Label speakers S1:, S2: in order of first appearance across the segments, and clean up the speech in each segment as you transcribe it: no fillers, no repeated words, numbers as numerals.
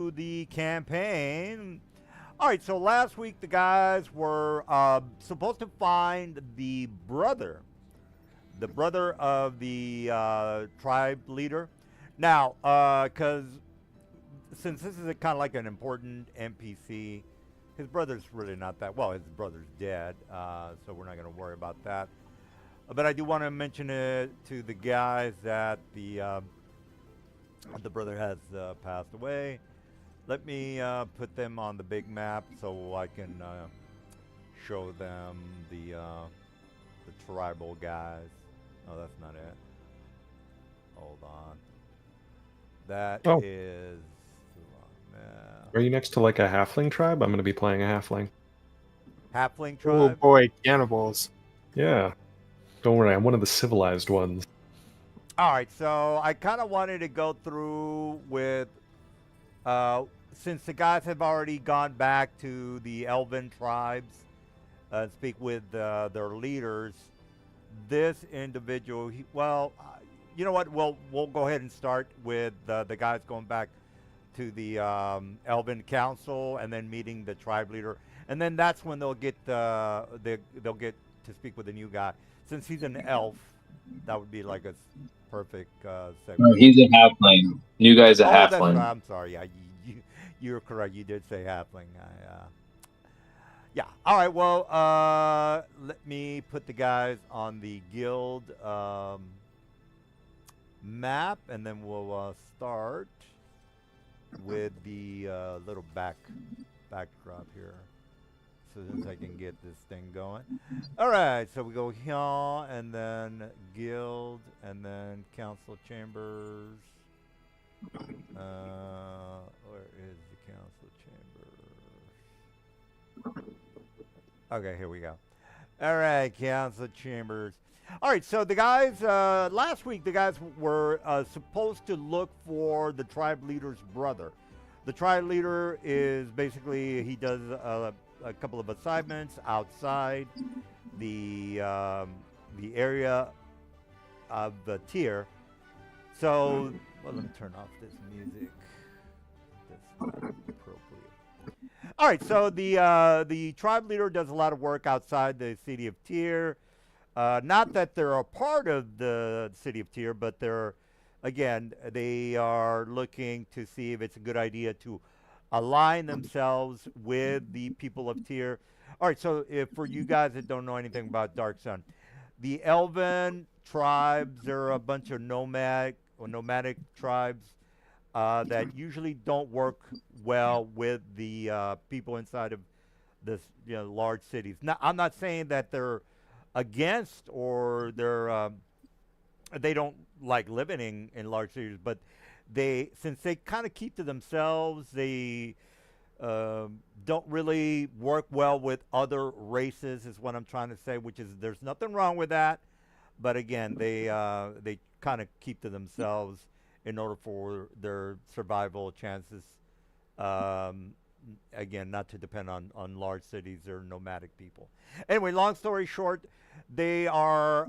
S1: the campaign. All right, so last week the guys were supposed to find the brother of the tribe leader. Now, because since this is kind of like an important NPC, his brother's really not that well. His brother's dead, so we're not going to worry about that. But I do want to mention it to the guys that the brother has passed away. Let me put them on the big map so I can show them the tribal guys. Oh, that's not it. Hold on. That
S2: Oh,
S1: is
S2: are you next to like a halfling tribe? I'm going to be playing a halfling.
S1: halfling
S3: Oh
S1: tribe.
S3: boy, cannibals.
S2: Yeah. Don't worry, I'm one of the civilized ones.
S1: All right, so I kind of wanted to go through with since the guys have already gone back to the Elven tribes, speak with their leaders. This individual, you know what? We'll go ahead and start with the guys going back to the Elven Council and then meeting the tribe leader, and then that's when they'll get to speak with the new guy. Since he's an elf, that would be like a perfect
S4: No,
S1: segue.
S4: he's a halfling. New guy's a
S1: Oh, that's
S4: halfling.
S1: right. I'm sorry. Yeah, you're correct. You did say halfling. Yeah. All right. Well, let me put the guys on the guild map, and then we'll start with the little backdrop here. So as I can get this thing going. All right. So we go here, and then guild, and then council chambers. Where is the council chambers? Okay, here we go. All right, council chambers. All right, so the guys, last week, the guys were supposed to look for the tribe leader's brother. The tribe leader is basically, he does a couple of assignments outside the area of the tier. So, well, let me turn off this music. That's not appropriate. All right, so the tribe leader does a lot of work outside the city of Tyr. Not that they're a part of the city of Tyr, but they are looking to see if it's a good idea to align themselves with the people of Tyr. All right, so if for you guys that don't know anything about Dark Sun, the Elven tribes, they're a bunch of nomadic tribes that usually don't work well with the people inside of this, large cities. Now, I'm not saying that they're against or they don't like living in large cities, but since they kind of keep to themselves, they don't really work well with other races, is what I'm trying to say. Which is, there's nothing wrong with that, but again, they kind of keep to themselves in order for their survival chances. Um, Again, not to depend on large cities or nomadic people. Anyway, long story short, they are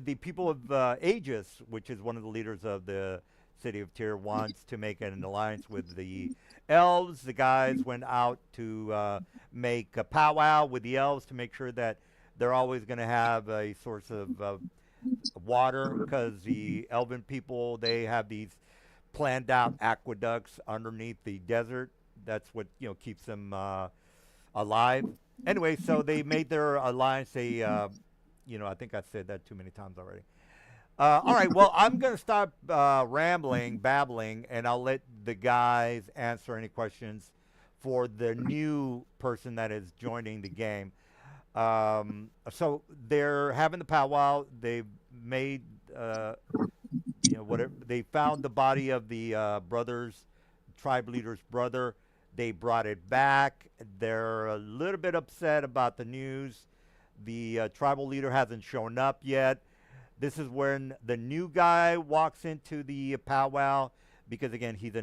S1: the people of Aegis, which is one of the leaders of the city of Tyr, wants to make an alliance with the elves. The guys went out to make a powwow with the elves to make sure that they're always going to have a source of water, because the elven people, they have these planned out aqueducts underneath the desert. That's what keeps them alive. Anyway, so they made their alliance. I think I said that too many times already. All right, well, I'm gonna stop babbling, and I'll let the guys answer any questions for the new person that is joining the game. So they're having the powwow. They've made, whatever. They found the body of the tribe leader's brother. They brought it back. They're a little bit upset about the news. The tribal leader hasn't shown up yet. This is when the new guy walks into the powwow, because again, he's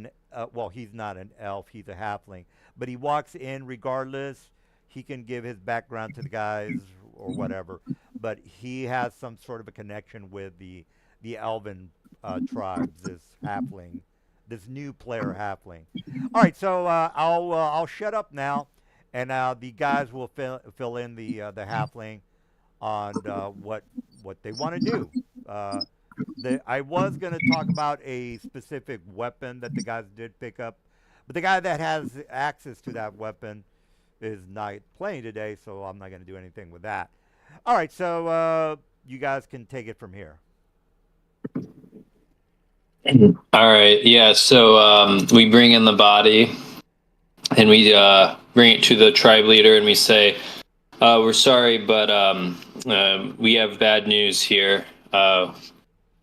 S1: not an elf, he's a halfling, but he walks in regardless. He can give his background to the guys or whatever, but he has some sort of a connection with the elven tribes, this halfling this new player halfling. All right, so I'll shut up now, and the guys will fill in the halfling on what they want to do. Uh, I was going to talk about a specific weapon that the guys did pick up, but the guy that has access to that weapon is not playing today, so I'm not going to do anything with that. All right, so you guys can take it from here.
S4: All right. Yeah. So we bring in the body, and we bring it to the tribe leader, and we say, "We're sorry, but we have bad news here.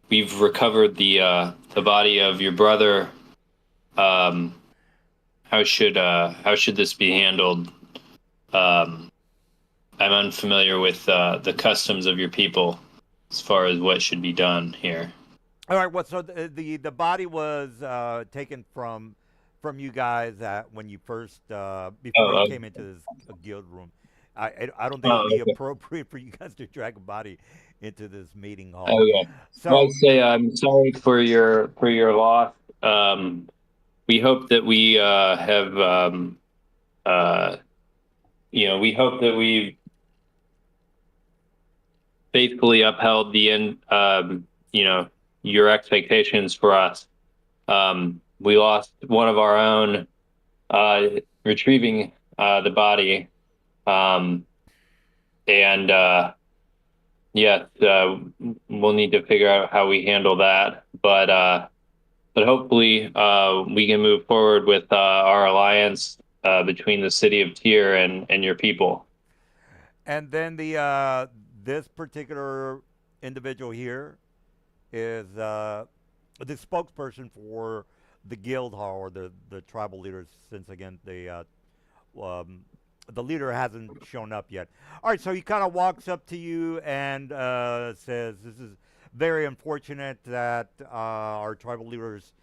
S4: We've recovered the body of your brother. How should this be handled? I'm unfamiliar with the customs of your people as far as what should be done here."
S1: All right. Well, so the body was taken from you guys when you first before you came into this guild room. I don't think it'd be appropriate for you guys to drag a body into this meeting hall.
S4: Okay.
S1: So
S4: I'd say I'm sorry for your loss. We hope that we have we hope that we've faithfully upheld the end your expectations for us. We lost one of our own retrieving the body, we'll need to figure out how we handle that, but hopefully we can move forward with our alliance between the city of Tyr and your people.
S1: and then this particular individual here is the spokesperson for the guild hall or the tribal leaders, since again the leader hasn't shown up yet. All right, so he kind of walks up to you and says, "This is very unfortunate that our tribal leader's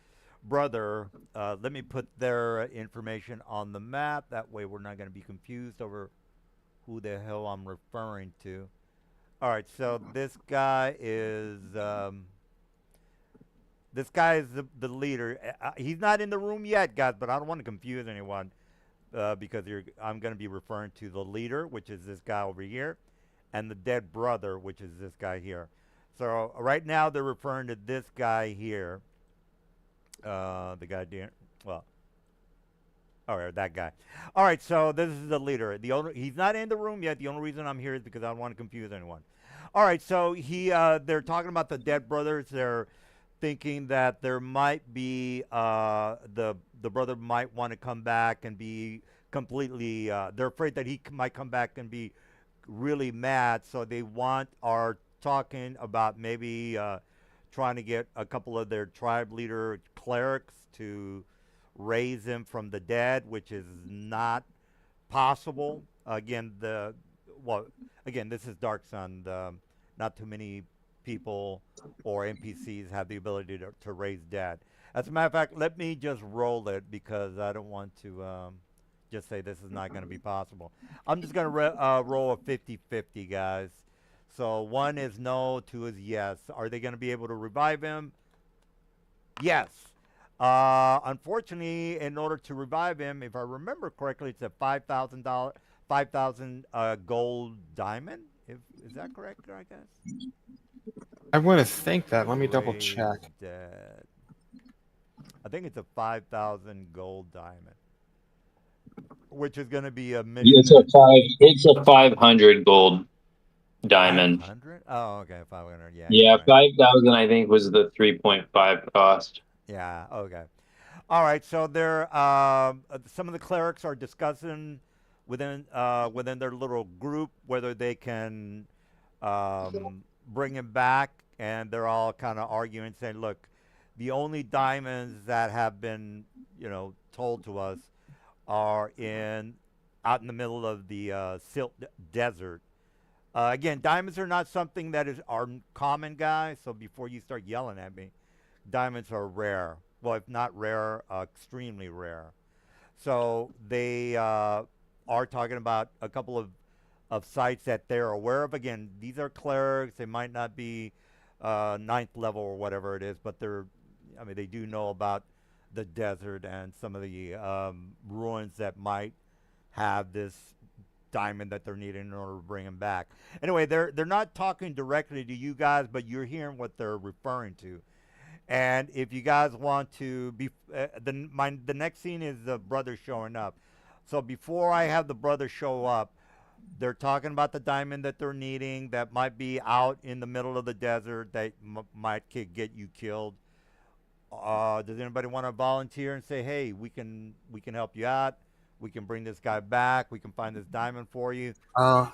S1: brother." Let me put their information on the map. That way, we're not going to be confused over who the hell I'm referring to. All right, so this guy is the leader. He's not in the room yet, guys, but I don't want to confuse anyone because I'm going to be referring to the leader, which is this guy over here, and the dead brother, which is this guy here. So right now they're referring to this guy here. The guy there. Well, all right, that guy. All right, so this is the leader. He's not in the room yet. The only reason I'm here is because I don't want to confuse anyone. All right, so they're talking about the dead brothers. They're thinking that there might be the brother might want to come back and be completely. They're afraid that he might come back and be really mad. So they are talking about maybe trying to get a couple of their tribe leader clerics to raise him from the dead, which is not possible. Again, this is Dark Sun. Not too many people or NPCs have the ability to raise dead. As a matter of fact, let me just roll it because I don't want to just say this is not going to be possible. I'm just going to roll a 50-50, guys. So 1 is no, 2 is yes. Are they going to be able to revive him? Yes. Unfortunately, in order to revive him, if I remember correctly, it's a $5,000 gold diamond. Is that correct, I guess?
S2: I want to think that. Let me double
S1: Raise
S2: check.
S1: dead. I think it's a 5,000 gold diamond, which is going to be a mission.
S4: It's a 500 gold diamond.
S1: 500? Oh, okay, 500. Yeah.
S4: Yeah,
S1: Right.
S4: 5,000 I think was the 3.5 cost.
S1: Yeah. Okay. All right. So there, some of the clerics are discussing within their little group whether they can bring him back, and they're all kind of arguing, saying, "Look, the only diamonds that have been, told to us are out in the middle of the Silt Desert." Again, diamonds are not something that are common, guys. So before you start yelling at me, diamonds are rare. Well, if not rare, extremely rare. So they are talking about a couple of sites that they're aware of. Again, these are clerics. They might not be 9th level or whatever it is, but they do know about the desert and some of the ruins that might have this diamond that they're needing in order to bring him back. Anyway, they're not talking directly to you guys, but you're hearing what they're referring to. And if you guys want to be, the next scene is the brother showing up. So before I have the brother show up, they're talking about the diamond that they're needing that might be out in the middle of the desert that might get you killed. Does anybody want to volunteer and say, "Hey, we can help you out. We can bring this guy back. We can find this diamond for you."
S3: I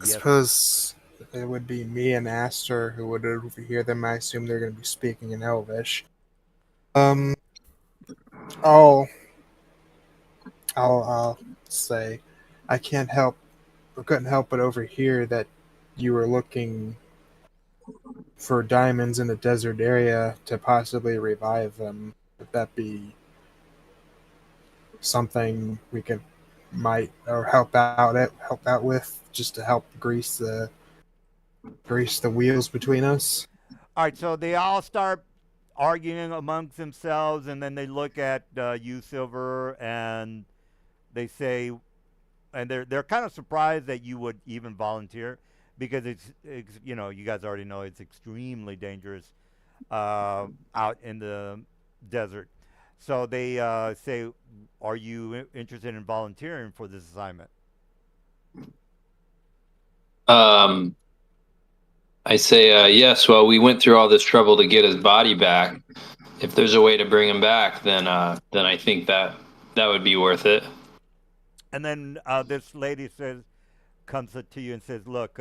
S1: Yes.
S3: suppose it would be me and Aster who would overhear them. I assume they're going to be speaking in Elvish. I'll say I couldn't help but overhear that you were looking for diamonds in the desert area to possibly revive them. Would that be something we might help out with, just to help grease the wheels between us?
S1: All right, so they all start arguing amongst themselves, and then they look at you, Silver, and they say, and they're kind of surprised that you would even volunteer, because it's you guys already know it's extremely dangerous out in the desert. So they say, "Are you interested in volunteering for this assignment?"
S4: I say yes. Well, we went through all this trouble to get his body back. If there's a way to bring him back, then I think that would be worth it.
S1: And then this lady comes up to you and says, "Look,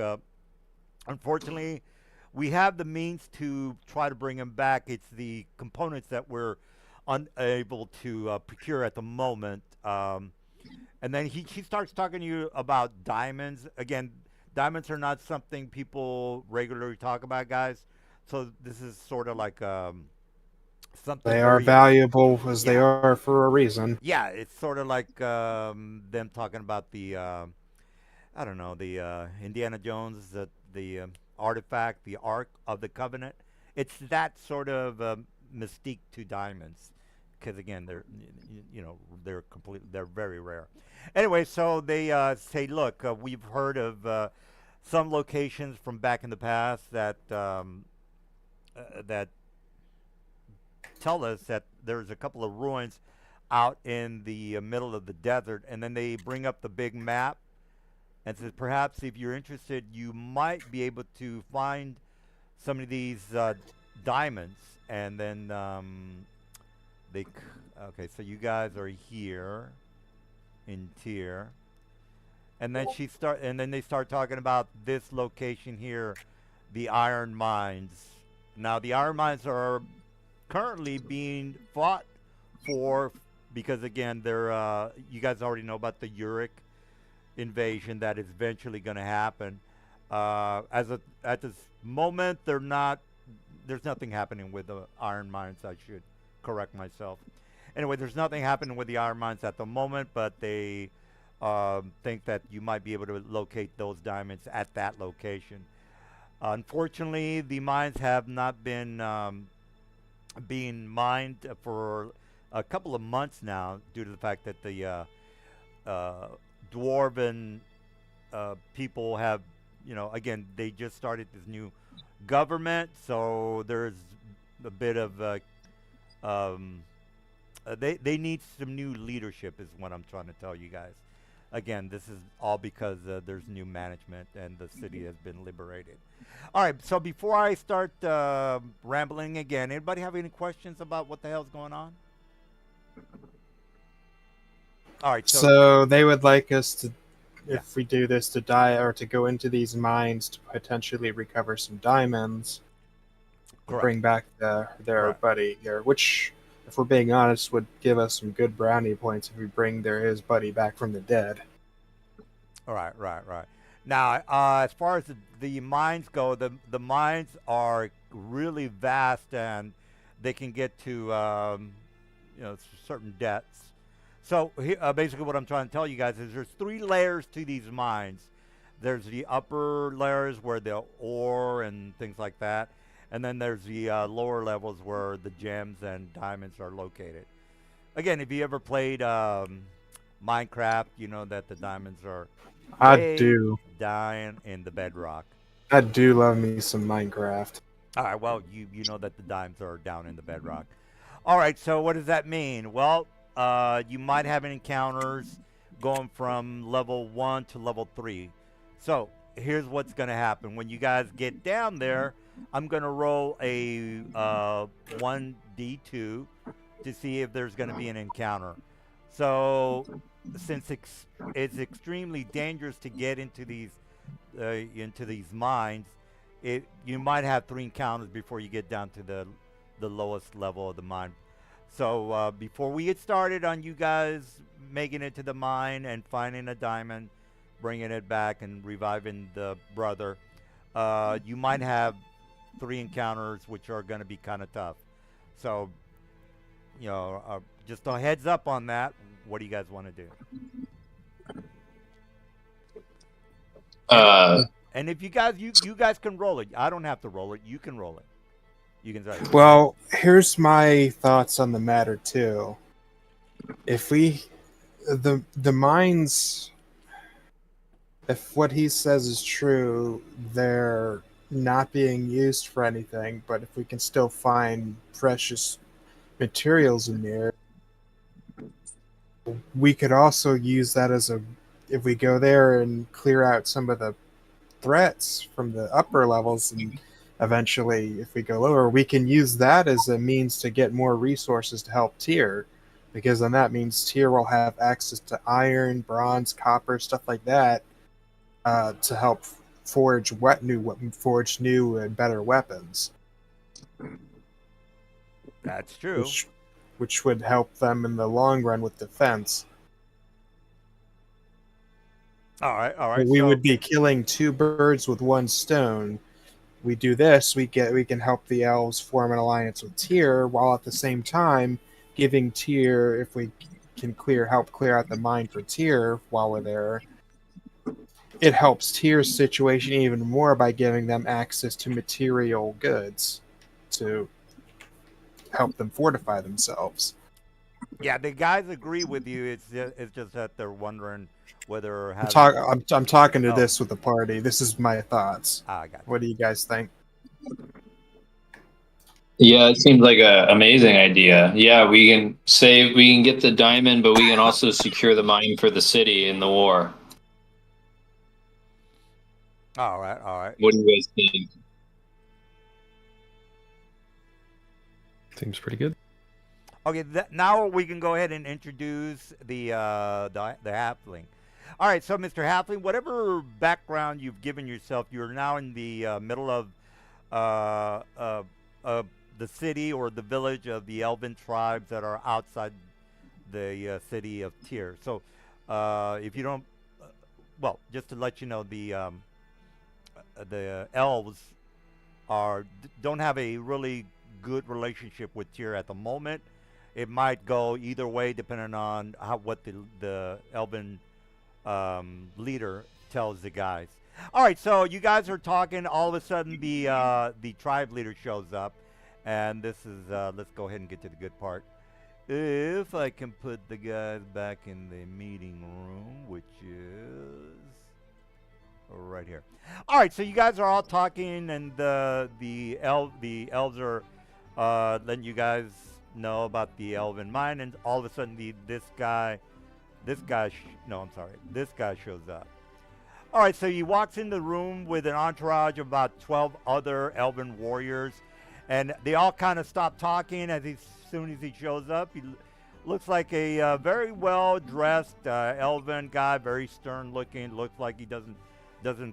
S1: unfortunately, we have the means to try to bring him back. It's the components that we're unable to procure at the moment." And then she starts talking to you about diamonds. Again, diamonds are not something people regularly talk about, guys. So this is sort of like something.
S3: They are valuable as they are for a reason.
S1: Yeah, it's sort of like them talking about the I don't know, the Indiana Jones, the artifact, the Ark of the Covenant. It's that sort of mystique to diamonds, because again, they're very rare. Anyway, so they say, "Look, we've heard of some locations from back in the past that that tell us that there's a couple of ruins out in the middle of the desert," and then they bring up the big map and says, "Perhaps if you're interested, you might be able to find some of these diamonds." And then okay, so you guys are here in Tyr, and then they start talking about this location here, the Iron Mines. Now the Iron Mines are currently being fought for, because again, they're you guys already know about the Uric invasion that is eventually going to happen. At this moment, there's nothing happening with the Iron Mines. I should correct myself. Anyway, there's nothing happening with the Iron Mines at the moment, but they think that you might be able to locate those diamonds at that location. Unfortunately, the mines have not been being mined for a couple of months now, due to the fact that the dwarven people have, again, they just started this new government, so there's a bit of they need some new leadership, is what I'm trying to tell you guys. Again, this is all because there's new management and the city has been liberated. All right, so before I start rambling again, anybody have any questions about what the hell's going on? All right,
S3: so they would like us to, if we do this, to to go into these mines to potentially recover some diamonds, bring back their buddy here, which, if we're being honest, would give us some good brownie points if we bring his buddy back from the dead.
S1: All right. Now, as far as the mines go, the mines are really vast, and they can get to certain depths. So basically what I'm trying to tell you guys is there's 3 layers to these mines. There's the upper layers where the ore and things like that, and then there's the lower levels where the gems and diamonds are located. again, if you ever played Minecraft, you know that the diamonds are
S3: I
S1: way
S3: do.
S1: down in the bedrock.
S3: I do love me some Minecraft.
S1: All right, well, you know that the diamonds are down in the bedrock. All right, so what does that mean? Well, you might have encounters going from level 1 to level 3. So here's what's going to happen. When you guys get down there, I'm going to roll a 1d2 to see if there's going to be an encounter. So since it's extremely dangerous to get into these mines, you might have 3 encounters before you get down to the lowest level of the mine. So before we get started on you guys making it to the mine and finding a diamond, bringing it back and reviving the brother, you might have 3 encounters which are going to be kind of tough. So, you know, just a heads up on that. What do you guys want to do? And if you guys can roll it. I don't have to roll it. You can roll it. You can say.
S3: Well, here's my thoughts on the matter too. If the mines, if what he says is true, they're not being used for anything. But if we can still find precious materials in there, we could also use that if we go there and clear out some of the threats from the upper levels, and eventually if we go lower, we can use that as a means to get more resources to help Tyr, because then that means Tyr will have access to iron, bronze, copper, stuff like that, to help forge new and better weapons.
S1: That's true.
S3: Which would help them in the long run with defense.
S1: All right.
S3: We would be killing 2 birds with 1 stone. We do this, we can help the elves form an alliance with Tyr, while at the same time giving Tyr, if we can help clear out the mine for Tyr while we're there, it helps Tyr's situation even more by giving them access to material goods to help them fortify themselves.
S1: Yeah, the guys agree with you. It's just that they're wondering whether
S3: I'm talking to this with the party. This is my thoughts.
S1: I got you.
S3: What do you guys think?
S4: Yeah, it seems like an amazing idea. Yeah, we can get the diamond, but we can also secure the mine for the city in the war.
S1: All right.
S4: What do you guys think?
S2: Seems pretty good.
S1: Okay, now we can go ahead and introduce the halfling. All right, so Mr. Halfling, whatever background you've given yourself, you're now in the middle of the city or the village of the Elven tribes that are outside the city of Tyr. So, if you don't, well, just to let you know, the elves don't have a really good relationship with Tyr at the moment. It might go either way depending on what the Elven leader tells the guys. All right, so you guys are talking. All of a sudden, the tribe leader shows up, and this is let's go ahead and get to the good part. If I can put the guys back in the meeting room, which is right here. All right, so you guys are all talking, and the elves are letting you guys know about the Elven mine, and all of a sudden this guy shows up. All right, so he walks in the room with an entourage of about 12 other Elven warriors, and they all kind of stop talking as soon as he shows up. He looks like a very well-dressed Elven guy, very stern-looking. Looks like he doesn't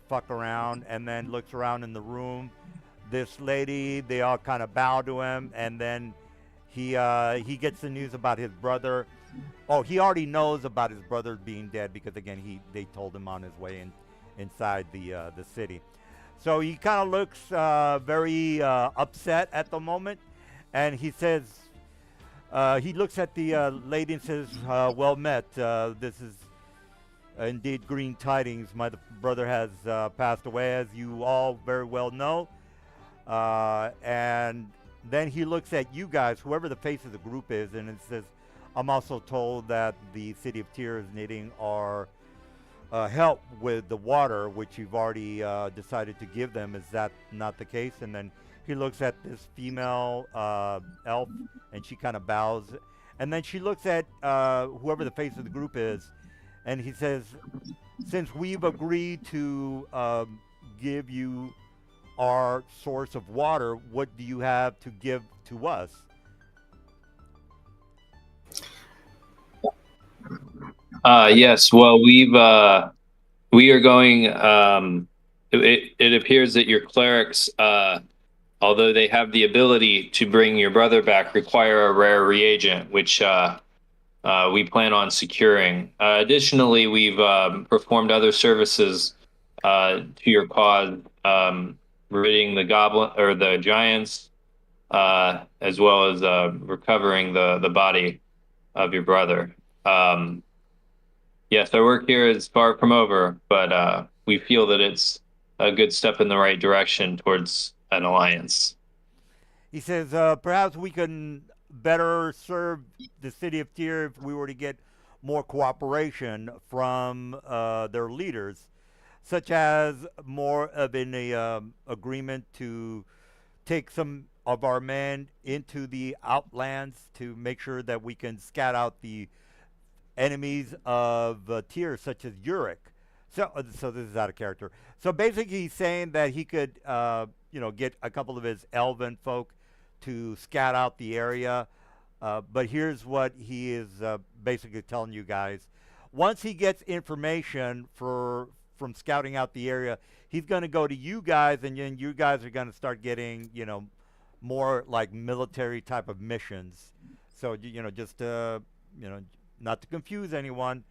S1: fuck around, and then looks around in the room. This lady, they all kind of bow to him, and then he gets the news about his brother. Oh, he already knows about his brother being dead because, again, they told him on his way inside the city. So he kind of looks very upset at the moment, and he says, he looks at the lady and says, well met. This is indeed green tidings. My brother has passed away, as you all very well know. And then he looks at you guys, whoever the face of the group is, and it says, I'm also told that the city of Tyr is needing our help with the water, which you've already decided to give them. Is that not the case? And then he looks at this female elf, and she kind of bows. And then she looks at whoever the face of the group is, and he says, since we've agreed to give you our source of water, what do you have to give to us?
S4: Yes. Well, we are going. It appears that your clerics, although they have the ability to bring your brother back, require a rare reagent, which we plan on securing. Additionally, we've performed other services to your cause, ridding the goblin or the giants, as well as recovering the body of your brother. Yes, our work here is far from over, but we feel that it's a good step in the right direction towards an alliance.
S1: He says, perhaps we can better serve the city of Tyr if we were to get more cooperation from their leaders, such as more of an agreement to take some of our men into the outlands to make sure that we can scout out the enemies of Tyr, such as Yurik. So this is out of character. So basically, he's saying that he could, get a couple of his elven folk to scout out the area. But here's what he is basically telling you guys: once he gets information from scouting out the area, he's going to go to you guys, and then you guys are going to start getting, more like military type of missions. So just not to confuse anyone,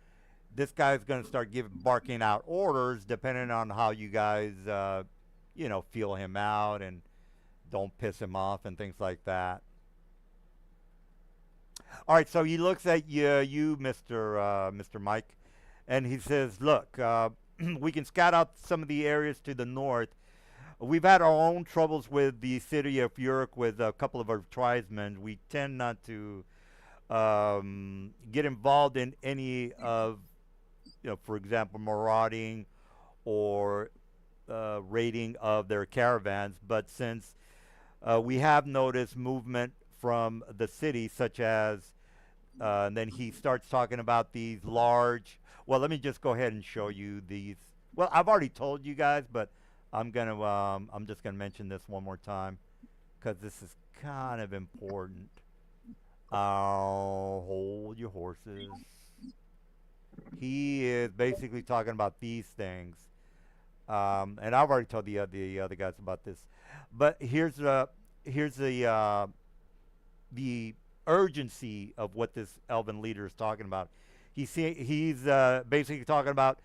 S1: this guy's going to start barking out orders depending on how you guys, feel him out and don't piss him off and things like that. All right, so he looks at you, Mr. Mike, and he says, "Look, we can scout out some of the areas to the north. We've had our own troubles with the city of Yurik with a couple of our tribesmen. We tend not to get involved in any of, for example, marauding or raiding of their caravans. But since we have noticed movement from the city, such as, and then he starts talking about these large. Well, let me just go ahead and show you these. Well, I've already told you guys, but I'm just gonna mention this one more time because this is kind of important. Hold your horses. He is basically talking about these things, and I've already told the other guys about this. But here's the urgency of what this elven leader is talking about. He's basically talking about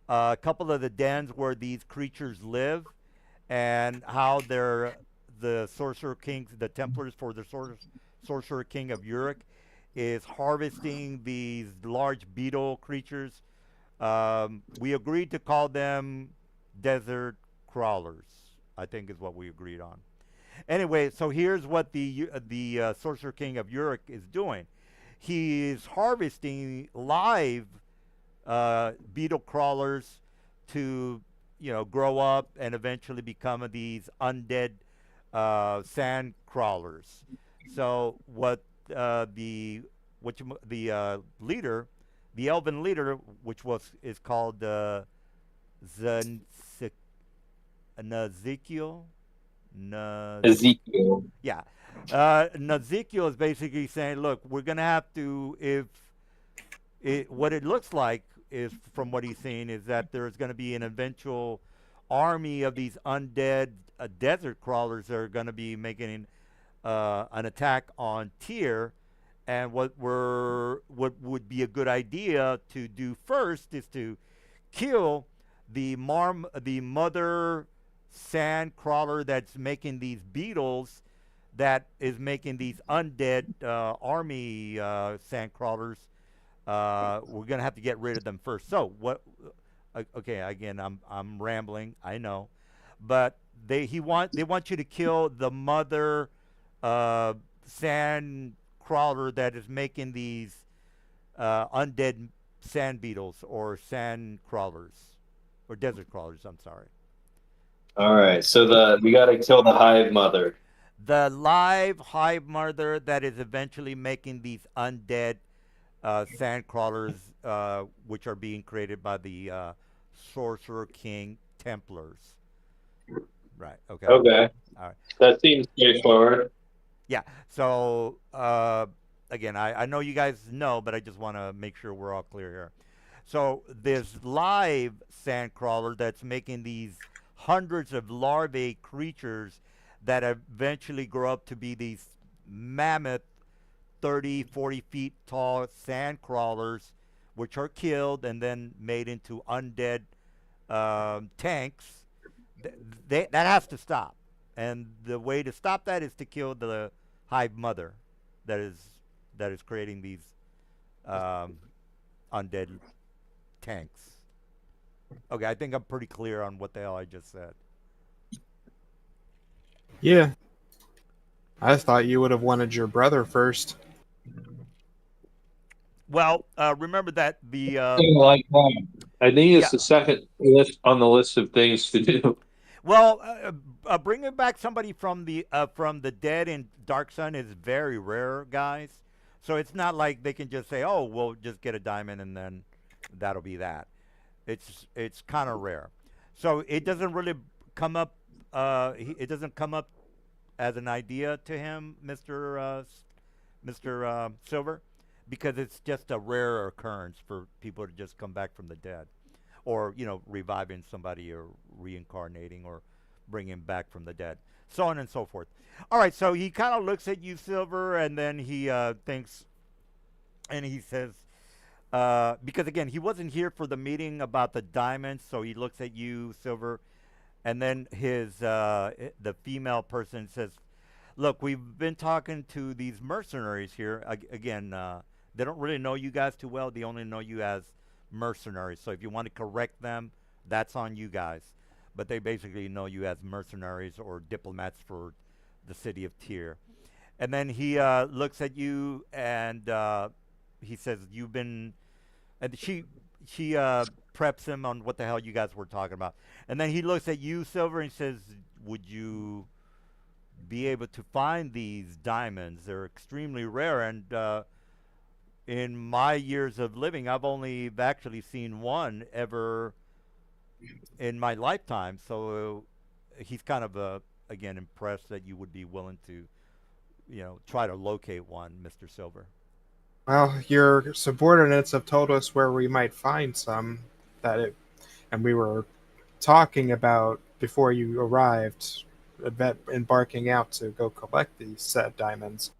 S1: a couple of the dens where these creatures live, and how the sorcerer kings, the Templars for the sorcerer king of Yurik, is harvesting these large beetle creatures. We agreed to call them desert crawlers, I think is what we agreed on. Anyway, so here's what the sorcerer king of Yurik is doing. He is harvesting live beetle crawlers to grow up and eventually become these undead sand crawlers. So what the leader, the elven leader, which is called Nazekiel.
S4: Ezekiel.
S1: Yeah. Nazekiel is basically saying, look, we're going to have to, what it looks like is, from what he's saying, is that there's going to be an eventual army of these undead desert crawlers that are going to be making an attack on Tyr. And what would be a good idea to do first is to kill the mother sand crawler that's making these beetles, that is making these undead army sand crawlers. We're gonna have to get rid of them first. So what? Okay, again, I'm rambling, I know, but they want you to kill the mother sand crawler that is making these undead sand beetles or sand crawlers or desert crawlers. I'm sorry.
S4: All right. So we got to kill the hive mother.
S1: The live hive mother that is eventually making these undead sand crawlers, which are being created by the Sorcerer King Templars. Right. Okay.
S4: Okay.
S1: All right.
S4: That seems straightforward.
S1: Yeah. So again, I know you guys know, but I just want to make sure we're all clear here. So this live sand crawler that's making these hundreds of larvae creatures that eventually grow up to be these mammoth 30, 40 feet tall sand crawlers, which are killed and then made into undead tanks. That has to stop. And the way to stop that is to kill the hive mother that is creating these undead tanks. Okay, I think I'm pretty clear on what the hell I just said.
S3: Yeah. I thought you would have wanted your brother first.
S1: Well, remember that the
S4: Like that. I think it's
S1: Yeah.
S4: the second list on the list of things to do.
S1: well, bringing back somebody from the dead in Dark Sun is very rare, guys. So it's not like they can just say, "Oh, we'll just get a diamond and then that'll be that." It's kind of rare. So it doesn't really come up. It doesn't come up as an idea to him, Mister Silver, because it's just a rare occurrence for people to just come back from the dead, or reviving somebody or reincarnating or bringing back from the dead, so on and so forth. All right, so he kind of looks at you, Silver, and then he thinks, and he says, because again, he wasn't here for the meeting about the diamonds, so he looks at you, Silver, and then the female person says, "Look, we've been talking to these mercenaries here. Again, they don't really know you guys too well. They only know you as mercenaries. So if you want to correct them, that's on you guys. But they basically know you as mercenaries or diplomats for the city of Tyr." And then he looks at you and he says, "You've been," and she preps him on what the hell you guys were talking about. And then he looks at you, Silver, and says, "Would you be able to find these diamonds? They're extremely rare, and in my years of living, I've only actually seen one ever in my lifetime." So he's kind of again impressed that you would be willing to, try to locate one, Mr. Silver.
S3: Well, your subordinates have told us where we might find some and we were talking about before you arrived, embarking out to go collect these said diamonds.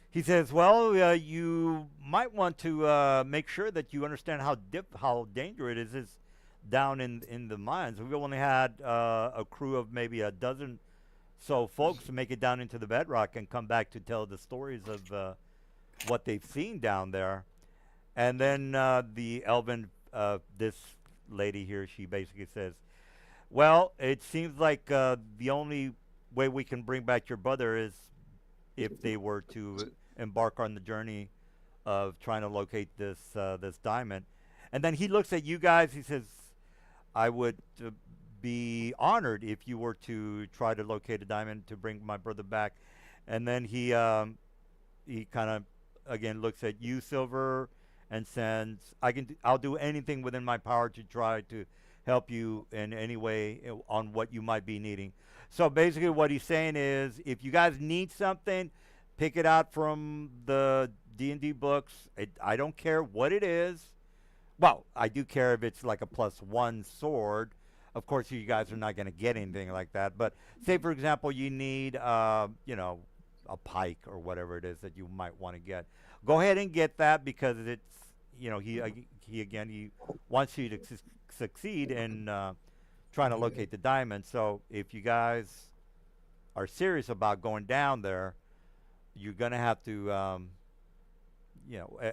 S1: He says, "Well, you might want to make sure that you understand how dangerous it is down in the mines. We've only had a crew of maybe a dozen so folks to make it down into the bedrock and come back to tell the stories of what they've seen down there." And then the elven, this lady here, she basically says, "Well, it seems like the only way we can bring back your brother is if they were to embark on the journey of trying to locate this diamond." And then he looks at you guys. He says, "I would be honored if you were to try to locate a diamond to bring my brother back." And then he kind of again looks at you, Silver, and says, "I'll do anything within my power to try to help you in any way on what you might be needing." So basically what he's saying is, if you guys need something, pick it out from the D&D books. I don't care what it is. Well, I do care if it's like a +1 sword. Of course, you guys are not going to get anything like that. But say, for example, you need, a pike or whatever it is that you might want to get. Go ahead and get that, because it's, he wants you to succeed in trying to locate the diamond. So if you guys are serious about going down there, you're going to have to,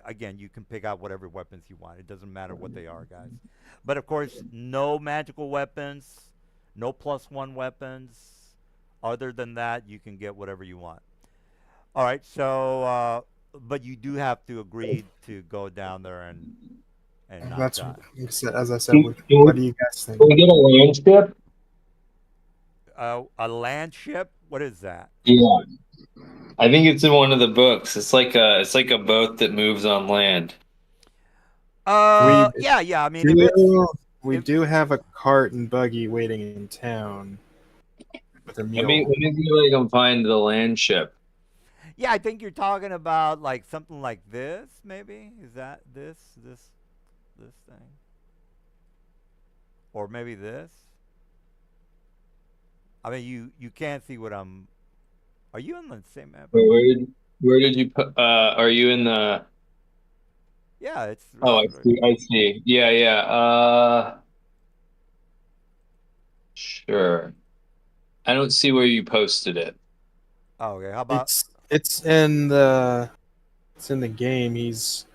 S1: again, you can pick out whatever weapons you want. It doesn't matter what they are, guys. But of course, no magical weapons, no +1 weapons. Other than that, you can get whatever you want. All right. So, but you do have to agree to go down there and not
S3: That's
S1: die.
S3: as I said.
S4: Can,
S3: What do you guys think?
S4: can we get a land ship?
S1: A land ship? What is that?
S4: Yeah, I think it's in one of the books. It's like a boat that moves on land.
S3: We
S1: Yeah, yeah. I mean, if it's
S3: we
S1: if
S3: do have a cart and buggy waiting in town with a mule.
S4: Let me see if I can find the land ship.
S1: yeah, I think you're talking about like something like this. Maybe is that this thing, or maybe this. I mean, you can't see what I'm. Are you on the same map?
S4: Where did you put? Are you in the?
S1: Yeah,
S4: Oh,
S1: it's
S4: I
S1: right
S4: see.
S1: here.
S4: I see. Yeah, yeah. Sure. I don't see where you posted it.
S1: Oh, okay. How about
S3: It's in the game. He's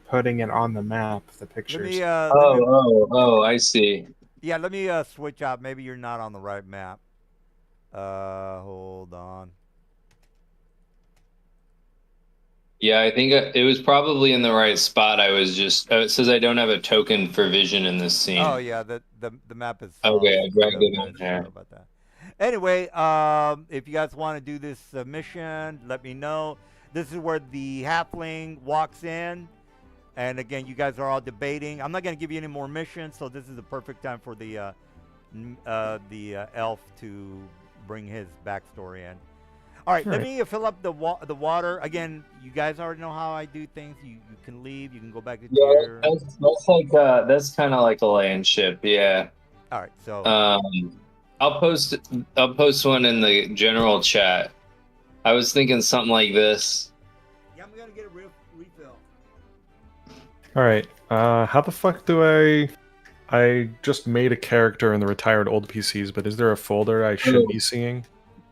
S3: putting it on the map. The pictures.
S1: let me
S4: I see.
S1: yeah, let me switch out. Maybe you're not on the right map. Hold on.
S4: Yeah, I think it was probably in the right spot. I was just. It says I don't have a token for vision in this
S1: Oh
S4: scene.
S1: yeah, the map is
S4: Okay, I
S1: screwed
S4: dragged
S1: up,
S4: it on
S1: guys.
S4: there.
S1: Sorry about that. Anyway, if you guys want to do this mission, let me know. This is where the halfling walks in, and again, you guys are all debating. I'm not going to give you any more missions, so this is the perfect time for the elf to bring his backstory in. All right,
S3: All
S1: let
S3: right.
S1: me fill up the water. Again, you guys already know how I do things. You can leave. You can go back to
S4: Yeah,
S1: tier.
S4: that's like that's kind of like a land ship. Yeah.
S1: All right, so
S4: Um, I'll post one in the general chat. I was thinking something like this.
S1: yeah, I'm gonna get a refill.
S2: All right. How the fuck do I just made a character in the retired old PCs, but is there a folder I should be seeing?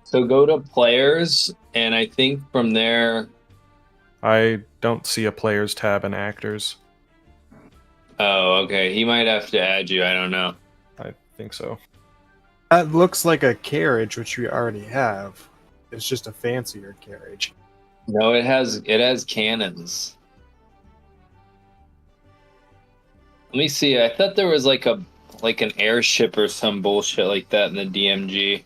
S4: So go to players, and I think from there.
S2: I don't see a players tab in actors.
S4: Oh, okay. He might have to add you. I don't know.
S2: I think so.
S3: That looks like a carriage, which we already have. It's just a fancier carriage.
S4: No, it has cannons. Let me see. I thought there was like an airship or some bullshit like that in the DMG.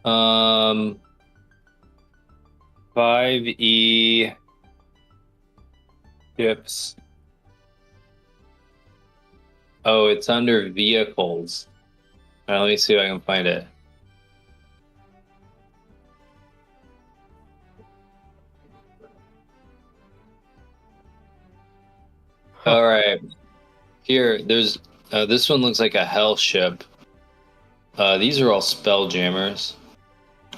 S4: Um, 5E ships. Oh, it's under vehicles. Let me see if I can find it. All right. Here, there's this one looks like a hell ship. These are all spelljammers.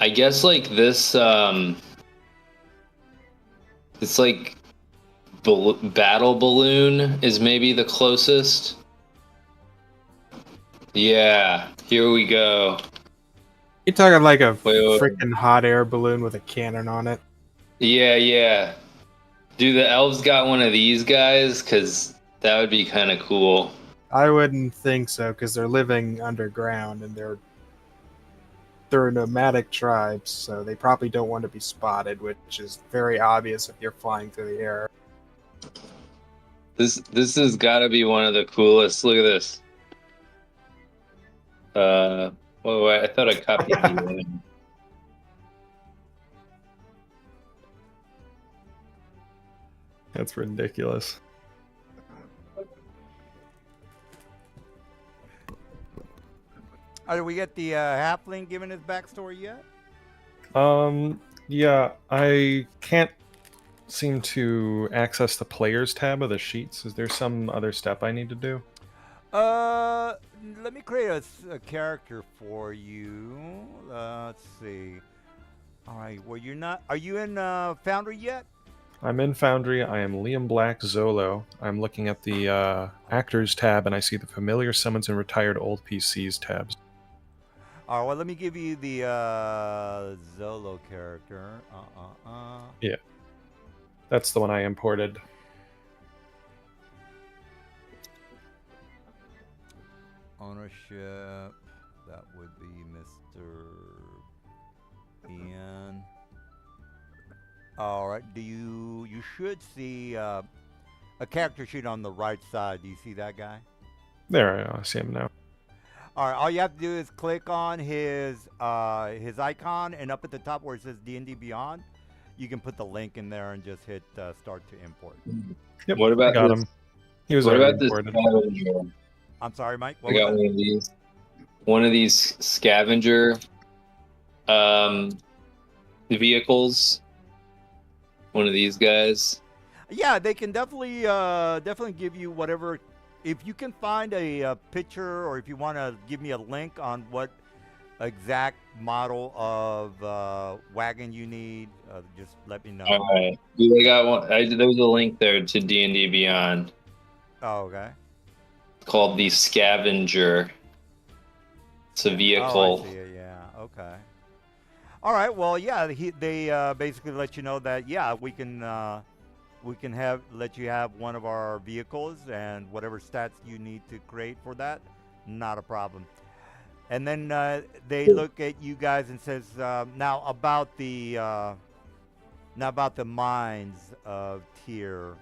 S4: I guess like this it's like battle balloon is maybe the closest. Yeah, here we go.
S3: You talking like a
S4: Wait.
S3: freaking hot air balloon with a cannon on it?
S4: Yeah, yeah. Do the elves got one of these guys? Because that would be kind of cool.
S3: I wouldn't think so, because they're living underground and they're nomadic tribes, so they probably don't want to be spotted, which is very obvious if you're flying through the air.
S4: This has got to be one of the coolest. Look at this. Oh, I thought I copied you.
S2: That's ridiculous.
S1: Did we get the halfling giving his backstory yet?
S2: Yeah, I can't seem to access the players tab of the sheets. Is there some other step I need to do?
S1: Let me create a character for you. Let's see. All right. Well, you're not. Are you in Foundry yet?
S2: I'm in Foundry. I am Liam Black Zolo. I'm looking at the Actors tab, and I see the Familiar Summons and Retired Old PCs tabs.
S1: All right, well, let me give you the Zolo character.
S2: Yeah. That's the one I imported.
S1: Ownership. That would be Mr. Ian. All right. You should see a character sheet on the right side. Do you see that guy?
S2: There, I see him now.
S1: All right. All you have to do is click on his icon, and up at the top where it says D&D Beyond, you can put the link in there and just hit start to import.
S2: Yep,
S4: What about
S2: got
S4: this?
S2: him? He was
S4: What
S2: already
S4: about this
S2: imported.
S4: scavenger?
S1: I'm sorry, Mike.
S4: I got one of these. One of these scavenger vehicles. One of these guys.
S1: Yeah, they can definitely give you whatever. If you can find a picture, or if you want to give me a link on what exact model of wagon you need, just let me know.
S4: All right. They got one. There was a link there to D&D Beyond
S1: Oh, okay.
S4: called the Scavenger. It's a vehicle.
S1: Oh, I see it. Yeah. Okay. All right. Well, yeah. They basically let you know that we can let you have one of our vehicles and whatever stats you need to create for that, not a problem. And then they look at you guys and says, now about the mines of Tyr.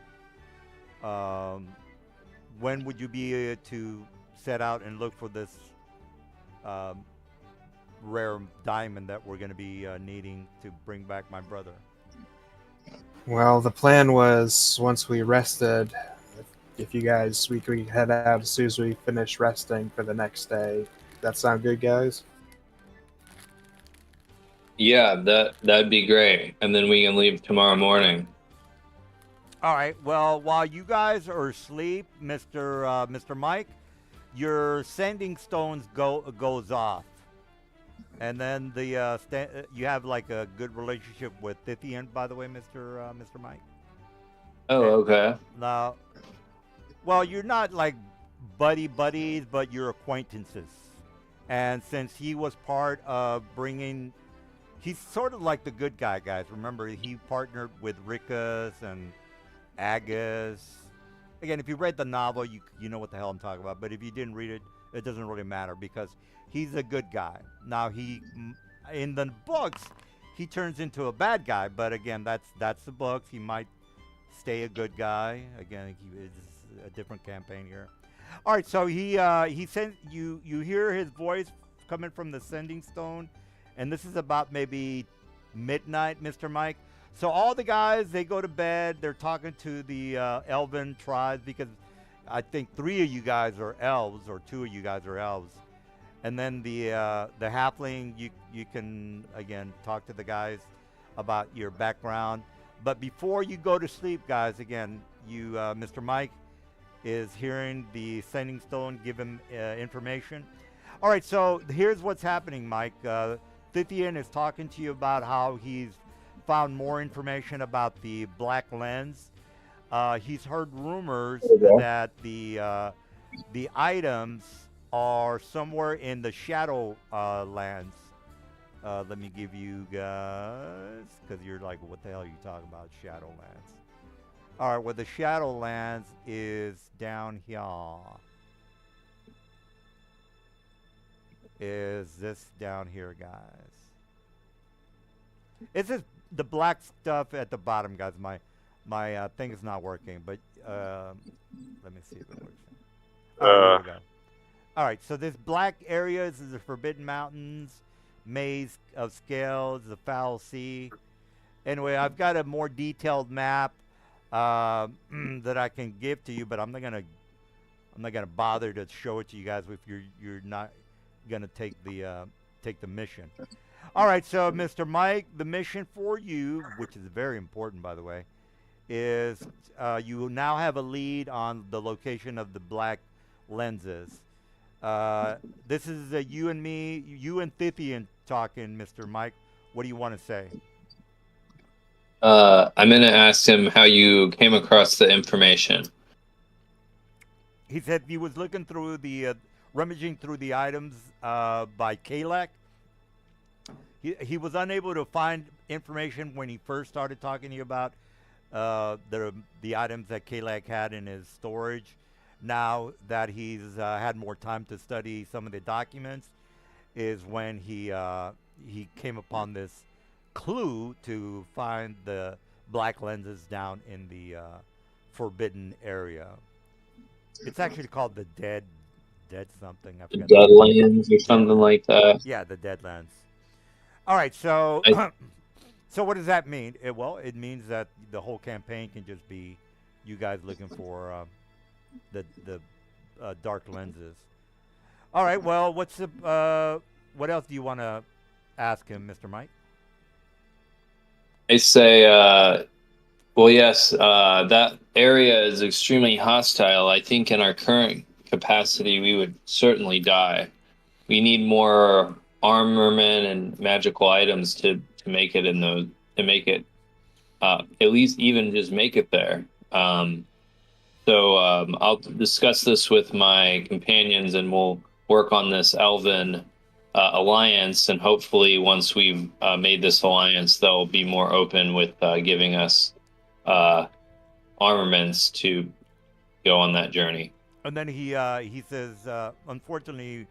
S1: When would you be able to set out and look for this rare diamond that we're going to be needing to bring back my brother?
S3: Well, the plan was once we rested, if you guys, we could head out as soon as we finish resting for the next day. That sound good, guys?
S4: Yeah, that'd be great. And then we can leave tomorrow morning.
S1: All right. Well, while you guys are asleep, Mr. Mike, your sending stones goes off, and then you have like a good relationship with Tithian, by the way, Mr. Mike.
S4: Oh, okay.
S1: Now, well, you're not like buddies, but you're acquaintances, and since he was part of bringing, he's sort of like the good guy, guys. Remember, he partnered with Rikus and Agus. Again, if you read the novel, you know what the hell I'm talking about. But if you didn't read it, it doesn't really matter because he's a good guy. Now in the books, he turns into a bad guy. But again, that's the books. He might stay a good guy. Again, it's a different campaign here. All right, so he sent you. You hear his voice coming from the sending stone, and this is about maybe midnight, Mr. Mike. So all the guys, they go to bed. They're talking to the elven tribes because I think 3 of you guys are elves or 2 of you guys are elves. And then the halfling, you can, again, talk to the guys about your background. But before you go to sleep, guys, again, Mr. Mike is hearing the sending stone give him information. All right, so here's what's happening, Mike. Tithian is talking to you about how he's found more information about the Black Lens. He's heard rumors that the items are somewhere in the Shadow Lands. Let me give you guys, because you're like, what the hell are you talking about, Shadowlands? All right, well, the Shadowlands is down here. Is this down here, guys? It's just the black stuff at the bottom, guys. My thing is not working, but let me see if it works. Here we go. All right, so this black area is the Forbidden Mountains, Maze of Scales, the Foul Sea. Anyway, I've got a more detailed map that I can give to you, but I'm not gonna bother to show it to you guys if you're not gonna take the mission. All right, so Mr. Mike, the mission for you, which is very important, by the way, is you now have a lead on the location of the Black Lenses. This is you and Tithian talking, Mr. Mike. What do you want to say?
S4: I'm gonna ask him how you came across the information.
S1: He said he was looking through the rummaging through the items by Kalak. He was unable to find information when he first started talking to you about the items that Kalak had in his storage. Now that he's had more time to study some of the documents, is when he came upon this clue to find the black lenses down in the forbidden area. It's actually called the dead something. I
S4: The
S1: forgot.
S4: Deadlands or something like that.
S1: Yeah, the Deadlands. All right, so
S4: I-
S1: so what does that mean? Well, it means that the whole campaign can just be you guys looking for the dark lenses. All right, well, what else do you want to ask him, Mr. Mike?
S4: I say, well, yes, that area is extremely hostile. I think in our current capacity, we would certainly die. We need more armament and magical items to make it in those to make it at least even just make it there. I'll discuss this with my companions, and we'll work on this elven alliance. And hopefully, once we've made this alliance, they'll be more open with giving us armaments to go on that journey.
S1: And then he says, unfortunately,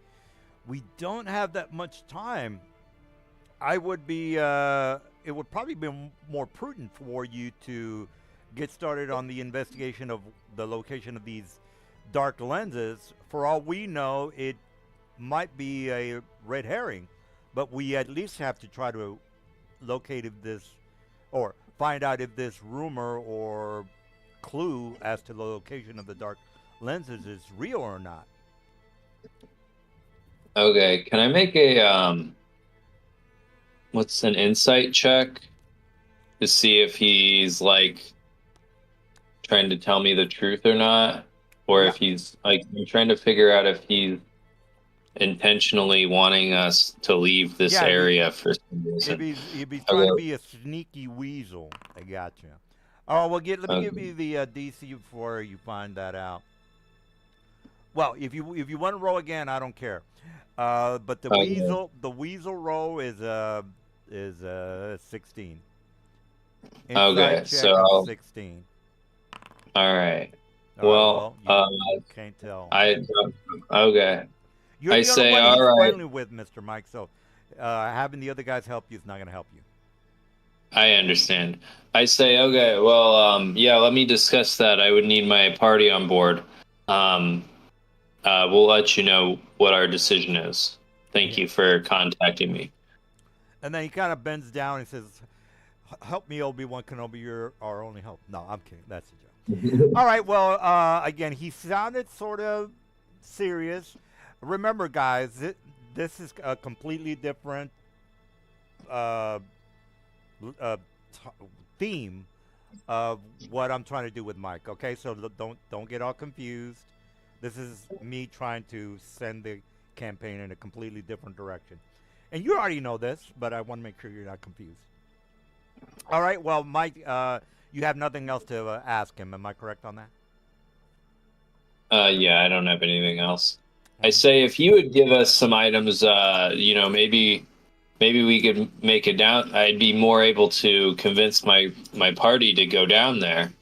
S1: we don't have that much time. I would be. It would probably be more prudent for you to get started on the investigation of the location of these dark lenses. For all we know, it might be a red herring, but we at least have to try to locate if this, or find out if this rumor or clue as to the location of the dark lenses is real or not.
S4: Okay, can I make a what's an insight check to see if he's like trying to tell me the truth or not, or if he's like I'm trying to figure out if he's intentionally wanting us to leave this area for some reason.
S1: If he's trying to be a sneaky weasel, I got you. Oh well, let me give you the DC before you find that out. Well, if you want to roll again, I don't care. But the weasel roll is 16.
S4: Okay, so
S1: 16.
S4: All right.
S1: Well,
S4: Well,
S1: you can't tell.
S4: Okay.
S1: You're
S4: I
S1: the
S4: say,
S1: only one he's
S4: all right.
S1: friendly with, Mr. Mike. So having the other guys help you is not going to help you.
S4: I understand. I say, okay, well, yeah, let me discuss that. I would need my party on board. We'll let you know what our decision is. Thank you for contacting me.
S1: And then he kind of bends down and says, "Help me, Obi-Wan Kenobi. You're our only help." No, I'm kidding. That's a joke. All right. Well, again, he sounded sort of serious. Remember, guys, this is a completely different theme of what I'm trying to do with Mike. Okay, so don't get all confused. This is me trying to send the campaign in a completely different direction. And you already know this, but I want to make sure you're not confused. All right, well, Mike, you have nothing else to ask him. Am I correct on that?
S4: Yeah, I don't have anything else. I say if you would give us some items, maybe we could make it down. I'd be more able to convince my party to go down there.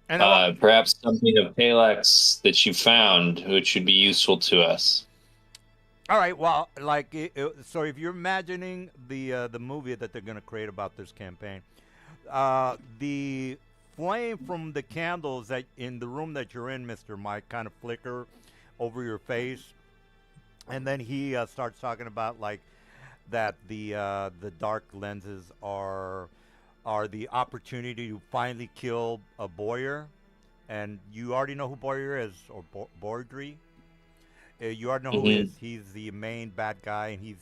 S4: And perhaps something of Palex that you found, which would be useful to us.
S1: All right. Well, so if you're imagining the movie that they're going to create about this campaign, the flame from the candles that in the room that you're in, Mr. Mike, kind of flicker over your face, and then he starts talking about like that the dark lenses are the opportunity to finally kill a Boyer, and you already know who Boyer is, or Bordry. You already know who he is. He's the main bad guy, and he's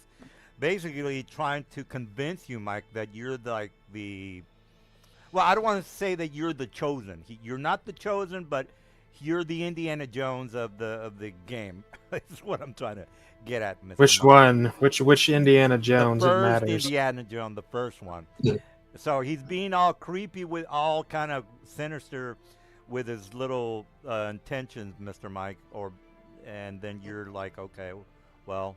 S1: basically trying to convince you, Mike, that you're the. Well, I don't want to say that you're the chosen. You're not the chosen, but you're the Indiana Jones of the game. That's what I'm trying to get at, Mr.
S3: Which
S1: Mike.
S3: one? Which Indiana Jones?
S1: The
S3: It
S1: first
S3: matters.
S1: Indiana Jones, the first one. So he's being all creepy with all kind of sinister with his little intentions, Mr. Mike. And then you're like, okay, well,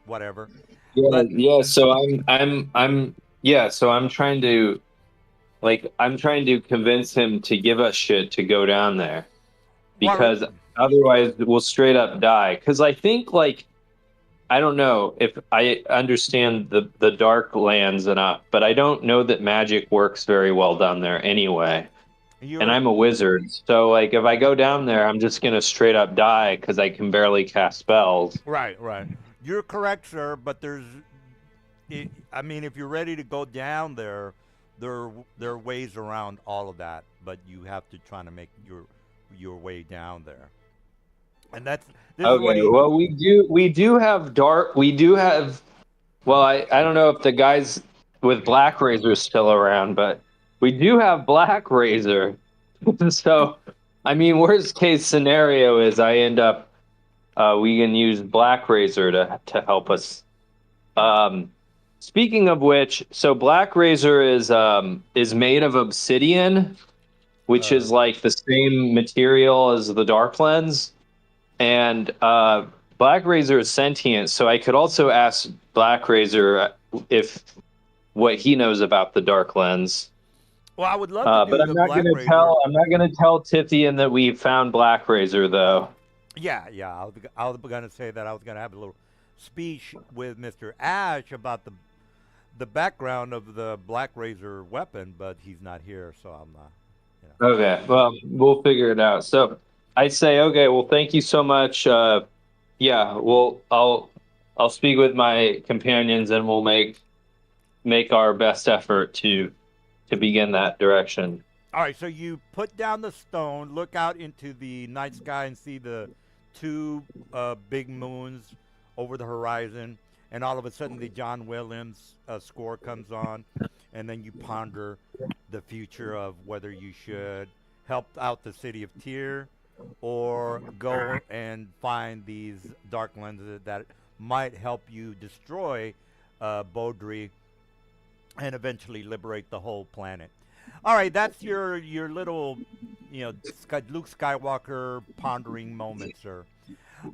S1: whatever.
S4: Yeah,
S1: But
S4: yeah. So I'm trying to convince him to give us shit to go down there
S1: well,
S4: because otherwise we'll straight up die. Because I think I don't know if I understand the dark lands enough, but I don't know that magic works very well down there anyway. And
S1: you're
S4: I'm a wizard, so if I go down there, I'm just gonna straight up die because I can barely cast spells.
S1: right, right. You're correct, sir. But I mean, if you're ready to go down there, there are ways around all of that. But you have to try to make your way down there. And this is what
S4: Okay,
S1: he.
S4: well we do have well I don't know if the guys with Black Razor is still around, but we do have Black Razor. So I mean worst case scenario is I end up we can use Black Razor to help us. Speaking of which, so Black Razor is made of obsidian, which is like the same material as the Dark Lens. And Black Razor is sentient, so I could also ask Black Razor if what he knows about the Dark Lens.
S1: Well, I would love to do
S4: But I'm
S1: the
S4: not
S1: Black
S4: gonna
S1: Razor.
S4: tell. I'm not gonna tell Tithian that we found Black Razor, though.
S1: Yeah, yeah. I was gonna say that I was gonna have a little speech with Mr. Ash about the background of the Black Razor weapon, but he's not here, so I'm not.
S4: Okay, well, we'll figure it out. So I say, okay, well, thank you so much. Yeah, well, I'll speak with my companions, and we'll make our best effort to begin that direction.
S1: All right, so you put down the stone, look out into the night sky, and see the two big moons over the horizon, and all of a sudden the John Williams score comes on, and then you ponder the future of whether you should help out the city of Tyr or go and find these dark lenses that might help you destroy Bodri and eventually liberate the whole planet. All right, that's your little, Luke Skywalker pondering moment, sir.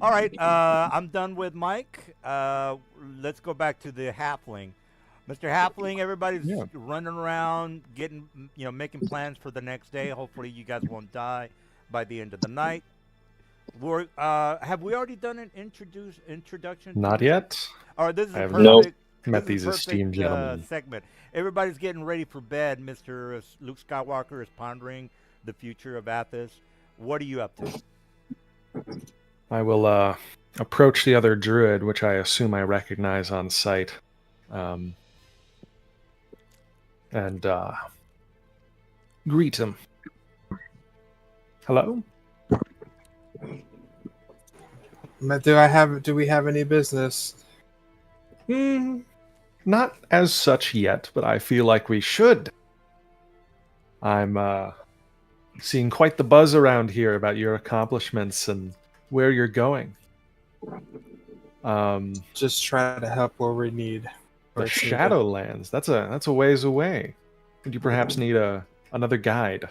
S1: All right, I'm done with Mike. Let's go back to the halfling. Mr. Halfling, everybody's
S2: Yeah.
S1: running around, making plans for the next day. Hopefully, you guys won't die by the end of the night. Have we already done an introduction?
S2: Not yet.
S1: All right, this is
S2: I
S1: a
S2: have
S1: perfect.
S4: not
S2: met
S1: this is
S2: these
S1: a
S2: esteemed
S1: perfect,
S2: gentlemen.
S1: segment. Everybody's getting ready for bed. Mr. Luke Skywalker is pondering the future of Athos. What are you up to?
S2: I will approach the other druid, which I assume I recognize on sight, and greet him. Hello?
S3: Do we have any business?
S2: Not as such yet, but I feel like we should. I'm seeing quite the buzz around here about your accomplishments and where you're going.
S3: Just try to help where we need.
S2: The
S3: where it's needed.
S2: Shadowlands. That's a ways away. Could you perhaps need another guide?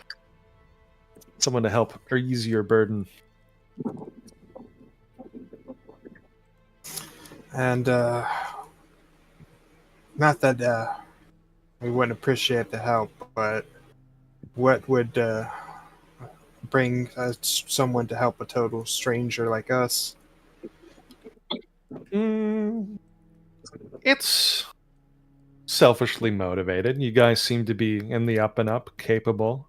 S2: Someone to help ease your burden.
S3: And not that we wouldn't appreciate the help, but what would bring someone to help a total stranger like us?
S2: It's selfishly motivated. You guys seem to be in the up and up, capable.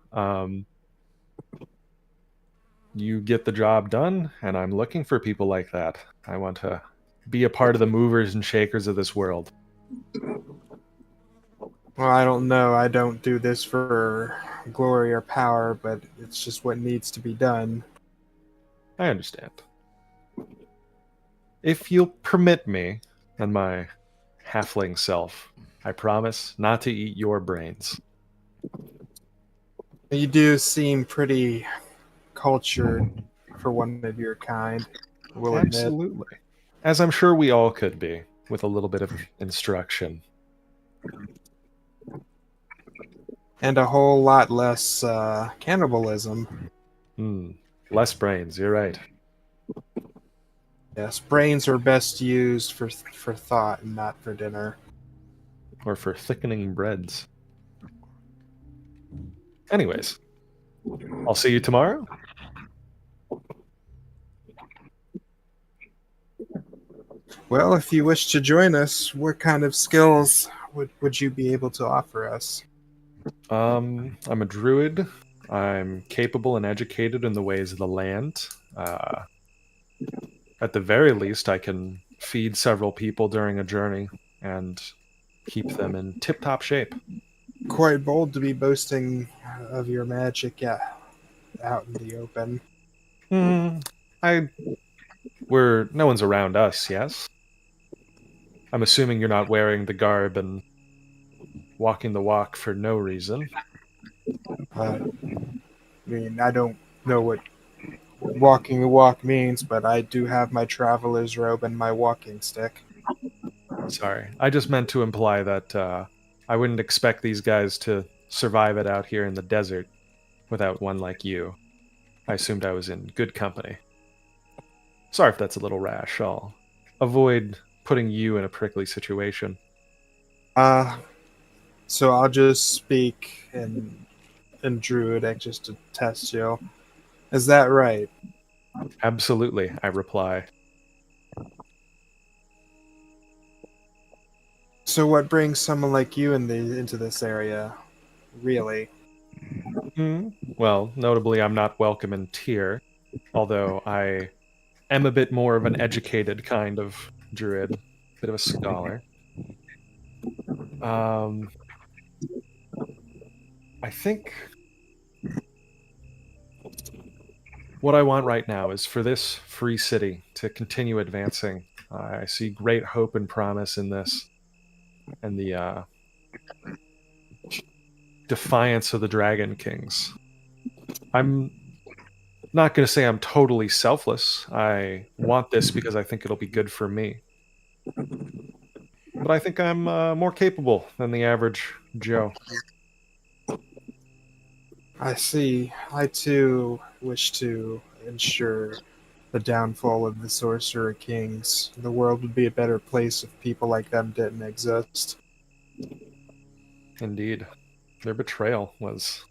S2: You get the job done, and I'm looking for people like that. I want to be a part of the movers and shakers of this world.
S3: Well, I don't know. I don't do this for glory or power, but it's just what needs to be done.
S2: I understand. If you'll permit me and my halfling self, I promise not to eat your brains.
S3: You do seem pretty cultured for one of your kind. Will admit.
S2: Absolutely. As I'm sure we all could be, with a little bit of instruction.
S3: And a whole lot less cannibalism.
S2: Less brains, you're right.
S3: Yes, brains are best used for thought and not for dinner.
S2: Or for thickening breads. Anyways, I'll see you tomorrow.
S3: Well, if you wish to join us, what kind of skills would you be able to offer us?
S2: I'm a druid. I'm capable and educated in the ways of the land. At the very least, I can feed several people during a journey and keep them in tip-top shape.
S3: Quite bold to be boasting of your magic out in the open.
S2: No one's around us, yes? I'm assuming you're not wearing the garb and walking the walk for no reason.
S3: I mean, I don't know what walking the walk means, but I do have my traveler's robe and my walking stick.
S2: Sorry, I just meant to imply that I wouldn't expect these guys to survive it out here in the desert without one like you. I assumed I was in good company. Sorry if that's a little rash. I'll avoid putting you in a prickly situation.
S3: So I'll just speak in Druidic just to test you. Is that right?
S2: Absolutely, I reply.
S3: So what brings someone like you into this area, really?
S2: Well, notably, I'm not welcome in Tyr, although I am a bit more of an educated kind of druid, a bit of a scholar. I think what I want right now is for this free city to continue advancing. I see great hope and promise in this, and the defiance of the Dragon Kings. I'm not going to say I'm totally selfless. I want this because I think it'll be good for me. But I think I'm more capable than the average Joe.
S3: I see. I too wish to ensure the downfall of the Sorcerer Kings. The world would be a better place if people like them didn't exist.
S2: Indeed. Their betrayal was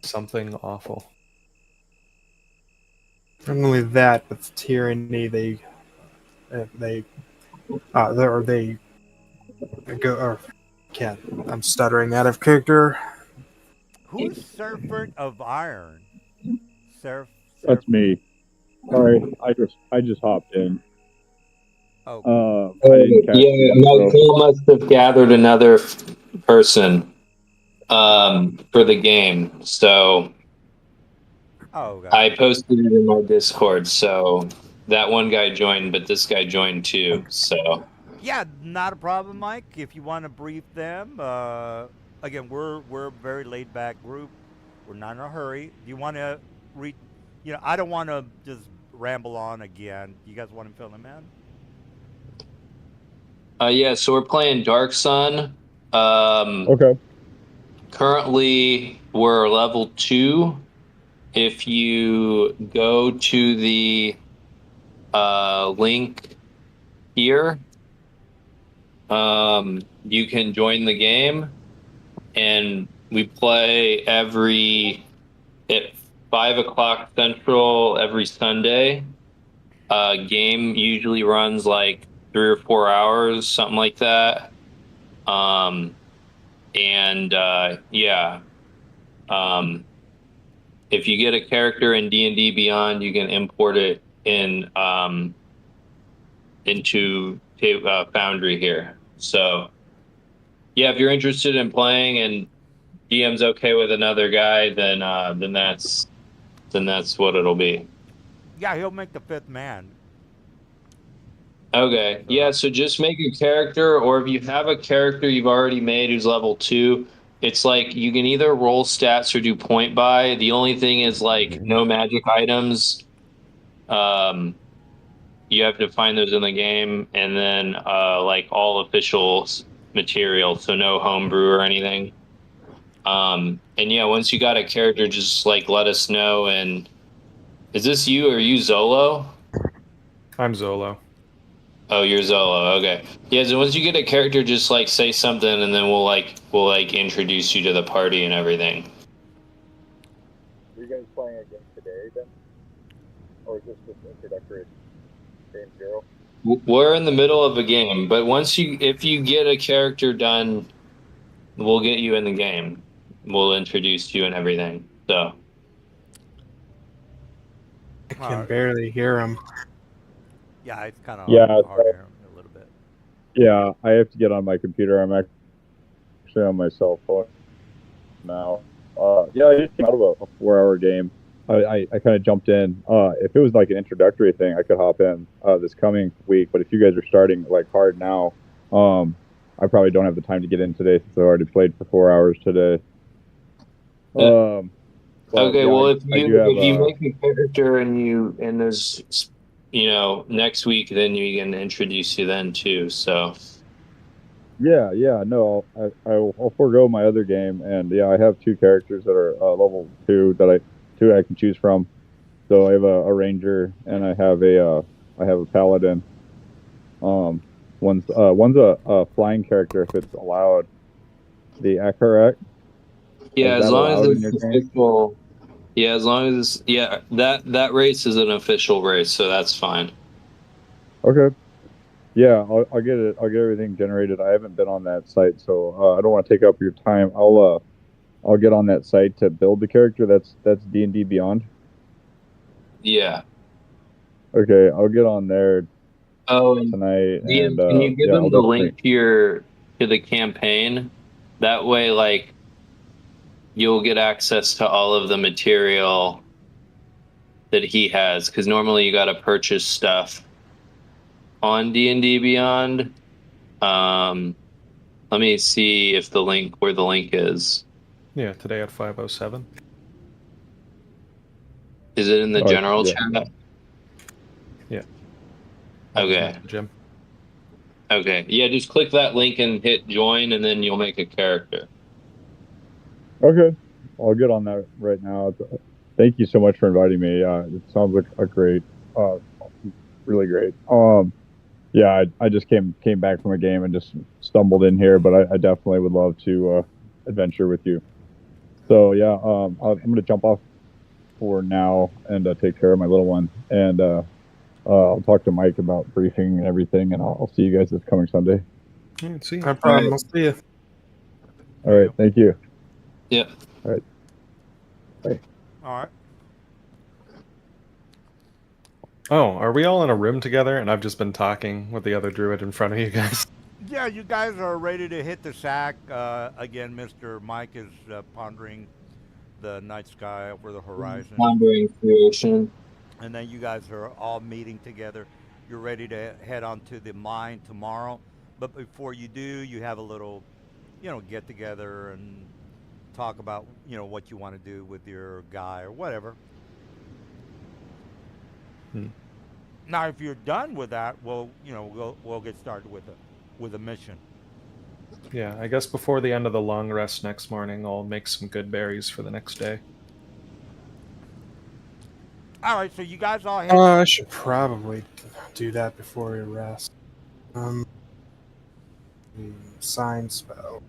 S2: something awful.
S3: Not only that, but the tyranny they go. Or, can't. I'm stuttering out of character.
S1: Who's Serpent of Iron?
S5: That's me. Sorry, I just hopped in.
S1: Oh.
S5: I didn't catch
S4: Yeah,
S5: that,
S4: Michael must have gathered another person for the game. So
S1: Oh, God.
S4: I posted it in my Discord. So that one guy joined, but this guy joined too. So
S1: Yeah, not a problem, Mike. If you want to brief them, again, we're a very laid back group. We're not in a hurry. Do you want to read? I don't want to just ramble on again. You guys want to fill them in?
S4: yeah, so we're playing Dark Sun.
S5: Okay.
S4: Currently, we're level 2. If you go to the link here, you can join the game, and we play at 5 o'clock Central every Sunday. Game usually runs like 3 or 4 hours, something like that. If you get a character in D&D Beyond, you can import it in into Foundry here. So yeah, if you're interested in playing and DM's okay with another guy, then that's what it'll be.
S1: Yeah, he'll make the fifth man.
S4: Okay. Yeah, so just make a character, or if you have a character you've already made who's level 2, it's like you can either roll stats or do point buy. The only thing is like no magic items. You have to find those in the game, and then like all official material, so no homebrew or anything. And yeah, once you got a character, just like let us know. And is this you or you Zolo?
S2: I'm Zolo.
S4: Oh, you're Zolo. Okay. Yeah. So once you get a character, just like say something, and then we'll introduce you to the party and everything.
S5: Are you guys playing a game today then? Or is this just introductory? Game 0?
S4: We're in the middle of a game, but if you get a character done, we'll get you in the game. We'll introduce you and everything. So.
S3: I can barely hear him.
S1: Yeah, it's kind of
S5: Yeah,
S1: hard to hear him a little bit.
S5: Yeah, I have to get on my computer. I'm actually on my cell phone now. Yeah, I just came out of a 4-hour game. I kind of jumped in. If it was like an introductory thing, I could hop in this coming week. But if you guys are starting like hard now, I probably don't have the time to get in today since I already played for 4 hours today.
S4: Okay,
S5: yeah,
S4: well, if you make a character and there's next week, then you can introduce you then too. So.
S5: Yeah, no, I'll forego my other game, and yeah, I have 2 characters that are level 2 that I can choose from. So I have a ranger and I have a paladin. One's a flying character if it's allowed. The Akarak.
S4: Yeah, as long as it's official. Yeah, as long as that race is an official race, so that's fine.
S5: Okay. Yeah, I'll get it. I'll get everything generated. I haven't been on that site, so I don't want to take up your time. I'll get on that site to build the character. That's D&D Beyond.
S4: Yeah.
S5: Okay, I'll get on there tonight.
S4: Ian, can you give them the link to the campaign? That way, like, you'll get access to all of the material that he has. Because normally you got to purchase stuff on D&D Beyond. Let me see if where the link is.
S2: Yeah, today at 5:07.
S4: Is it in the general chat?
S2: Yeah.
S4: Okay.
S2: Jim.
S4: Okay. Yeah, just click that link and hit join, and then you'll make a character.
S5: Okay. I'll get on that right now. Thank you so much for inviting me. It sounds like a great, really great. Yeah, I just came back from a game and just stumbled in here, but I definitely would love to adventure with you. So yeah, I'm gonna jump off for now and take care of my little one, and I'll talk to Mike about briefing and everything, and I'll see you guys this coming Sunday.
S2: See you.
S3: No problem. I'll see you.
S5: All right, thank you.
S4: Yeah.
S5: All right. Bye.
S1: All right.
S2: Oh, are we all in a room together? And I've just been talking with the other druid in front of you guys.
S1: Yeah, you guys are ready to hit the sack. Again, Mr. Mike is pondering the night sky over the horizon.
S4: Pondering creation.
S1: And then you guys are all meeting together. You're ready to head on to the mine tomorrow. But before you do, you have a little, get together and talk about, what you want to do with your guy or whatever. Now, if you're done with that, we'll get started with a mission.
S2: Yeah, I guess before the end of the long rest next morning, I'll make some good berries for the next day.
S1: All right, so you guys all head.
S3: I should probably do that before we rest. Sign spell.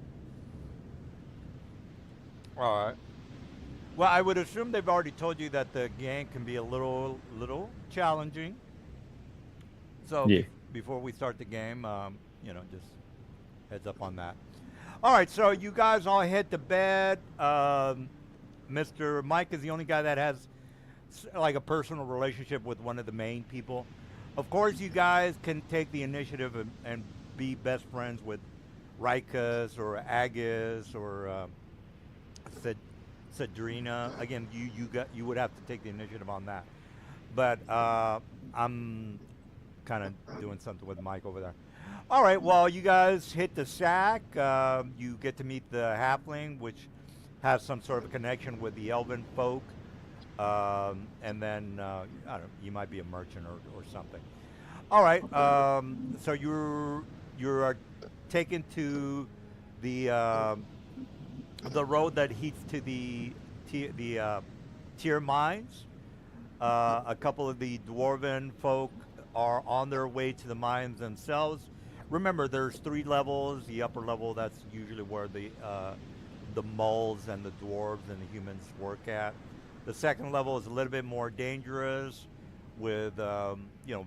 S1: All right. Well, I would assume they've already told you that the game can be a little challenging. So
S2: yeah.
S1: Before we start the game, just heads up on that. All right, so you guys all head to bed. Mr. Mike is the only guy that has like a personal relationship with one of the main people. Of course, you guys can take the initiative and be best friends with Rikus or Agus or Cedrina. Again, you would have to take the initiative on that. But I'm kind of doing something with Mike over there. All right, well, you guys hit the sack. You get to meet the halfling, which has some sort of a connection with the elven folk. And then, I don't know, you might be a merchant or something. All right, so you are taken to the the road that leads to the tier mines. A couple of the dwarven folk are on their way to the mines themselves. Remember, there's 3 levels. The upper level, that's usually where the moles and the dwarves and the humans work at. The second level is a little bit more dangerous, with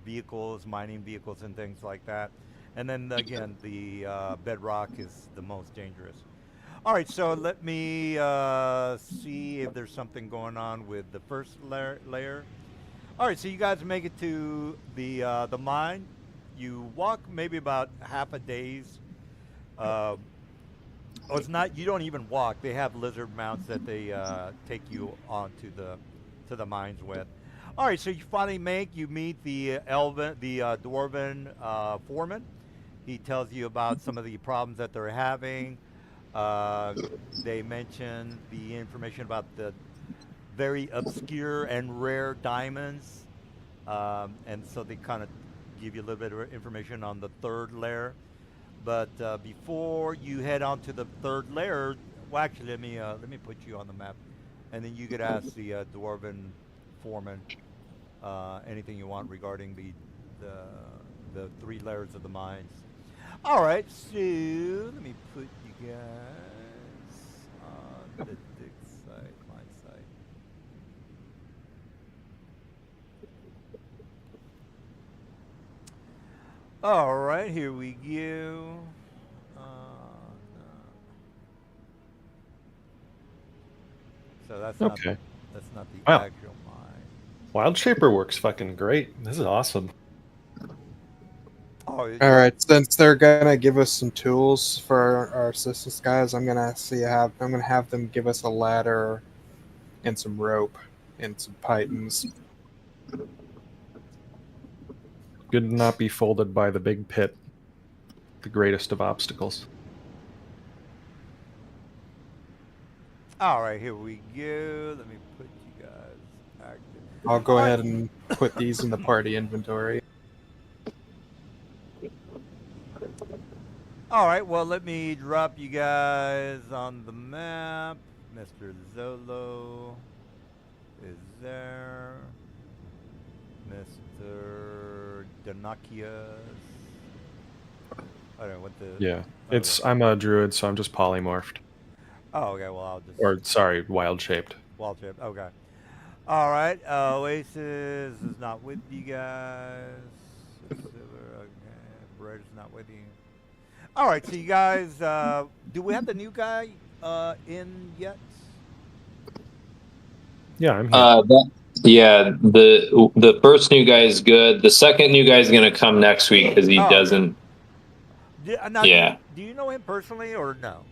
S1: vehicles, mining vehicles, and things like that. And then again, the bedrock is the most dangerous. All right, so let me see if there's something going on with the first layer. All right, so you guys make it to the mine. You walk maybe about half a day's. It's not. You don't even walk. They have lizard mounts that they take you on to the mines with. All right, so you finally you meet the dwarven foreman. He tells you about some of the problems that they're having. They mention the information about the very obscure and rare diamonds, and so they kind of give you a little bit of information on the third layer. But before you head on to the third layer, well, actually, let me put you on the map, and then you could ask the dwarven foreman anything you want regarding the 3 layers of the mines. All right, so let me put you guys on the dig side, mine side. All right, here we go. No. So that's
S2: Okay.
S1: That's not the
S2: Wow.
S1: actual mine.
S2: Wild Shaper works fucking great. This is awesome.
S1: Oh,
S3: All right, since they're gonna give us some tools for our assistance guys, I'm gonna have them give us a ladder and some rope and some pythons.
S2: Good to not be folded by the big pit, the greatest of obstacles.
S1: All right, here we go. Let me put you guys active.
S3: I'll go ahead and put these in the party inventory.
S1: All right, well, let me drop you guys on the map. Mr. Zolo is there. Mr. Danakias. I don't know what the...
S2: Yeah,
S1: okay.
S2: I'm a druid, so I'm just polymorphed.
S1: Oh, okay, well, I'll just...
S2: Or, sorry, wild shaped.
S1: Wild trip, okay. All right, Oasis is not with you guys. Okay, Bread is not with you. All right, so you guys, do we have the new guy in yet?
S2: Yeah, I'm here.
S4: The first new guy is good. The second new guy is gonna come next week because he doesn't.
S1: Now,
S4: Yeah.
S1: Do you know him personally or no?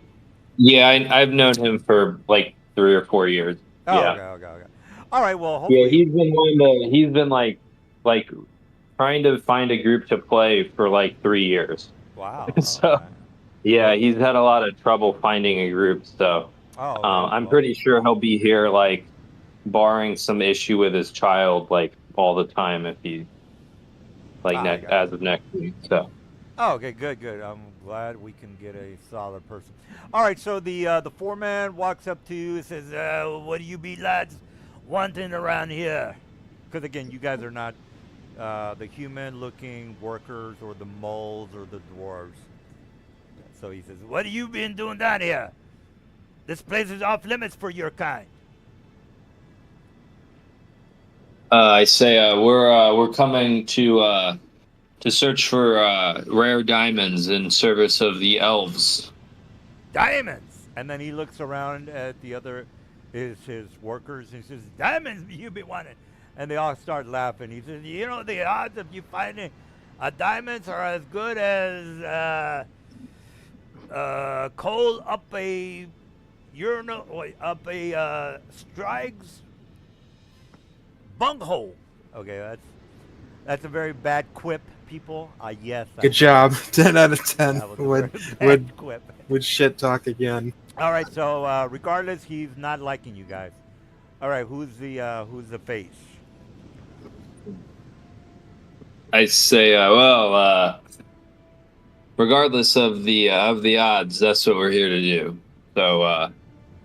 S4: Yeah, I've known him for like 3 or 4 years.
S1: Oh,
S4: yeah.
S1: Okay. All right, well, hopefully...
S4: Yeah, he's been like trying to find a group to play for like 3 years.
S1: Wow.
S4: So,
S1: okay.
S4: yeah, he's had a lot of trouble finding a group. So,
S1: Okay,
S4: I'm
S1: well,
S4: pretty sure he'll be here, like, barring some issue with his child, like all the time if he, like, as of next week. So.
S1: Oh, okay, good. I'm glad we can get a solid person. All right, so the foreman walks up to you and says, "What do you be lads wanting around here?" Because again, you guys are not the human-looking workers or the moles or the dwarves. So he says, "What have you been doing down here? This place is off limits for your kind."
S4: I say we're coming to search for rare diamonds in service of the elves.
S1: Diamonds! And then he looks around at the other his workers and he says, "Diamonds you be wanting." And they all start laughing. He says, "You know, the odds of you finding diamonds are as good as coal up a Strig's bunghole." Okay, that's a very bad quip, people. Yes.
S3: Good job. 10 out of 10
S1: That was a very bad quip.
S3: would shit talk again.
S1: All right, so regardless, he's not liking you guys. All right, who's the face?
S4: I say, regardless of the odds, that's what we're here to do. So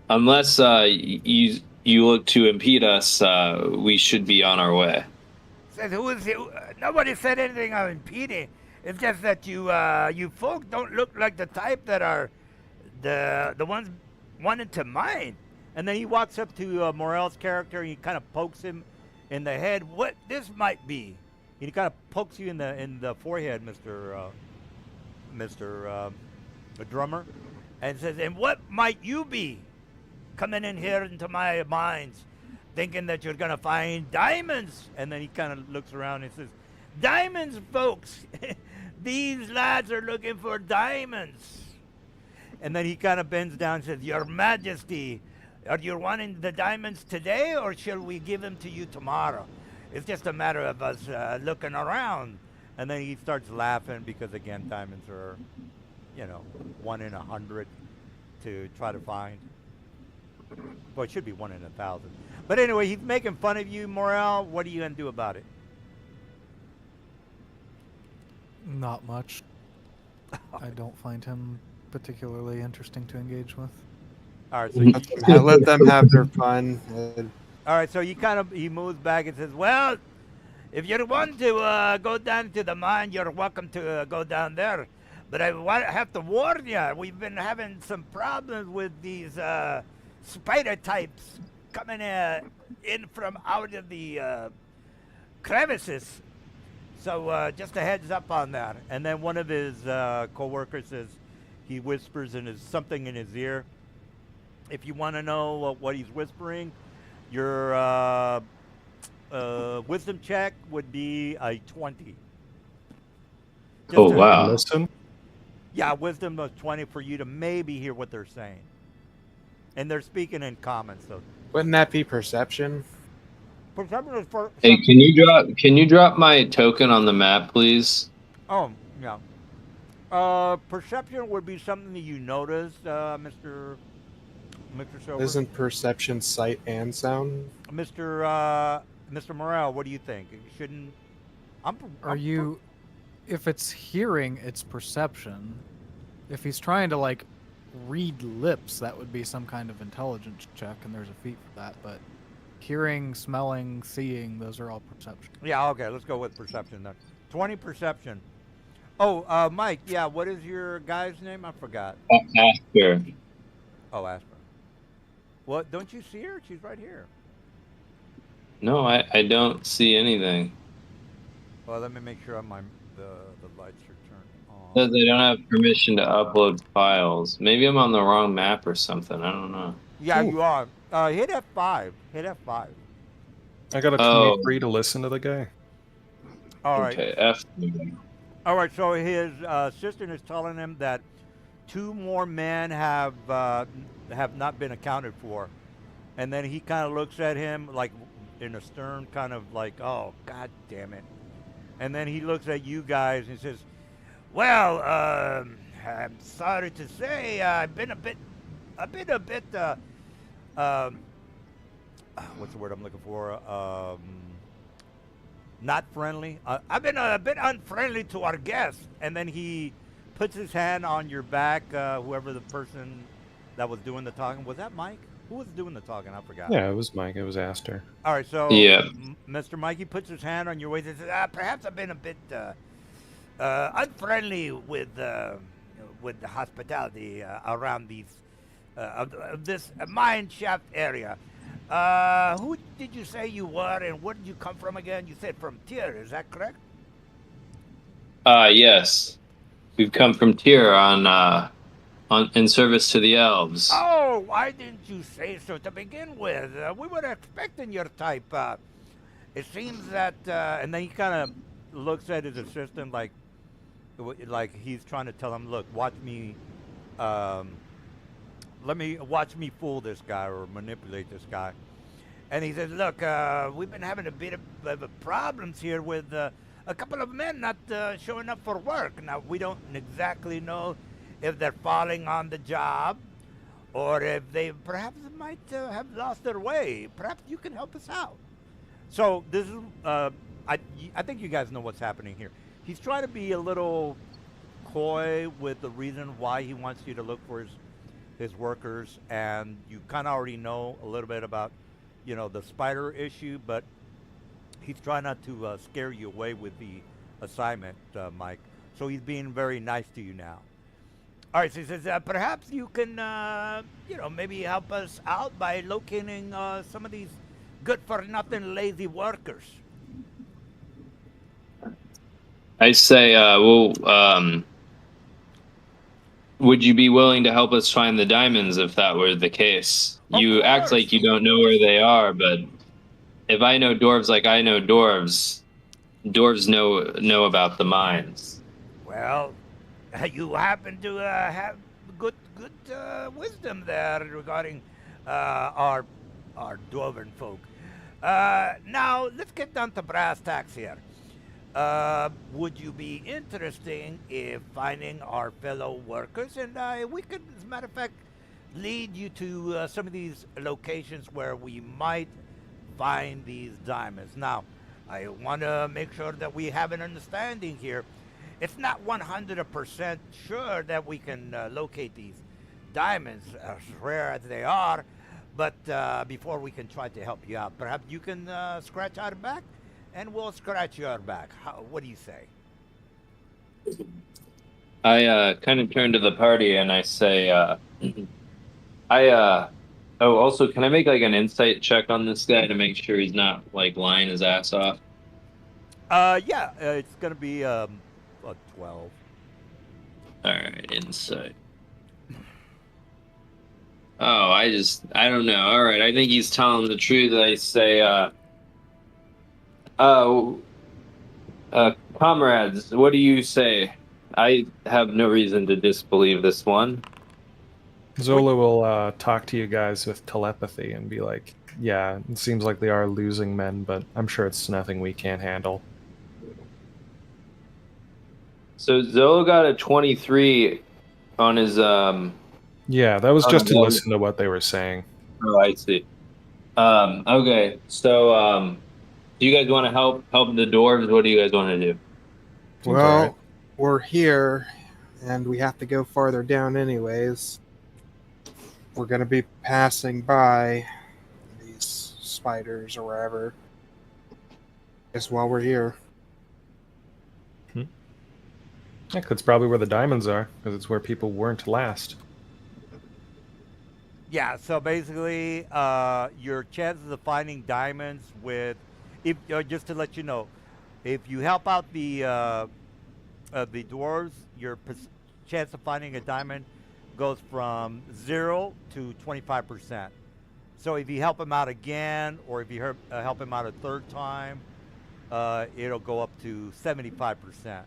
S4: unless you look to impede us, we should be on our way.
S1: Says nobody said anything on impeding. It's just that you folk don't look like the type that are the ones wanted to mine. And then he walks up to Morel's character and he kind of pokes him in the head. What this might be? He kind of pokes you in the forehead, Mister Drummer, and says, "And what might you be coming in here into my mines, thinking that you're gonna find diamonds?" And then he kind of looks around and says, "Diamonds, folks. These lads are looking for diamonds." And then he kind of bends down and says, "Your Majesty, are you wanting the diamonds today, or shall we give them to you tomorrow? It's just a matter of us looking around." And then he starts laughing because, again, diamonds are, 1 in 100 to try to find. Well, it should be 1 in 1,000. But anyway, he's making fun of you, Morel. What are you going to do about it?
S6: Not much. I don't find him particularly interesting to engage with.
S1: All right, so
S3: Let them have their fun.
S1: all right, so he moves back and says, "Well, if you want to go down to the mine, you're welcome to go down there. But I have to warn you, we've been having some problems with these spider types coming in from out of the crevices. So just a heads up on that." And then one of his co-workers says, he whispers something in his ear. If you want to know what he's whispering, your wisdom check would be a 20. Just
S4: Oh,
S1: to-
S4: wow.
S2: Listen.
S1: Yeah, wisdom of 20 for you to maybe hear what they're saying. And they're speaking in common, so
S3: Wouldn't that be perception?
S1: perception is for
S4: Hey, can you drop my token on the map, please?
S1: Oh, yeah. Perception would be something that you notice, Mr. Silver.
S3: Isn't perception sight and sound?
S1: Mr. Morel, what do you think? Shouldn't
S6: If it's hearing, it's perception. If he's trying to like read lips, that would be some kind of intelligence check, and there's a feat for that. But hearing, smelling, seeing, those are all perception.
S1: Yeah, okay, let's go with perception then. 20 perception. Oh, Mike, yeah, what is your guy's name? I forgot.
S4: Aster.
S1: Oh, Asper. What? Don't you see her? She's right here.
S4: No, I don't see anything.
S1: Well, let me make sure the lights are turned on.
S4: Says I don't have permission to upload files. Maybe I'm on the wrong map or something. I don't know.
S1: Yeah,
S6: Ooh.
S1: you are. Hit F5. Hit F5.
S2: I got a
S4: Oh.
S2: 23 to listen to the guy.
S1: All right.
S4: Okay, F.
S1: All right. So his assistant is telling him that 2 more men have not been accounted for, and then he kind of looks at him like in a stern kind of like, "Oh, God damn it!" And then he looks at you guys and says, "Well, I'm sorry to say, I've been a bit, what's the word I'm looking for? Not friendly. I've been a bit unfriendly to our guests." And then he puts his hand on your back. Whoever the person that was doing the talking, was that Mike? Who was doing the talking? I forgot.
S2: Yeah, it was Mike. It was Aster.
S1: All right, so
S4: Yeah.
S1: Mr. Mikey puts his hand on your waist and says, "Perhaps I've been a bit unfriendly with the hospitality around these of this mine shaft area. Who did you say you were, and where did you come from again? You said from Tyr, is that correct?"
S4: Yes. We've come from Tyr in service to the elves.
S1: Oh, why didn't you say so to begin with? We were expecting your type. It seems that, and then he kind of looks at his assistant like he's trying to tell him, "Look, watch me. Watch me fool this guy or manipulate this guy." And he says, "Look, we've been having a bit of problems here with a couple of men not showing up for work. Now, we don't exactly know if they're falling on the job or if they perhaps might have lost their way. Perhaps you can help us out." So this is, I think you guys know what's happening here. He's trying to be a little coy with the reason why he wants you to look for his workers, and you kind of already know a little bit about, the spider issue, but he's trying not to scare you away with the assignment, Mike. So he's being very nice to you now. All right, so he says, perhaps you can, maybe help us out by locating some of these good-for-nothing lazy workers.
S4: I say, would you be willing to help us find the diamonds if that were the case?
S1: Of
S4: You act
S1: course.
S4: like you don't know where they are, but if I know dwarves like I know dwarves know about the mines.
S1: Well, you happen to have good wisdom there regarding our dwarven folk. Now let's get down to brass tacks here. Would you be interested in finding our fellow workers, and we could, as a matter of fact, lead you to some of these locations where we might find these diamonds. Now, I want to make sure that we have an understanding here. It's not 100% sure that we can locate these diamonds, as rare as they are, but before we can try to help you out, perhaps you can scratch our back, and we'll scratch your back. What do you say?
S4: I kind of turn to the party and I say, also, can I make like an insight check on this guy to make sure he's not like lying his ass off?
S1: Yeah, it's gonna be a 12.
S4: All right, insight. Oh, I don't know. All right, I think he's telling the truth. I say, comrades, what do you say? I have no reason to disbelieve this one.
S2: Zola will talk to you guys with telepathy and be like, yeah, it seems like they are losing men, but I'm sure it's nothing we can't handle.
S4: So Zola got a 23 on his
S2: Yeah, that was just to
S4: yeah.
S2: listen to what they were saying.
S4: Oh, I see. Okay. So do you guys want to help the dwarves? What do you guys want to do?
S2: Seems
S3: Well,
S2: alright.
S3: we're here, and we have to go farther down anyways. We're gonna be passing by these spiders or wherever. Just while we're here.
S2: Yeah, 'cause it's probably where the diamonds are, because it's where people weren't last.
S1: Yeah, so basically, your chances of finding diamonds if just to let you know, if you help out the dwarves, your chance of finding a diamond goes from 0 to 25%. So if you help him out again, or if you help him out a third time, it'll go up to 75%.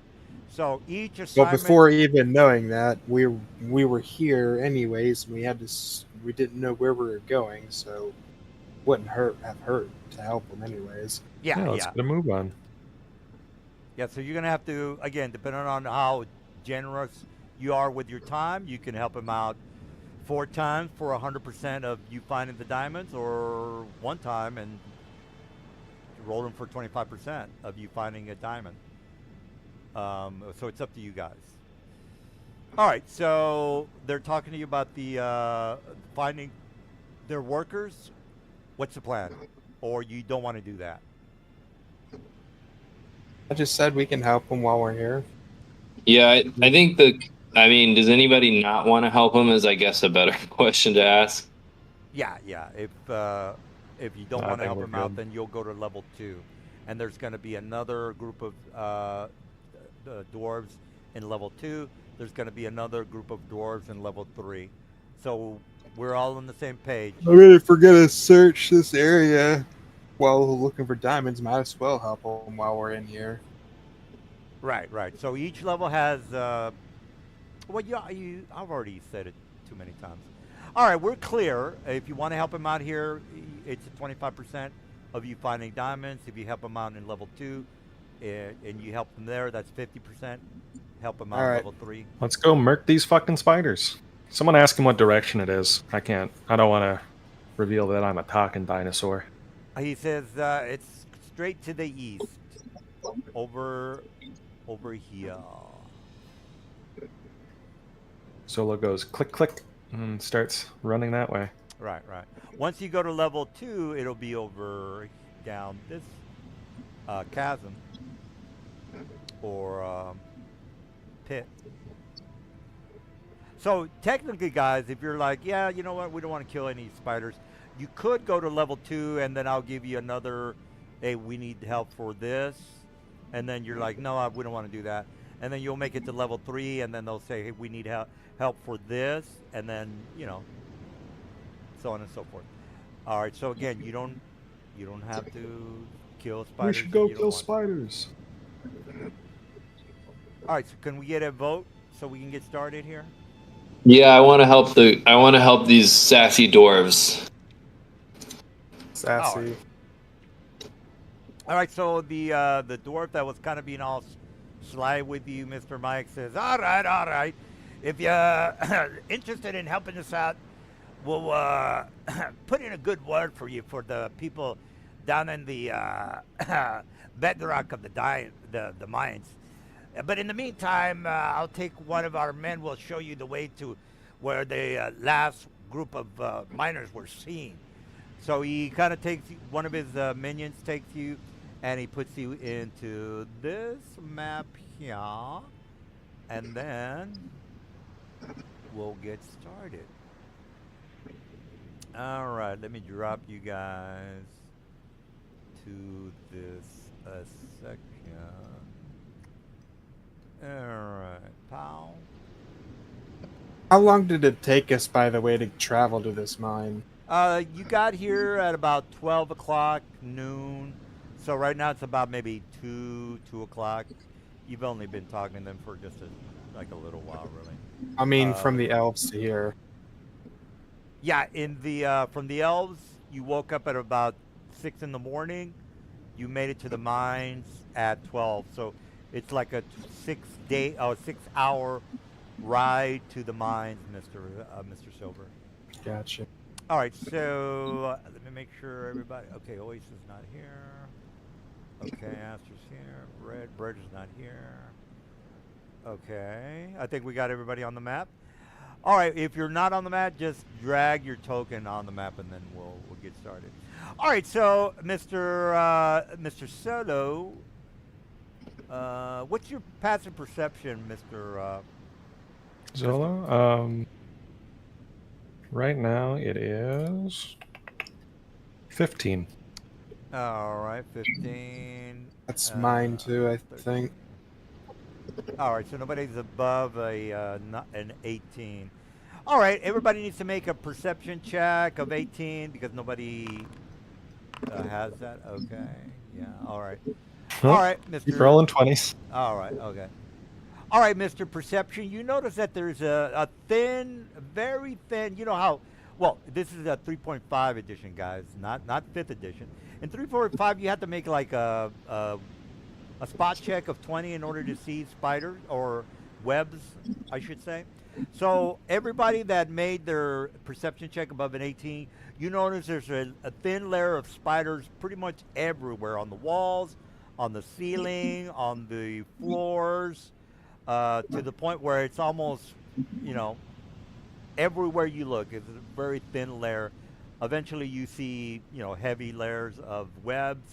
S1: So each
S3: Well,
S1: assignment.
S3: before even knowing that, we were here anyways. And we didn't know where we were going, so wouldn't have hurt to help them anyways.
S2: Yeah, let's get a move on.
S1: Yeah, so you're going to have to, again, depending on how generous you are with your time, you can help him out 4 times for 100% of you finding the diamonds, or 1 time and roll him for 25% of you finding a diamond. So it's up to you guys. All right, so they're talking to you about the finding their workers. What's the plan? Or you don't want to do that?
S3: I just said we can help them while we're here.
S4: Yeah, I think does anybody not want to help him is, I guess, a better question to ask.
S1: Yeah. If you don't
S2: I
S1: want to
S2: think
S1: help
S2: we're
S1: him out,
S2: good.
S1: then you'll go to level 2, and there's going to be another group of dwarves in level 2. There's going to be another group of dwarves in level 3. So we're all on the same page.
S3: I mean, if we're gonna search this area while looking for diamonds, might as well help them while we're in here.
S1: Right. So each level has. Well, I've already said it too many times. All right, we're clear. If you want to help him out here, it's 25% of you finding diamonds. If you help him out in level 2, and you help him there, that's 50%. Help him out
S3: All
S1: in
S3: right.
S1: level 3.
S2: Let's go murk these fucking spiders. Someone ask him what direction it is. I can't. I don't want to reveal that I'm a talking dinosaur.
S1: He says it's straight to the east. Over here.
S2: Solo goes click, click. and starts running that way.
S1: Right. Once you go to level 2, it'll be over down this chasm or pit. So technically, guys, if you're like, yeah, you know what, we don't want to kill any spiders, you could go to level 2, and then I'll give you another, hey, we need help for this, and then you're like, no, we don't want to do that, and then you'll make it to level 3, and then they'll say, hey, we need help for this, and then so on and so forth. All right, so again, you don't have to kill spiders.
S2: We should
S1: if
S2: go
S1: you don't
S2: kill
S1: want to.
S2: spiders.
S1: All right, so can we get a vote so we can get started here?
S4: Yeah, I want to help these sassy dwarves.
S3: Sassy.
S1: All right, so the dwarf that was kind of being all sly with you, Mr. Mike, says, all right. If you're interested in helping us out, we'll put in a good word for you for the people down in the bedrock of the mines. But in the meantime, I'll take one of our men. We'll show you the way to where the last group of miners were seen. So he kind of takes one of his minions, takes you, and he puts you into this map here, and then we'll get started. All right, let me drop you guys to this section. All right, pow.
S3: How long did it take us, by the way, to travel to this mine?
S1: You got here at about 12 o'clock, noon. So right now it's about maybe 2 o'clock. You've only been talking to them for just a little while, really.
S3: I mean, from the elves to here.
S1: Yeah, in the from the elves, you woke up at about 6 in the morning. You made it to the mines at 12. So it's like a 6-hour ride to the mines, Mr. Silver.
S3: Gotcha.
S1: All right, so let me make sure everybody. Okay, Oasis is not here. Okay, Aster's here. Bread is not here. Okay, I think we got everybody on the map. All right, if you're not on the map, just drag your token on the map, and then we'll get started. All right, so Mr. Solo, what's your passive perception, Mr.
S2: Zolo? Right now it is 15.
S1: All right, 15.
S3: That's mine too, I
S1: 13.
S3: think.
S1: All right, so nobody's above an 18. All right, everybody needs to make a perception check of 18 because nobody has that. Okay, yeah. All right.
S2: Well,
S1: All right, Mr.
S2: Keep rolling 20s.
S1: All right, okay. All right, Mr. Perception, you notice that there's a thin, very thin, you know how, well, this is a 3.5 edition, guys, not 5th edition. In 3.5, you have to make like a spot check of 20 in order to see spiders, or webs, I should say. So everybody that made their perception check above an 18, you notice there's a thin layer of spiders pretty much everywhere, on the walls, on the ceiling, on the floors, to the point where it's almost, everywhere you look, it's a very thin layer. Eventually you see, heavy layers of webs,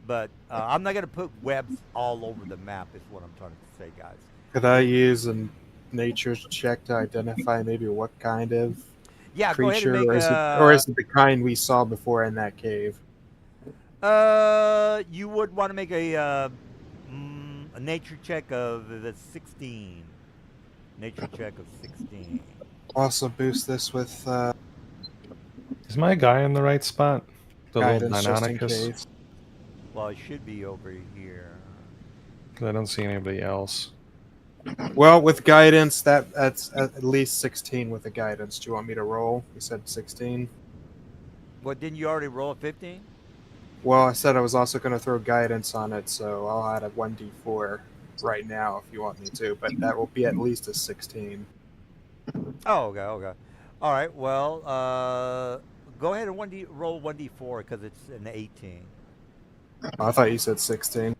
S1: but I'm not going to put webs all over the map is what I'm trying to say, guys.
S3: Could I use a nature check to identify maybe what kind of
S1: go
S3: creature,
S1: ahead and make
S3: or is it the kind we saw before in that cave?
S1: You would want to make a nature check of the 16. Nature check of 16.
S3: Also boost this with
S2: Is my guy in the right spot? The little
S3: guidance just in
S2: Deinonychus?
S3: case.
S1: Well, it should be over here.
S2: Because I don't see anybody else.
S3: Well, with guidance, that's at least 16 with the guidance. Do you want me to roll? You said 16.
S1: What, didn't you already roll a 15?
S3: Well, I said I was also going to throw guidance on it, so I'll add a 1d4 right now if you want me to, but that will be at least a 16.
S1: Oh, okay. All right, well, go ahead and roll 1d4 because it's an 18.
S3: I thought you said 16.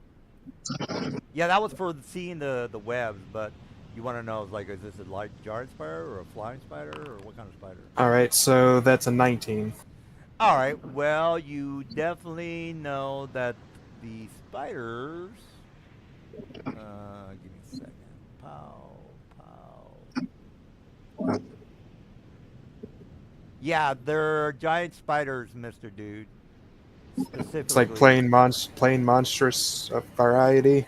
S1: Yeah, that was for seeing the webs, but You want to know, like, is this a large giant spider or a flying spider or what kind of spider?
S3: All right, so that's a 19.
S1: All right. Well, you definitely know that the spiders. Give me a second. Pow, pow. Yeah, they're giant spiders, Mr. Dude. Specifically.
S3: It's like plain monstrous variety.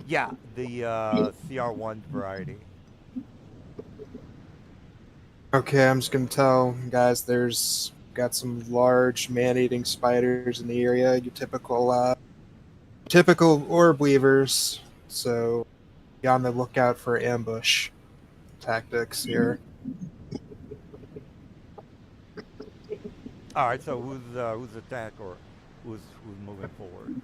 S1: Yeah, the CR1 variety.
S3: Okay, I'm just gonna tell guys there's got some large man-eating spiders in the area. Your typical orb weavers. So be on the lookout for ambush tactics here.
S1: All right. So who's attack or who's moving forward?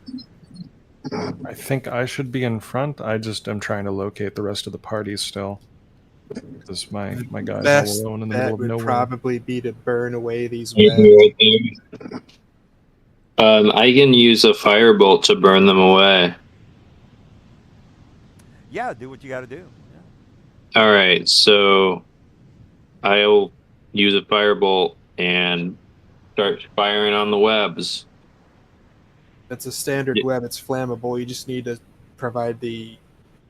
S2: I think I should be in front. I just am trying to locate the rest of the party still. Because my guy's
S3: Best
S2: all alone in the
S3: bet
S2: middle of
S3: would
S2: nowhere.
S3: probably be to burn away these
S4: Right
S3: webs.
S4: there. I can use a firebolt to burn them away.
S1: Yeah, do what you got to do. Yeah.
S4: All right, so I'll use a firebolt and start firing on the webs.
S3: It's a standard
S4: Yeah.
S3: web. It's flammable. You just need to provide the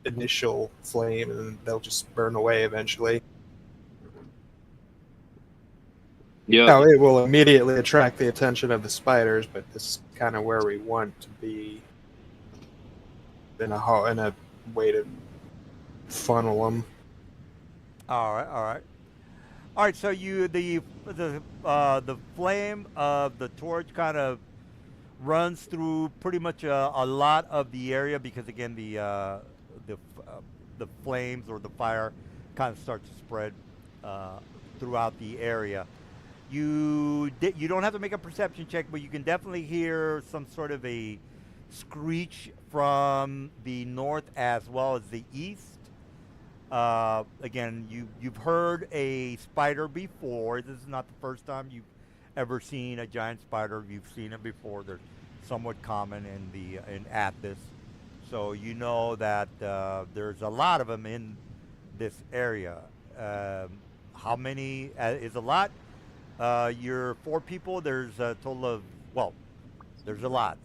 S3: initial flame, and they'll just burn away eventually.
S4: Yep.
S3: Now, it will immediately attract the attention of the spiders, but this is kind of where we want to be in a way to funnel them.
S1: All right, all right, all right. So the flame of the torch kind of runs through pretty much a lot of the area because again the flames or the fire kind of starts to spread throughout the area. You don't have to make a perception check, but you can definitely hear some sort of a screech from the north as well as the east. Again, you've heard a spider before. This is not the first time you've ever seen a giant spider. You've seen it before. They're somewhat common in Athos, so you know that there's a lot of them in this area. How many is a lot? You're 4 people. There's a total of there's a lot.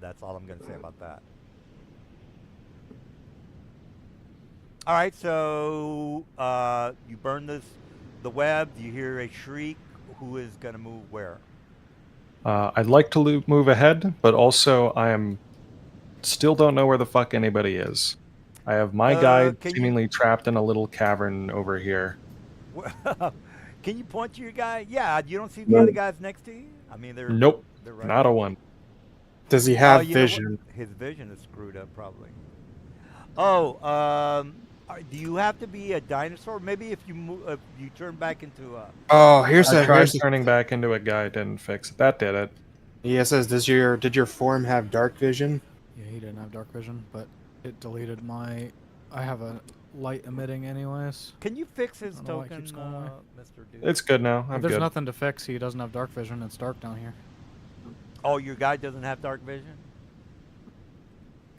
S1: That's all I'm going to say about that. All right, so you burn the web. You hear a shriek. Who is going to move where?
S2: I'd like to move ahead, but also I still don't know where the fuck anybody is. I have my guy seemingly trapped in a little cavern over here.
S1: Can you point to your guy? Yeah, you don't see the other guys next to you? I mean, they're
S2: Nope,
S1: they're right
S2: not a one.
S3: Does he have
S1: you know what?
S3: vision?
S1: His vision is screwed up, probably. Oh, do you have to be a dinosaur? Maybe if you turn back into a.
S3: Oh, here's
S2: I tried
S3: a.
S2: turning back into a guy, didn't fix it. That did it.
S3: He says, did your form have dark vision?
S6: Yeah, he didn't have dark vision, but it deleted my. I have a light emitting anyways.
S1: Can you fix his
S6: I don't know why it
S1: token,
S6: keeps going away.
S1: Mr. Dude?
S2: It's good now. I'm
S6: There's
S2: good.
S6: nothing to fix. He doesn't have dark vision. It's dark down here.
S1: Oh, your guy doesn't have dark vision?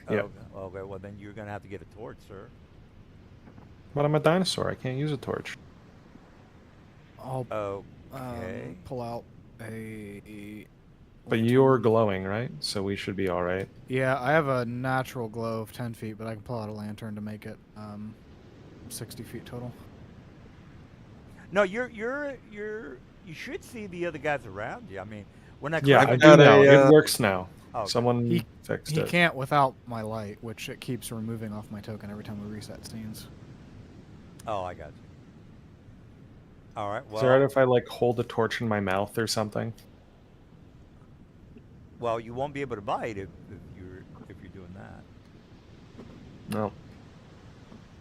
S2: Yep.
S1: Okay, well then you're gonna have to get a torch, sir.
S2: But I'm a dinosaur. I can't use a torch.
S6: I'll
S1: Okay.
S6: pull out a.
S2: But you're glowing, right? So we should be all right.
S6: Yeah, I have a natural glow of 10 feet, but I can pull out a lantern to make it 60 feet total.
S1: No, you should see the other guys around you. I mean, when I
S2: Yeah, I
S1: click-
S2: do
S3: got
S2: now.
S3: a,
S2: It works now.
S1: Okay.
S2: Someone fixed
S6: He
S2: it.
S6: can't without my light, which it keeps removing off my token every time we reset scenes.
S1: Oh, I got you. All right.
S2: Is it alright
S1: Well,
S2: if I like hold a torch in my mouth or something?
S1: well, you won't be able to bite if you're doing that.
S2: No.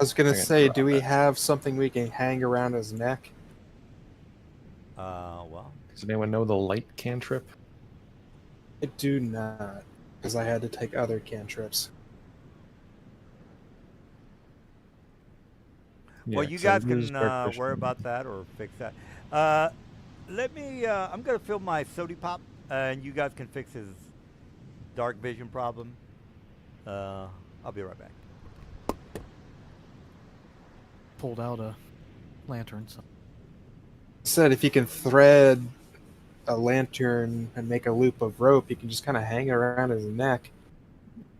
S3: I was gonna
S2: I can
S3: say,
S2: try
S3: do we
S2: that.
S3: have something we can hang around his neck?
S1: Well,
S2: Does anyone know the light cantrip?
S3: I do not, because I had to take other cantrips.
S1: well,
S2: Yeah,
S1: you
S2: 'cause I
S1: guys
S2: lose
S1: can
S2: dark vision.
S1: worry about that or fix that. Let me. I'm gonna fill my sody pop, and you guys can fix his dark vision problem. I'll be right back.
S6: pulled out a lantern. So.
S3: Said if you can thread a lantern and make a loop of rope, you can just kind of hang it around his neck.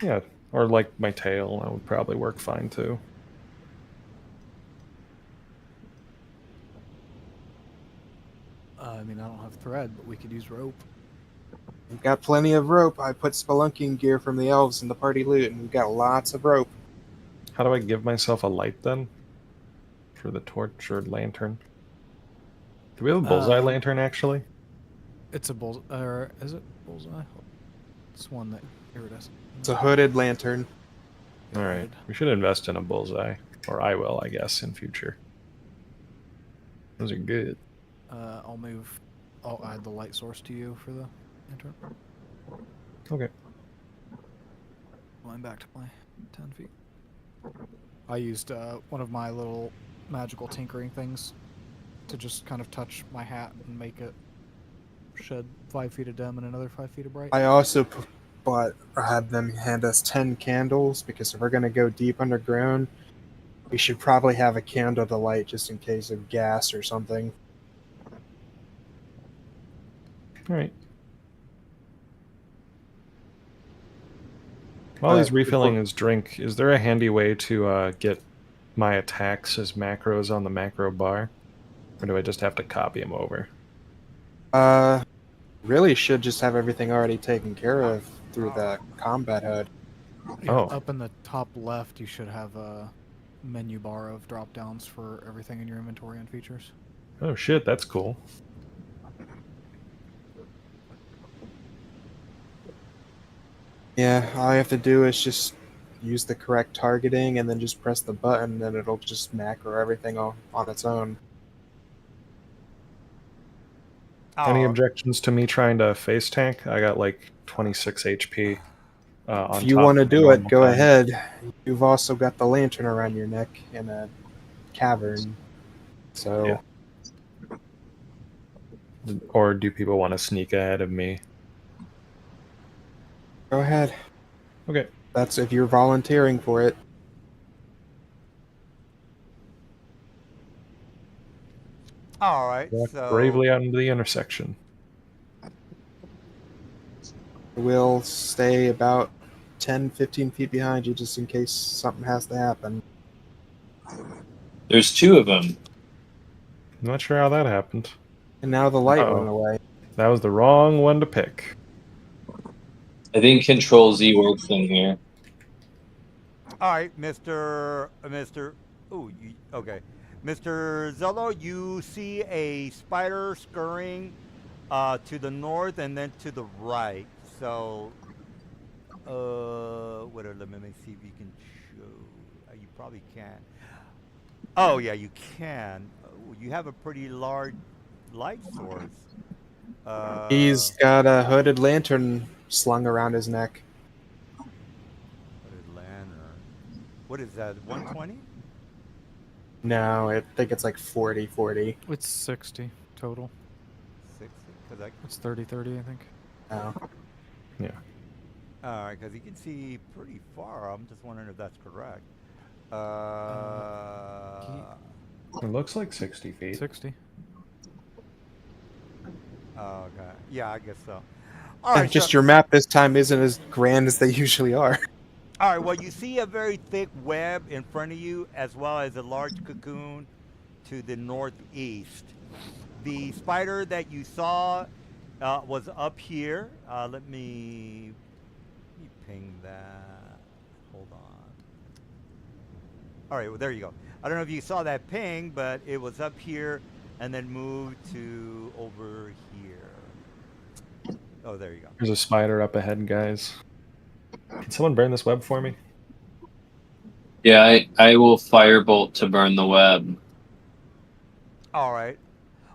S2: Yeah, or like my tail, that would probably work fine too.
S6: I mean, I don't have thread, but we could use rope.
S3: We've got plenty of rope. I put spelunking gear from the elves in the party loot, and we've got lots of rope.
S2: How do I give myself a light then? For the torch or lantern? Do we have a bullseye lantern actually?
S6: It's a bullseye. Or is it bullseye? It's one that. Here it is.
S3: It's a hooded lantern.
S2: Alright, we should invest in a bullseye. Or I will, I guess, in future. Those are good.
S6: I'll add the light source to you for the lantern.
S2: Okay.
S6: Going back to my 10 feet. I used one of my little magical tinkering things to just kind of touch my hat and make it shed 5 feet of dim and another 5 feet of bright.
S3: I also had them hand us 10 candles, because if we're going to go deep underground, we should probably have a candle to light just in case of gas or something.
S2: Alright. While he's refilling his drink, is there a handy way to get my attacks as macros on the macro bar? Or do I just have to copy them over?
S3: Really should just have everything already taken care of through the combat HUD.
S6: Yeah,
S2: Oh.
S6: Up in the top left, you should have a menu bar of drop downs for everything in your inventory and features.
S2: Oh shit, that's cool.
S3: Yeah, all I have to do is just use the correct targeting and then just press the button, and it'll just macro everything on its own.
S2: Any objections to me trying to face tank? I got like 26 HP.
S3: If you want to do it, go ahead. You've also got the lantern around your neck in a cavern. So,
S2: Yeah. Or do people want to sneak ahead of me?
S3: go ahead.
S2: Okay.
S3: That's if you're volunteering for it.
S1: All right.
S2: Walk
S1: So
S2: bravely out into the intersection.
S3: We'll stay about 10, 15 feet behind you just in case something has to happen.
S4: There's two of them.
S2: I'm not sure how that happened.
S3: And now the light
S2: Uh-oh.
S3: went away.
S2: That was the wrong one to pick.
S4: I think Control Z works in here.
S1: all right, Mr. Mr. Zello, you see a spider scurrying to the north and then to the right. So, let me see if you can show. You probably can. Oh yeah, you can. You have a pretty large light source.
S3: He's got a hooded lantern slung around his neck.
S1: Hooded lantern. What is that? 120?
S3: No, I think it's like 40.
S6: It's 60 total.
S1: 60? Because
S6: It's 30, I think.
S3: No.
S1: all right, because you can see pretty far. I'm just wondering if that's correct.
S2: It looks like 60 feet.
S6: 60.
S1: Okay. Yeah, I guess so. All right.
S3: Just
S1: so-
S3: your map this time isn't as grand as they usually are.
S1: All right. Well, you see a very thick web in front of you, as well as a large cocoon to the northeast. The spider that you saw was up here. Let me ping that. Hold on. All right. Well, there you go. I don't know if you saw that ping, but it was up here and then moved to over here. Oh, there you go.
S2: There's a spider up ahead, guys. Can someone burn this web for me?
S4: Yeah, I will firebolt to burn the web.
S1: All right.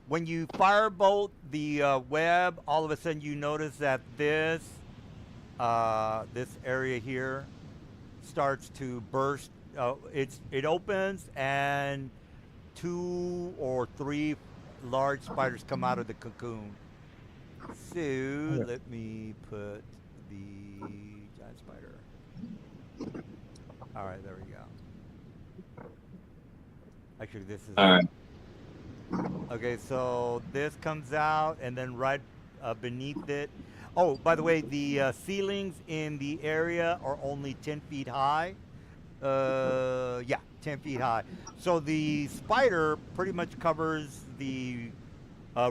S1: When you firebolt the web, all of a sudden you notice that this area here starts to burst. It opens and 2 or 3 large spiders come out of the cocoon. So let me put the giant spider. All right, there we go. Actually, this is.
S4: All right.
S1: Okay, so this comes out, and then right beneath it. Oh, by the way, the ceilings in the area are only 10 feet high. Yeah, 10 feet high. So the spider pretty much covers the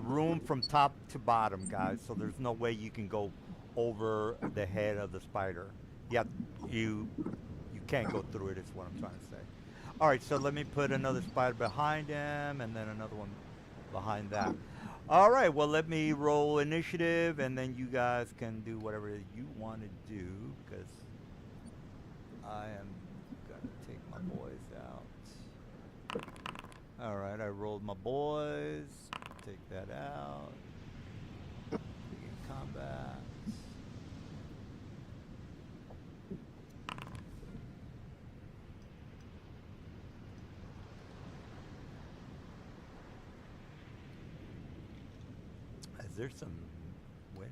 S1: room from top to bottom, guys. So there's no way you can go over the head of the spider. Yeah, you can't go through it. Is what I'm trying to say. All right, so let me put another spider behind him, and then another one behind that. All right, well, let me roll initiative, and then you guys can do whatever you want to do, because I am gonna take my boys out. All right, I rolled my boys. Take that out. Begin combat. Is there some wind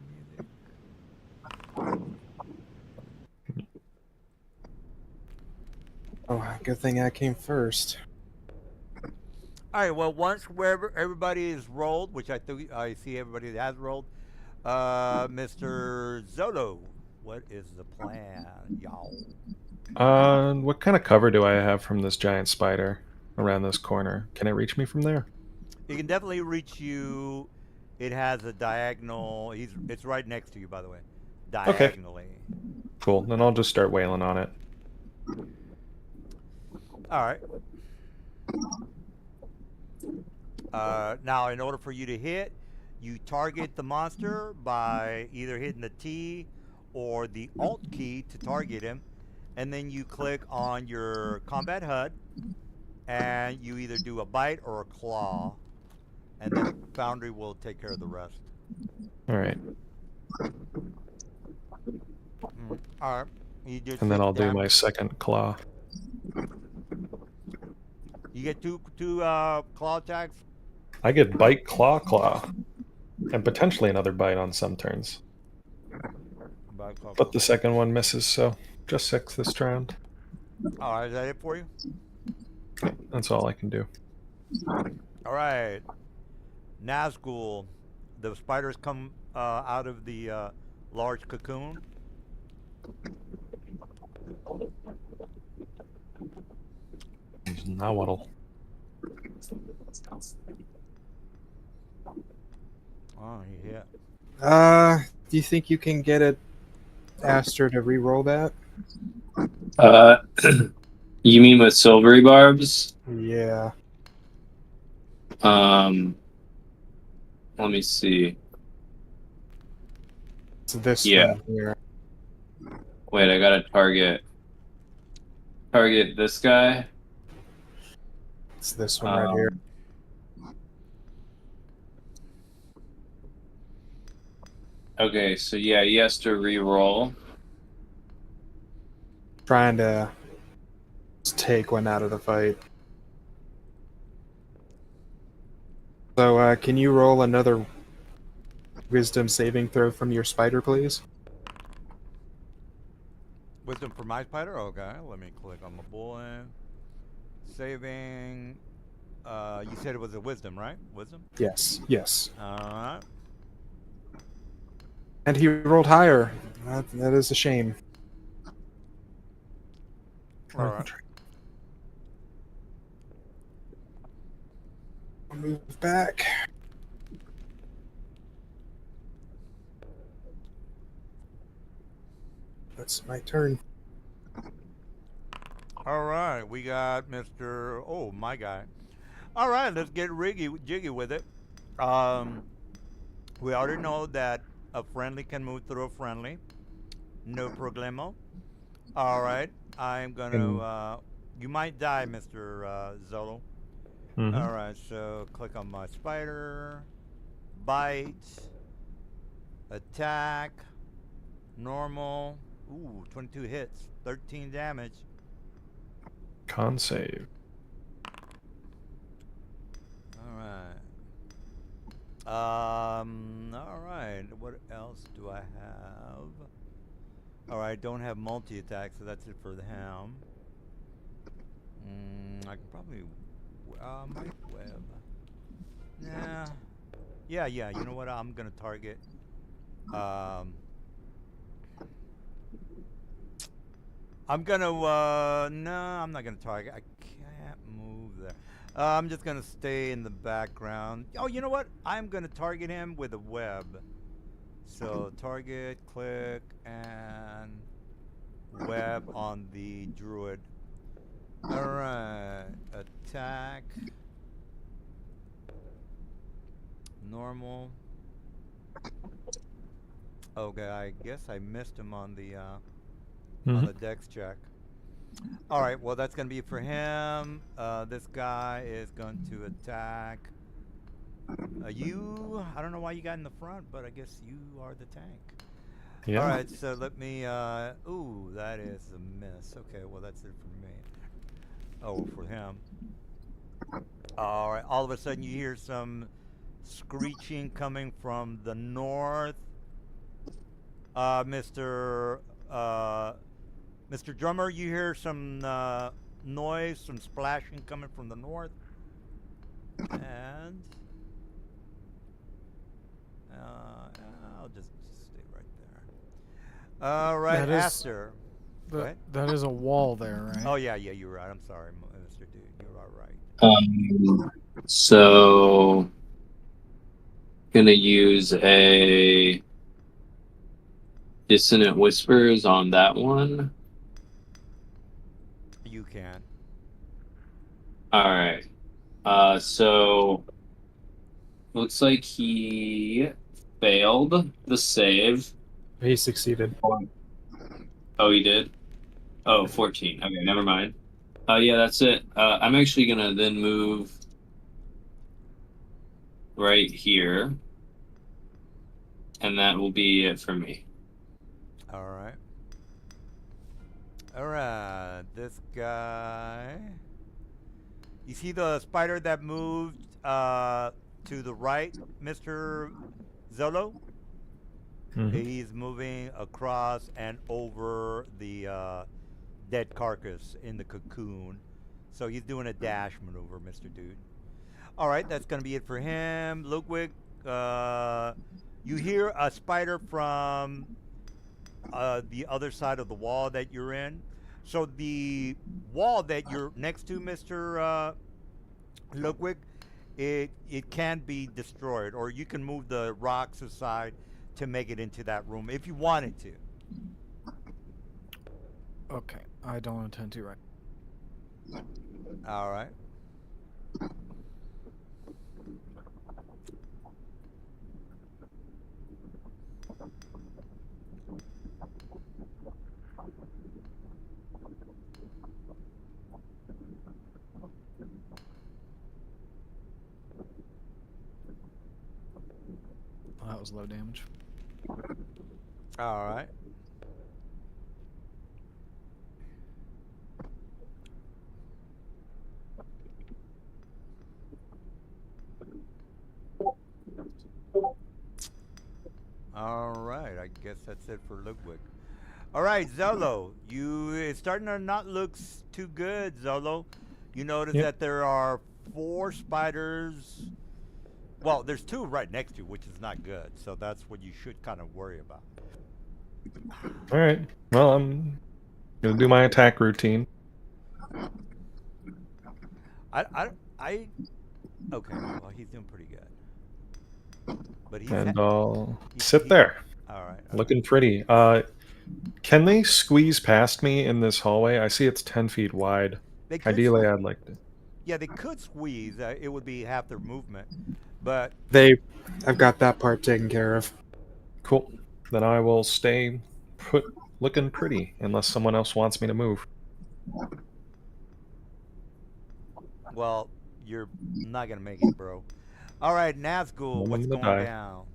S1: music?
S3: Oh, good thing I came first.
S1: All right. Well, once wherever everybody is rolled, which I see everybody that has rolled, Mr. Zolo, what is the plan, y'all?
S2: What kind of cover do I have from this giant spider around this corner? Can it reach me from there?
S1: It can definitely reach you. It has a diagonal. It's right next to you, by the way, diagonally.
S2: Cool. Then I'll just start wailing on it.
S1: All right. Now, in order for you to hit, you target the monster by either hitting the T or the Alt key to target him, and then you click on your combat HUD, and you either do a bite or a claw, and then Foundry will take care of the rest.
S2: All right.
S1: All right. You just
S2: And then
S1: hit
S2: I'll do
S1: damage.
S2: my second claw.
S1: You get two claw attacks.
S2: I get bite, claw, claw. And potentially another bite on some turns. But the second one misses, so just 6 this round.
S1: All right, is that it for you?
S2: That's all I can do.
S1: All right. Nazgul, the spiders come out of the large cocoon.
S2: Nahuatl.
S1: Oh, he hit.
S3: Do you think you can get it, Aster, to re-roll that?
S4: You mean with silvery barbs?
S3: Yeah.
S4: Let me see.
S3: It's this
S4: Yeah.
S3: one here.
S4: Wait, I gotta target this guy.
S3: It's this one right here.
S4: Okay, so yeah, he has to re-roll.
S3: Trying to just take one out of the fight. So, can you roll another wisdom saving throw from your spider, please?
S1: Wisdom for my spider? Okay, let me click on my boy. Saving. You said it was a wisdom, right? Wisdom?
S3: Yes. Yes.
S1: Alright.
S3: And he rolled higher. That is a shame.
S1: Alright.
S3: I'll move back. That's my turn.
S1: Alright, we got Mr. Oh, my guy. Alright, let's get jiggy with it. We already know that a friendly can move through a friendly. No problemo. Alright, I'm gonna, you might die, Mr. Zolo.
S2: Mhm.
S1: Alright, so click on my spider. Bite. Attack. Normal. Ooh, 22 hits. 13 damage.
S2: Con save.
S1: Alright. Alright, what else do I have? Alright, don't have multi-attack, so that's it for the ham. I can probably my web. Nah. Yeah. You know what? I'm gonna target. I'm gonna. No, I'm not gonna target. I can't move there. I'm just gonna stay in the background. Oh, you know what? I'm gonna target him with a web. So target, click, and web on the druid. All right, attack. Normal. Okay, I guess I missed him on the dex check. All right, well that's gonna be for him. This guy is going to attack you. I don't know why you got in the front, but I guess you are the tank.
S2: Yeah.
S1: All right, so let me. Ooh, that is a miss. Okay, well that's it for me. Oh, for him. All right. All of a sudden, you hear some screeching coming from the north. Mr. Drummer, you hear some noise, some splashing coming from the north, and I'll just stay right there. All right,
S6: That is-
S1: Aster. Go ahead.
S6: That is a wall there, right?
S1: Oh yeah, you're right. I'm sorry, Mr. Dude. You are right.
S4: So gonna use a Dissonant Whispers on that one.
S1: You can.
S4: All right. So looks like he failed the save.
S3: He succeeded.
S4: Oh, he did? Oh, 14. Okay, never mind. Yeah, that's it. I'm actually going to then move right here. And that will be it for me.
S1: All right. All right. This guy. You see the spider that moved to the right, Mr. Zolo?
S2: Mhm.
S1: He's moving across and over the dead carcass in the cocoon. So he's doing a dash maneuver, Mr. Dude. All right, that's going to be it for him. Ludwig, you hear a spider from the other side of the wall that you're in. So the wall that you're next to, Mr. Ludwig, it can be destroyed, or you can move the rocks aside to make it into that room if you wanted to.
S6: Okay, I don't intend to right.
S1: All right.
S6: Well, that was low damage.
S1: All right. All right. I guess that's it for Ludwig. All right, Zolo. It's starting to not look too good, Zolo. You notice
S2: Yep.
S1: that there are 4 spiders. Well, there's 2 right next to you, which is not good. So that's what you should kind of worry about.
S2: All right. Well, I'm gonna do my attack routine.
S1: Okay. Well, he's doing pretty good. But
S2: And I'll
S1: he's-
S2: sit
S1: he-
S2: there,
S1: all right.
S2: looking pretty. Can they squeeze past me in this hallway? I see it's 10 feet wide.
S1: They could
S2: Ideally, I'd like to.
S1: Yeah, they could squeeze. It would be half their movement. But
S3: I've got that part taken care of.
S2: Cool. Then I will stay put, looking pretty, unless someone else wants me to move.
S1: well, you're not gonna make it, bro. All right, Nazgul,
S2: I'm
S1: what's
S2: gonna
S1: going
S2: die.
S1: down?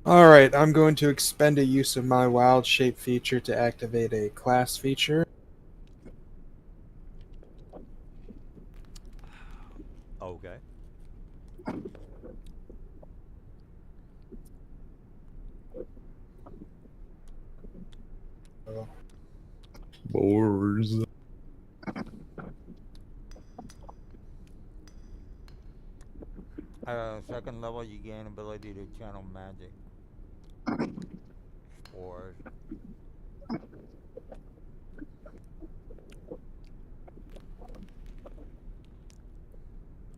S3: Alright, I'm going to expend a use of my wild shape feature to activate a class feature.
S1: Okay.
S2: Boars.
S1: second level, you gain ability to channel magic. Spores.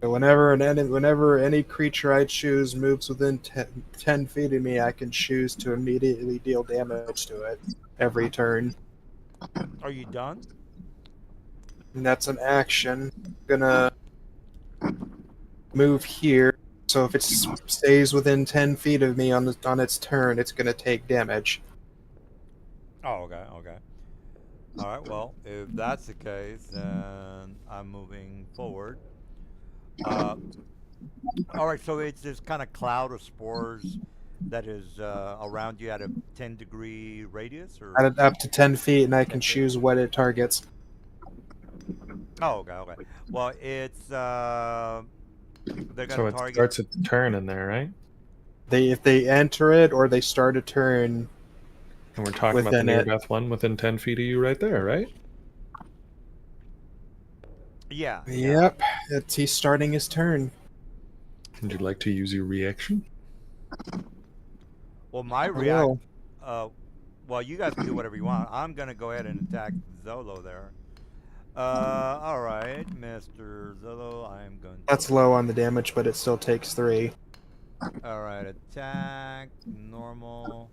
S3: Whenever any creature I choose moves within 10 feet of me, I can choose to immediately deal damage to it every turn.
S1: Are you done?
S3: And that's an action. Gonna move here. So if it stays within 10 feet of me on its turn, it's gonna take damage.
S1: Oh, okay, okay. All right. Well, if that's the case, then I'm moving forward. All right. So it's this kind of cloud of spores that is around you at a 10-degree radius, or?
S3: Up to 10 feet, and I
S1: 10
S3: can
S1: feet.
S3: choose what it targets.
S1: Oh, okay, okay. Well, it's they're
S2: So
S1: gonna
S2: it
S1: target.
S2: starts its turn in there, right?
S3: If they enter it or they start a turn
S2: And we're talking about the
S3: within it.
S2: near-death one within 10 feet of you right there, right?
S1: Yeah.
S3: Yep, he's starting his turn.
S2: Would you like to use your reaction?
S1: Well, my react. Well, you guys can do whatever you want. I'm gonna go ahead and attack Zolo there. All right, Mr. Zolo, I'm going to.
S3: That's low on the damage, but it still takes 3.
S1: All right, attack, normal.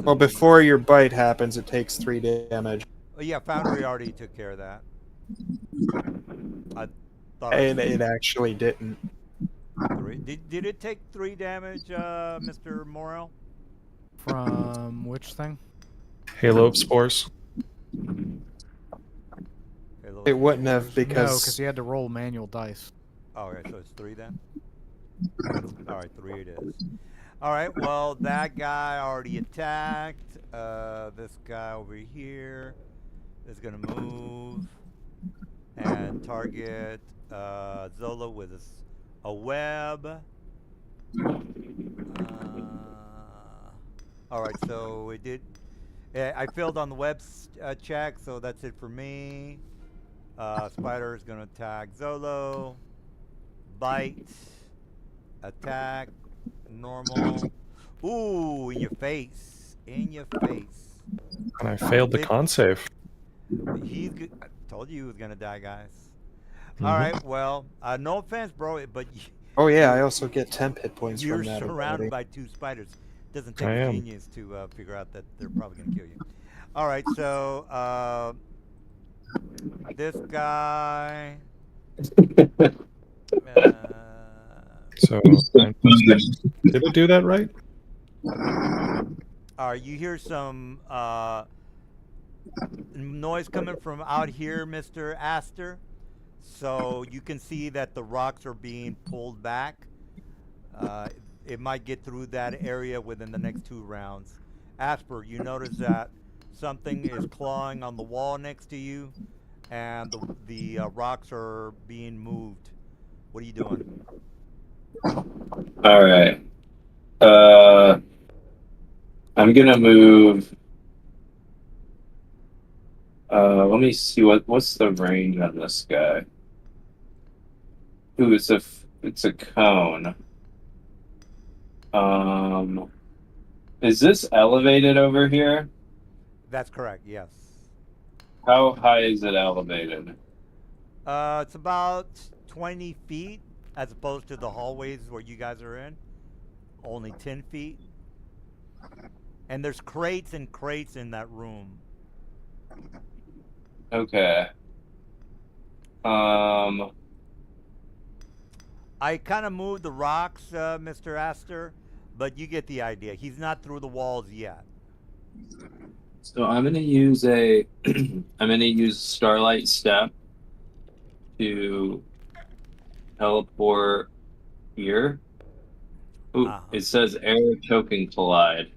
S3: Well, before your bite happens, it takes 3 damage.
S1: Oh, yeah, Foundry already took care of that. I thought
S3: And it actually didn't.
S1: 3. Did it take 3 damage, Mr. Morel?
S6: From which thing?
S2: Halo of Spores.
S3: It wouldn't have
S6: No,
S3: because
S6: because he had to roll manual dice.
S1: Oh, okay, so it's 3 then? All right, 3 it is. All right, well, that guy already attacked. This guy over here is going to move and target Zola with a web. All right, so it did. I failed on the web check, so that's it for me. Spider is going to attack Zolo. Bite. Attack. Normal. Ooh, in your face. In your face.
S2: And I failed the con save.
S1: He's good. I told you he was going to die, guys.
S2: Mhm.
S1: All right, well, no offense, bro, but
S3: oh yeah, I also get 10 hit points
S1: you're
S3: from that.
S1: surrounded
S3: ability.
S1: by 2 spiders. Doesn't take
S2: I
S1: a
S2: am.
S1: genius to figure out that they're probably going to kill you. All right, so this guy.
S2: So, did it do that right?
S1: You hear some noise coming from out here, Mr. Astor. So you can see that the rocks are being pulled back. It might get through that area within the next 2 rounds. Asper, you notice that something is clawing on the wall next to you, and the rocks are being moved. What are you doing?
S4: All right. I'm gonna move. Let me see what's the range on this guy. Ooh, it's a cone. Is this elevated over here?
S1: That's correct, yes.
S4: How high is it elevated?
S1: It's about 20 feet as opposed to the hallways where you guys are in. Only 10 feet. And there's crates and crates in that room.
S4: Okay.
S1: I kind of moved the rocks, Mr. Astor, but you get the idea. He's not through the walls yet.
S4: So I'm gonna use I'm gonna use Starlight Step to teleport here. Ooh, It says Air Token Collide.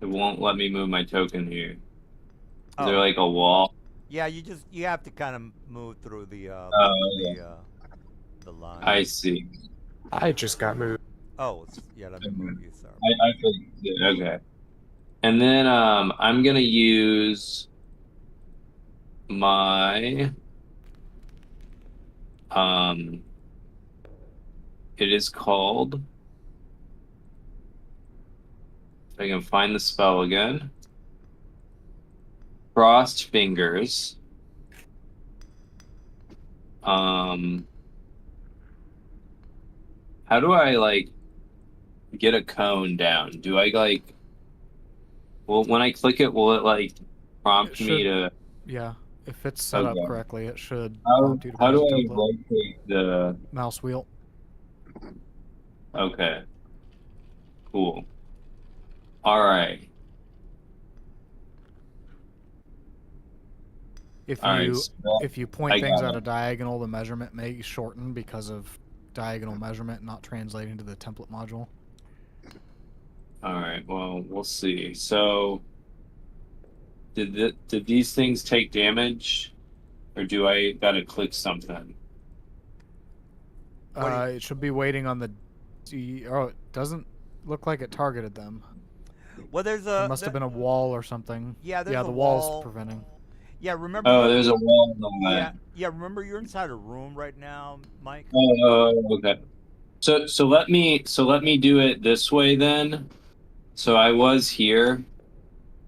S4: It won't let me move my token here. Is there like a wall?
S1: Yeah, you have to kind of move through the line.
S4: I see.
S3: I just got moved.
S1: Oh, yeah, let me move you, sorry.
S4: I figured, okay. And then I'm gonna use my It is called. If I can find the spell again. Crossed Fingers. How do I like get a cone down? Do I like? Well, when I click it, will it like prompt
S6: It
S4: me
S6: should-
S4: to?
S6: Yeah, if it's set up
S4: Okay.
S6: correctly, it should
S4: How
S6: prompt you to
S4: how
S6: browse
S4: do
S6: a
S4: I
S6: template.
S4: rotate the?
S6: Mouse wheel.
S4: Okay. Cool. All right.
S6: If
S4: All right.
S6: you
S4: So
S6: if you
S4: I
S6: point things
S4: got
S6: at a
S4: it.
S6: diagonal, the measurement may shorten because of diagonal measurement not translating to the template module.
S4: All right. Well, we'll see. So, did these things take damage, or do I gotta click something?
S1: What do you-
S6: It should be waiting on the. Oh, it doesn't look like it targeted them.
S1: Well, there's
S6: There
S1: a.
S6: must have been a wall or something.
S1: Yeah, there's
S6: yeah,
S1: a
S6: the wall's
S1: wall.
S6: preventing.
S1: Yeah, remember.
S4: Oh, there's a wall in the way.
S1: Yeah. Remember, you're inside a room right now, Mike.
S4: Okay. So let me do it this way then. So I was here.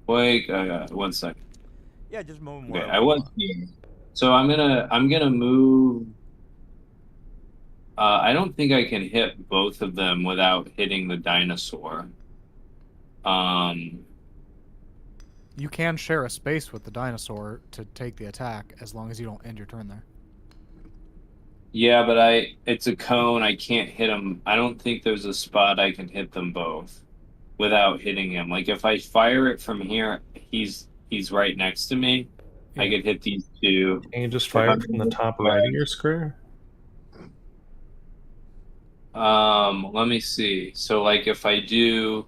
S4: Wait, 1 second.
S1: Yeah, just move.
S4: Okay,
S1: wherever
S4: I
S1: you
S4: was
S1: want.
S4: here. So I'm gonna move. I don't think I can hit both of them without hitting the dinosaur.
S6: You can share a space with the dinosaur to take the attack as long as you don't end your turn there.
S4: Yeah, but it's a cone. I can't hit him. I don't think there's a spot I can hit them both without hitting him. Like if I fire it from here, he's right next to me. I
S6: Yeah.
S4: could hit these two.
S2: Can you just fire it from the top right of your square?
S4: Let me see. So like if I do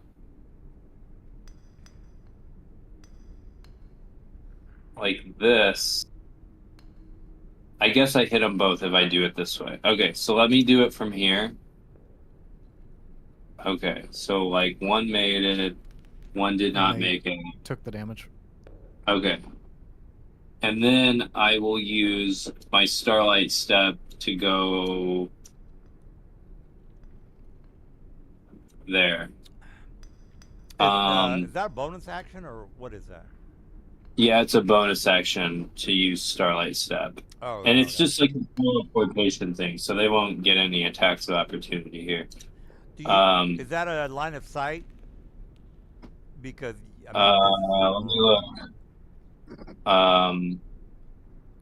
S4: like this, I guess I hit them both if I do it this way. Okay, so let me do it from here. Okay, so like one made it, one did not
S6: they-
S4: make it.
S6: Took the damage.
S4: Okay. And then I will use my Starlight Step to go there.
S1: Is that a bonus action or what is that?
S4: Yeah, it's a bonus action to use Starlight Step.
S1: Oh,
S4: And it's
S1: okay.
S4: just like a teleportation thing, so they won't get any attacks of opportunity here.
S1: Do you,
S4: Um,
S1: is that a line of sight? Because
S4: let me look.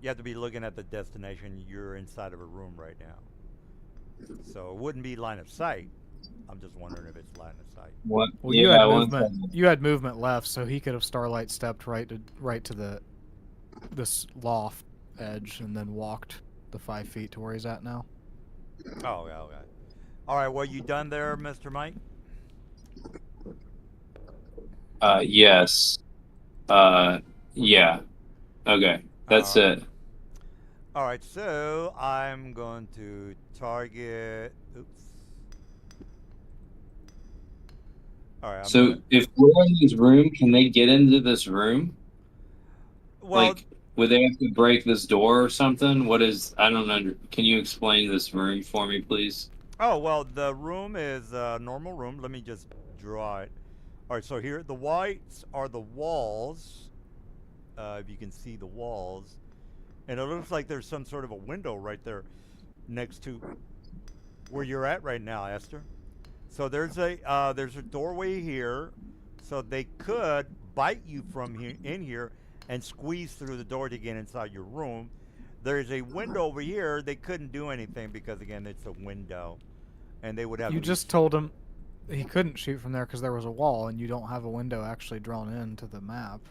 S1: you have to be looking at the destination. You're inside of a room right now, so it wouldn't be line of sight. I'm just wondering if it's line of sight.
S4: What?
S6: Well,
S4: yeah,
S6: you had
S4: one
S6: movement.
S4: second.
S6: You had movement left, so he could have starlight stepped right to this loft edge and then walked the 5 feet to where he's at now.
S1: Oh, yeah, okay. All right, well, you done there, Mr. Mike?
S4: Yes. Yeah. Okay, that's
S1: Alright.
S4: it.
S1: All right, so I'm going to target. Oops. All right.
S4: So if we're in this room, can they get into this room?
S1: well,
S4: Like, would they have to break this door or something? What is? I don't know. Can you explain this room for me, please?
S1: oh well, the room is a normal room. Let me just draw it. All right, so here the whites are the walls. If you can see the walls, and it looks like there's some sort of a window right there, next to where you're at right now, Esther. So there's a doorway here, so they could bite you from here in here and squeeze through the door to get inside your room. There's a window over here. They couldn't do anything because again, it's a window, and they would have.
S6: You
S1: to
S6: just told him he couldn't shoot from there because there was a wall, and you don't have a window actually drawn into the map.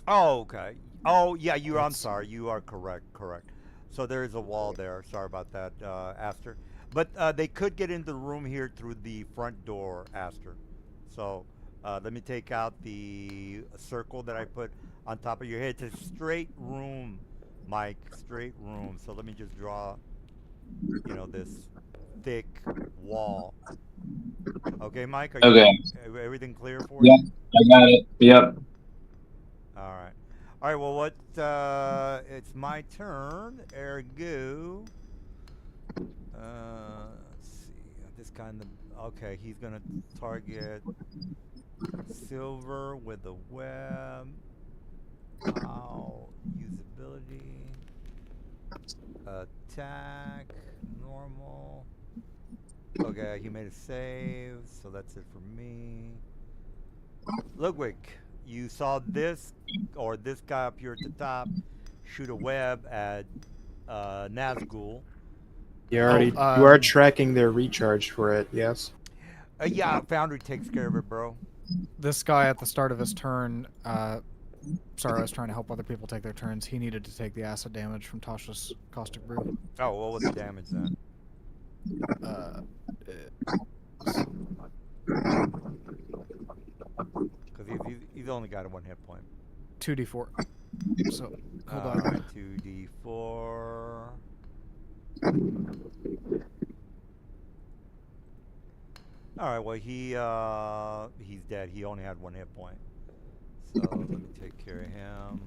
S1: Oh, okay. Oh, yeah. I'm
S6: That's-
S1: sorry. You are correct. Correct. So there is a wall there. Sorry about that, Aster. But they could get into the room here through the front door, Aster. So let me take out the circle that I put on top of your head. It's a straight room, Mike. Straight room. So let me just draw, this thick wall. Okay, Mike. Are
S4: Okay.
S1: everything clear for
S4: Yep.
S1: you?
S4: I got it. Yep.
S1: All right. All right. Well, it's my turn. Ergo. guy in the. Okay, he's gonna target silver with a web. Usability. Attack. Normal. Okay, he made a save, so that's it for me. Ludwig, you saw this, or this guy up here at the top, shoot a web at Nazgul.
S3: You already you
S6: Oh,
S3: are tracking their recharge for it, yes?
S1: Yeah, Foundry takes care of it, bro.
S6: This guy at the start of his turn, sorry, I was trying to help other people take their turns. He needed to take the acid damage from Tasha's Caustic Brew.
S1: Oh, what was the damage then? Because he's only got a 1 hit point.
S6: 2d4. So, hold on.
S1: 2d4. All right. Well, he's dead. He only had 1 hit point. So let me take care of him.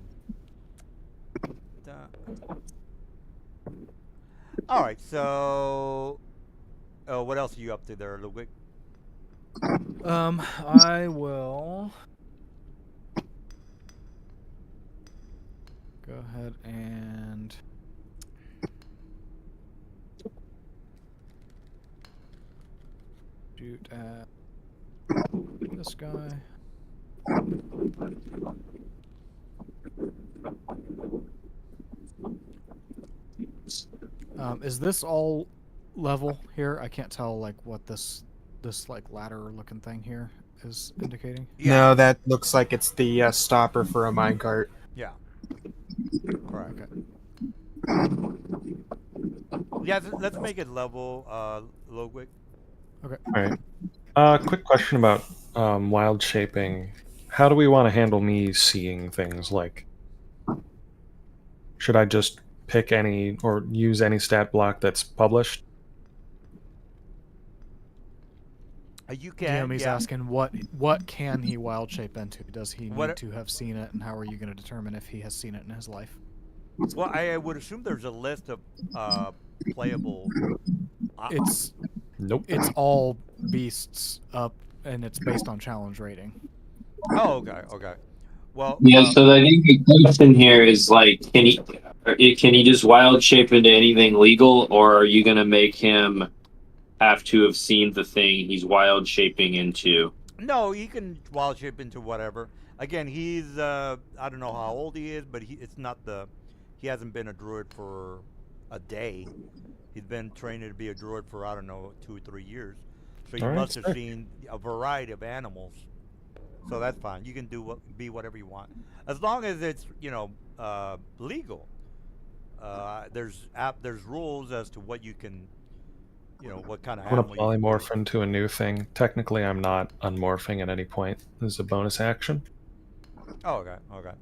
S1: All right. So, what else are you up to there, Ludwig?
S6: I will go ahead and shoot at this guy. Is this all level here? I can't tell like what this like ladder looking thing here is indicating.
S3: No, that looks like it's the stopper for a minecart.
S1: Yeah. Correct. Yeah, let's make it level, Ludwig.
S6: Okay.
S2: All right. Quick question about wild shaping. How do we want to handle me seeing things? Like, should I just pick any or use any stat block that's published?
S1: You can.
S6: He's
S1: yeah.
S6: asking what can he wild shape into? Does he
S1: What-
S6: need to have seen it, and how are you going to determine if he has seen it in his life?
S1: Well, I would assume there's a list of playable.
S2: Nope.
S6: It's all beasts up, and it's based on challenge rating.
S1: Oh, okay, okay. Well,
S4: Yeah, so I think the question here is like, can he just wild shape into anything legal, or are you gonna make him have to have seen the thing he's wild shaping into?
S1: no, he can wild shape into whatever. Again, he's I don't know how old he is, but he hasn't been a druid for a day. He's been training to be a druid for I don't know 2 or 3 years. So he
S2: All right,
S1: must have
S2: sick.
S1: seen a variety of animals. So that's fine. You can be whatever you want, as long as it's legal. There's rules as to what you can, what kind of
S2: I want
S1: animal
S2: to
S1: you can
S2: polymorph
S1: be.
S2: into a new thing. Technically, I'm not unmorphing at any point. This is a bonus action.
S1: Oh, okay, okay.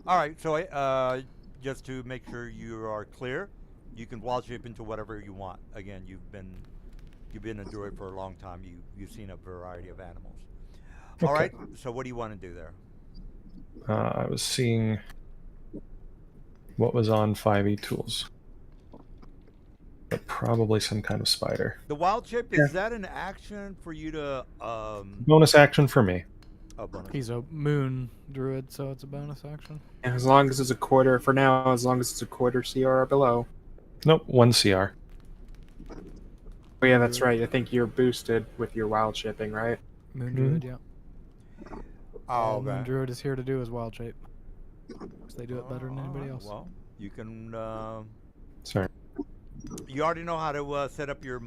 S1: All right. So just to make sure you are clear, you can wild shape into whatever you want. Again, you've been a druid for a long time. You've seen a variety of animals. All
S2: Okay.
S1: right. So what do you want to do there?
S2: I was seeing what was on 5e tools. But probably some kind of spider.
S1: The wild shape, is that an action for you to
S2: Bonus action for me.
S1: oh, bonus.
S6: He's a moon druid, so it's a bonus action.
S3: And as long as it's a quarter, for now, as long as it's a quarter CR or below.
S2: Nope, 1 CR.
S3: Oh yeah, that's right. I think you're boosted with your wild shipping, right?
S6: Moon druid, yeah.
S1: Oh,
S6: All moon
S1: okay.
S6: druid is here to do is wild shape. 'Cause they do it better than anybody
S1: Alright,
S6: else.
S1: Well, you can.
S2: Sorry.
S1: You already know how to set up your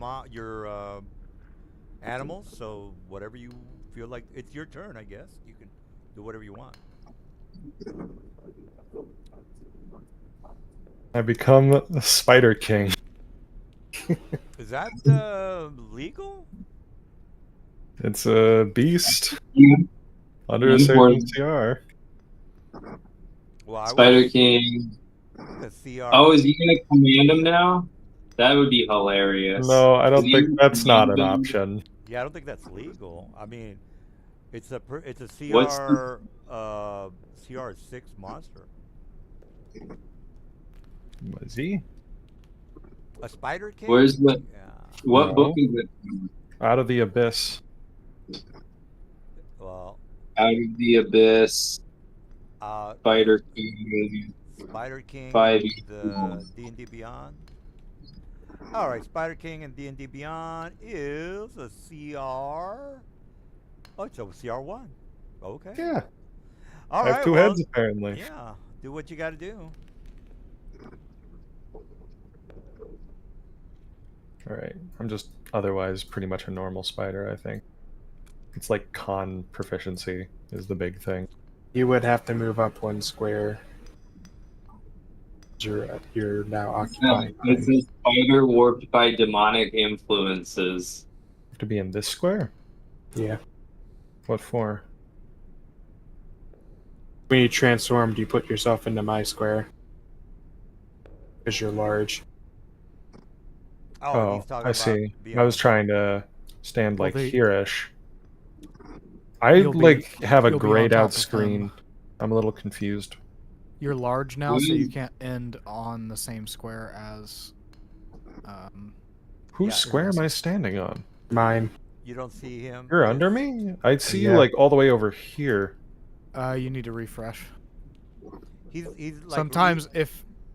S1: animals. So whatever you feel like, it's your turn. I guess you can do whatever you want.
S2: I become the Spider King.
S1: Is that legal?
S2: It's a beast
S4: You-
S2: under a
S4: You
S2: certain
S4: born-
S2: CR.
S1: Well, I
S4: Spider
S1: would
S4: King.
S1: the CR.
S4: Oh, is he gonna command him now? That would be hilarious.
S2: No, I don't
S4: Is he
S2: think
S4: gonna
S2: that's not an
S4: command him?
S2: option.
S1: Yeah, I don't think that's legal. I mean, it's a CR.
S4: What's
S1: CR 6 monster.
S2: Was he?
S1: A spider king.
S4: Where's the?
S1: Yeah.
S4: What book
S2: No.
S4: is it?
S2: Out of the Abyss.
S1: Well,
S4: Out of the Abyss, Spider
S1: yeah,
S4: King,
S1: Spider King,
S4: 5
S1: the D&D Beyond. All right, Spider King and D&D Beyond is a CR. Oh, it's a CR1. Okay.
S2: Yeah.
S1: All
S2: I have
S1: right.
S2: two
S1: Well,
S2: heads apparently.
S1: yeah. Do what you got to do.
S2: All right. I'm just otherwise pretty much a normal spider, I think. It's like con proficiency is the big thing.
S3: You would have to move up 1 square. You're now
S4: No,
S3: occupying.
S4: it's a spider warped by demonic influences.
S2: Have to be in this square?
S3: Yeah.
S2: What for?
S3: When you transformed, you put yourself into my square. Because you're large.
S1: Oh, he's talking
S2: I
S1: about
S2: see. I
S1: Beyond.
S2: was trying to stand
S6: Well,
S2: like
S6: they-
S2: here-ish. I
S6: You'll be-
S2: have a
S6: you'll be on
S2: grayed
S6: top
S2: out
S6: of him.
S2: screen. I'm a little confused.
S6: You're large now, so you can't end on the same square as.
S2: Whose
S1: Yeah.
S2: square am I standing on?
S3: Mine.
S1: You don't see him.
S2: You're
S1: Yes.
S2: under me? I'd see you
S3: Yeah.
S2: like all the way over here.
S6: You need to refresh.
S1: He's like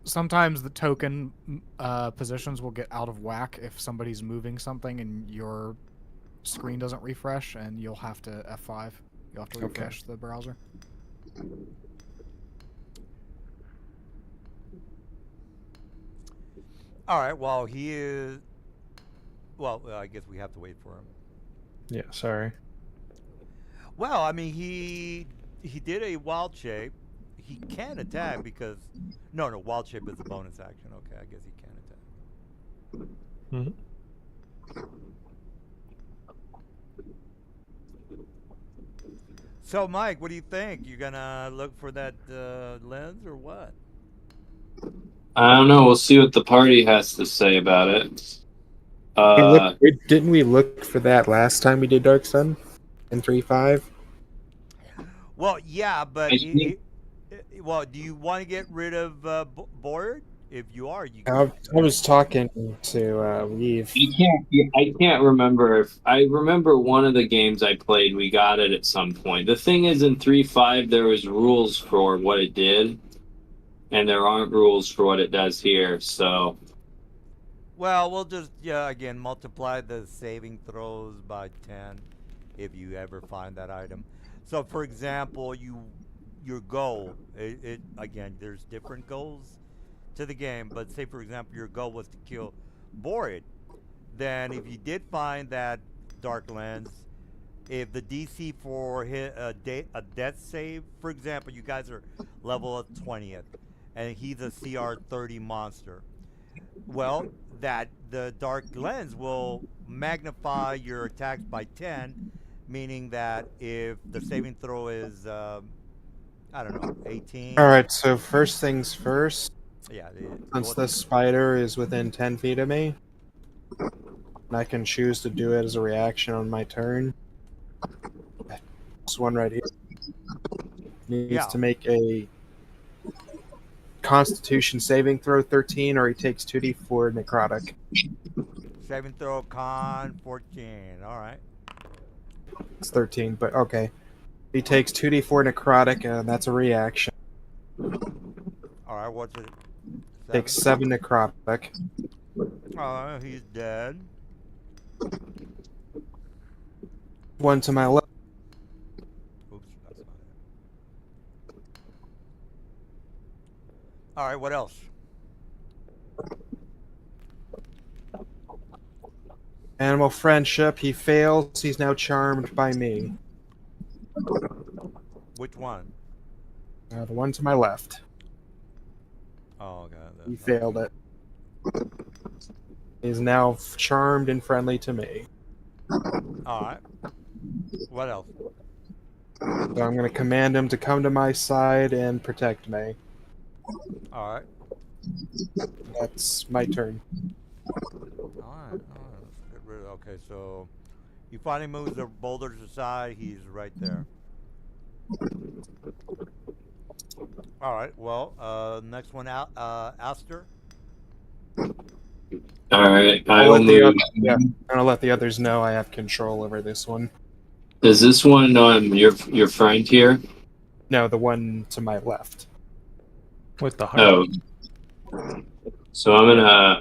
S6: Sometimes the token positions will get out of whack if somebody's moving something and your screen doesn't refresh, and you'll have to F5. You'll have to
S2: Okay.
S6: refresh the browser.
S1: All right. Well, he is. Well, I guess we have to wait for him.
S2: Yeah, sorry.
S1: Well, I mean, he did a wild shape. He can attack because no, wild shape is a bonus action. Okay, I guess he can attack.
S2: Mhm.
S1: So, Mike, what do you think? You gonna look for that lens or what?
S4: I don't know. We'll see what the party has to say about it.
S3: Didn't we look for that last time we did Dark Sun? In 3.5?
S1: Well, yeah, but
S4: I think-
S1: well, do you want to get rid of Boyd? If you are, you.
S3: I was talking to Weave.
S4: I can't remember if I remember one of the games I played. We got it at some point. The thing is, in 3.5, there was rules for what it did, and there aren't rules for what it does here. So,
S1: Well, we'll just again multiply the saving throws by 10 if you ever find that item. So, for example, your goal. It again, there's different goals to the game, but say for example your goal was to kill Boyd, then if you did find that dark lens, if the DC for a death save, for example, you guys are level 20th and he's a CR 30 monster, well, that the dark lens will magnify your attacks by 10, meaning that if the saving throw is I don't know, 18.
S3: Alright, so first things first.
S1: Yeah.
S3: Since the spider is within 10 feet of me, and I can choose to do it as a reaction on my turn. This one right here needs to make a Constitution saving throw 13, or he takes 2d4 necrotic.
S1: Saving throw con 14. All right.
S3: It's 13, but okay. He takes 2d4 necrotic, and that's a reaction.
S1: All right. What's it?
S3: Takes 7 necrotic.
S1: Oh, he's dead.
S3: One to my left.
S1: Oops, that's not it. All right. What else?
S3: Animal friendship. He fails. He's now charmed by me.
S1: Which one?
S3: The one to my left.
S1: Oh, God.
S3: He failed it. He's now charmed and friendly to me.
S1: All right. What else?
S3: So I'm going to command him to come to my side and protect me.
S1: All right.
S3: That's my turn.
S1: All right. Let's get rid of. Okay, so you finally moves the boulders aside. He's right there. All right. Well, next one out. Aster.
S4: All right, I
S3: I'll
S4: will
S3: let the
S4: move.
S3: yeah, I'm gonna let the others know I have control over this one.
S4: Is this one your friend here?
S3: No, the one to my left.
S2: With the heart.
S4: Oh, so I'm gonna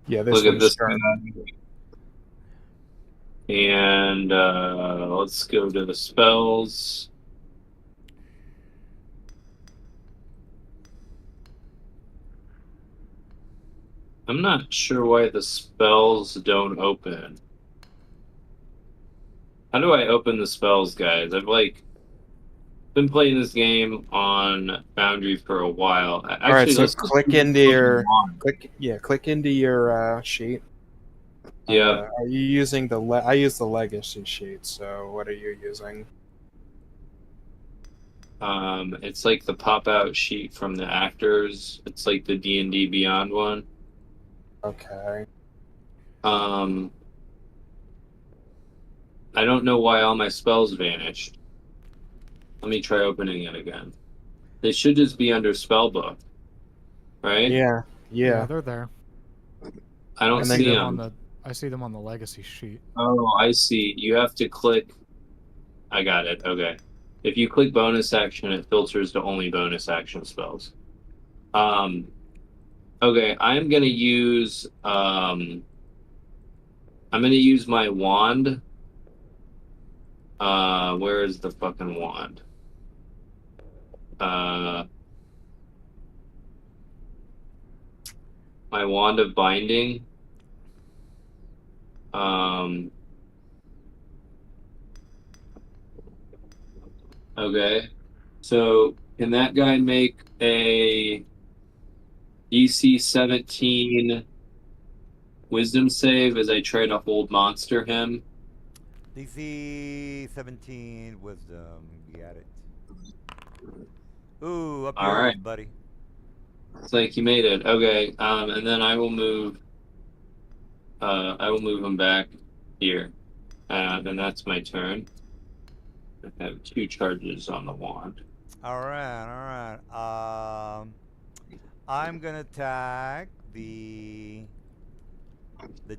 S3: Yeah, this
S4: look at
S3: one's
S4: this
S3: sharp.
S4: guy, and let's go to the spells. I'm not sure why the spells don't open. How do I open the spells, guys? I've been playing this game on Foundry for a while.
S3: All right,
S4: Actually,
S3: so
S4: let's
S3: click into your sheet.
S4: Yeah.
S3: Are you using the I use the legacy sheet, so what are you using?
S4: It's like the pop-out sheet from the actors. It's like the D&D Beyond one.
S3: Okay.
S4: I don't know why all my spells vanished. Let me try opening it again. They should just be under spellbook, right?
S3: Yeah.
S6: they're there.
S4: I don't
S3: And then
S4: see
S6: them
S4: them.
S6: on the. I see them on the legacy sheet.
S4: Oh, I see. You have to click. I got it. Okay. If you click bonus action, it filters to only bonus action spells. Okay, I'm gonna use my wand. Where is the fucking wand? My wand of binding. Okay. So can that guy make a DC 17 wisdom save as I try to hold monster him?
S1: DC 17 wisdom. You got it. Ooh, up
S4: All
S1: yours,
S4: right.
S1: buddy.
S4: It's like you made it. Okay. And then I will move him back here. And that's my turn. I have 2 charges on the wand.
S1: All right. I'm gonna attack the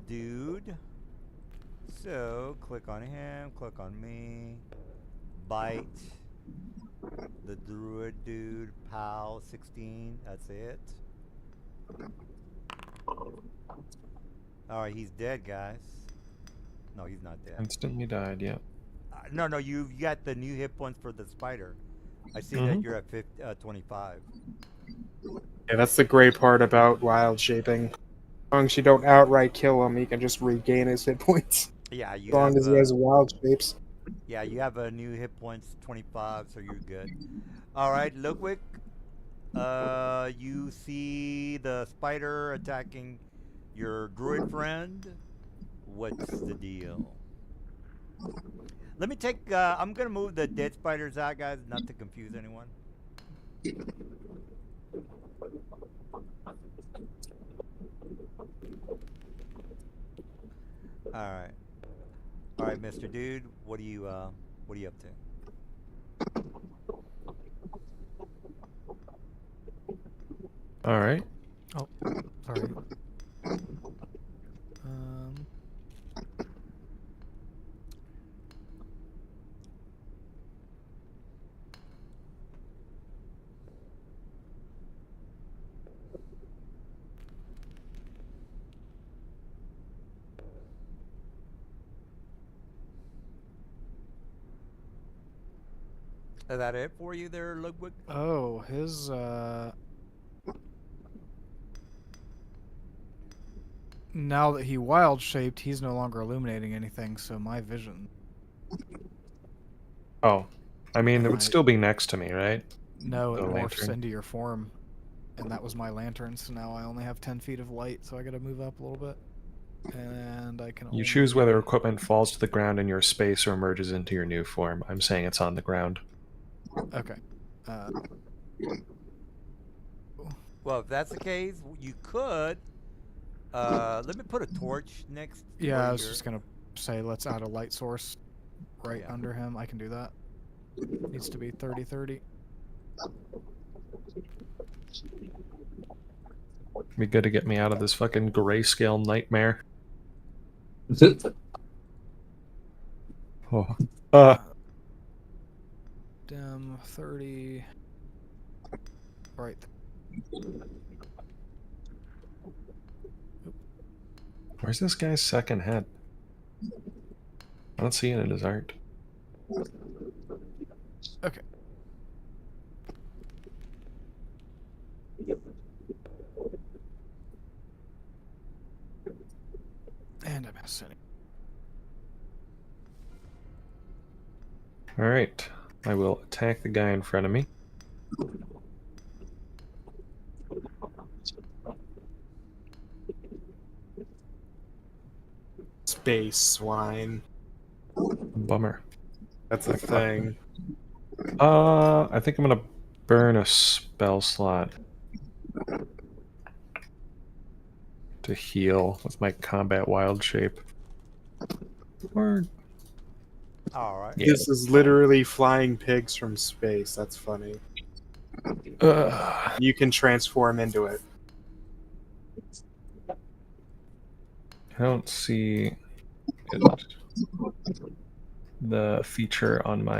S1: dude. So click on him, click on me, bite the druid dude, pal 16. That's it. All right, he's dead, guys. No, he's not dead.
S2: Instantly died, yeah.
S1: No, you got the new hit points for the spider. I see that you're at 25.
S3: Yeah, that's the great part about wild shaping. As long as you don't outright kill him, he can just regain his hit points.
S1: Yeah, you
S3: As long as he has wild shapes.
S1: Yeah, you have a new hit points 25, so you're good. All right, Ludwig. You see the spider attacking your druid friend. What's the deal? Let me take. I'm gonna move the dead spiders out, guys, not to confuse anyone. All right, Mr. Dude. What are you up to?
S2: All right.
S6: Oh, sorry.
S1: Is that it for you there, Ludwig?
S6: Oh, his now that he wild shaped, he's no longer illuminating anything, so my vision.
S2: Oh, I mean, it would
S6: Right.
S2: still be next to me, right?
S6: No, it
S2: The
S6: morphs
S2: lantern.
S6: into your form, and that was my lantern. So now I only have 10 feet of light, so I got to move up a little bit, and I can.
S2: You
S6: only...
S2: choose whether equipment falls to the ground in your space or emerges into your new form. I'm saying it's on the ground.
S6: Okay.
S1: Well, if that's the case, you could. Let me put a torch next.
S6: Yeah, I was just gonna say let's add a light source right under him. I can do that. Needs to be 30-30.
S2: Be good to get me out of this fucking grayscale nightmare. Oh.
S6: Dim 30. Right.
S2: Where's this guy's second head? I don't see it in his art.
S6: Okay. And I missed it.
S2: Alright. I will attack the guy in front of me.
S3: Space swine.
S2: Bummer.
S3: That's a thing.
S2: I think I'm gonna burn a spell slot to heal with my combat wild shape. Or
S1: All right.
S2: Yeah.
S3: This is literally flying pigs from space. That's funny. You can transform into it.
S2: I don't see it, the feature on my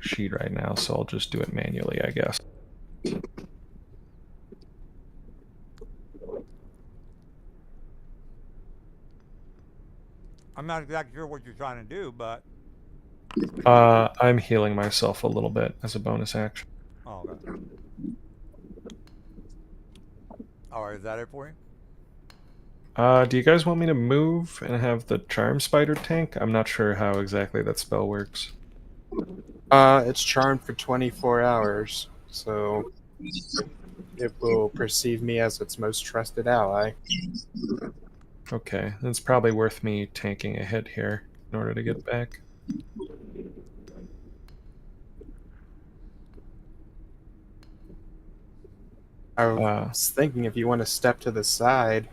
S2: sheet right now, so I'll just do it manually, I guess.
S1: I'm not exactly sure what you're trying to do, but
S2: I'm healing myself a little bit as a bonus action.
S1: oh, okay. All right, is that it for you?
S2: Do you guys want me to move and have the charm spider tank? I'm not sure how exactly that spell works.
S3: It's charmed for 24 hours, so it will perceive me as its most trusted ally.
S2: Okay, it's probably worth me tanking a hit here in order to get back.
S3: I was thinking if you want to step to the side,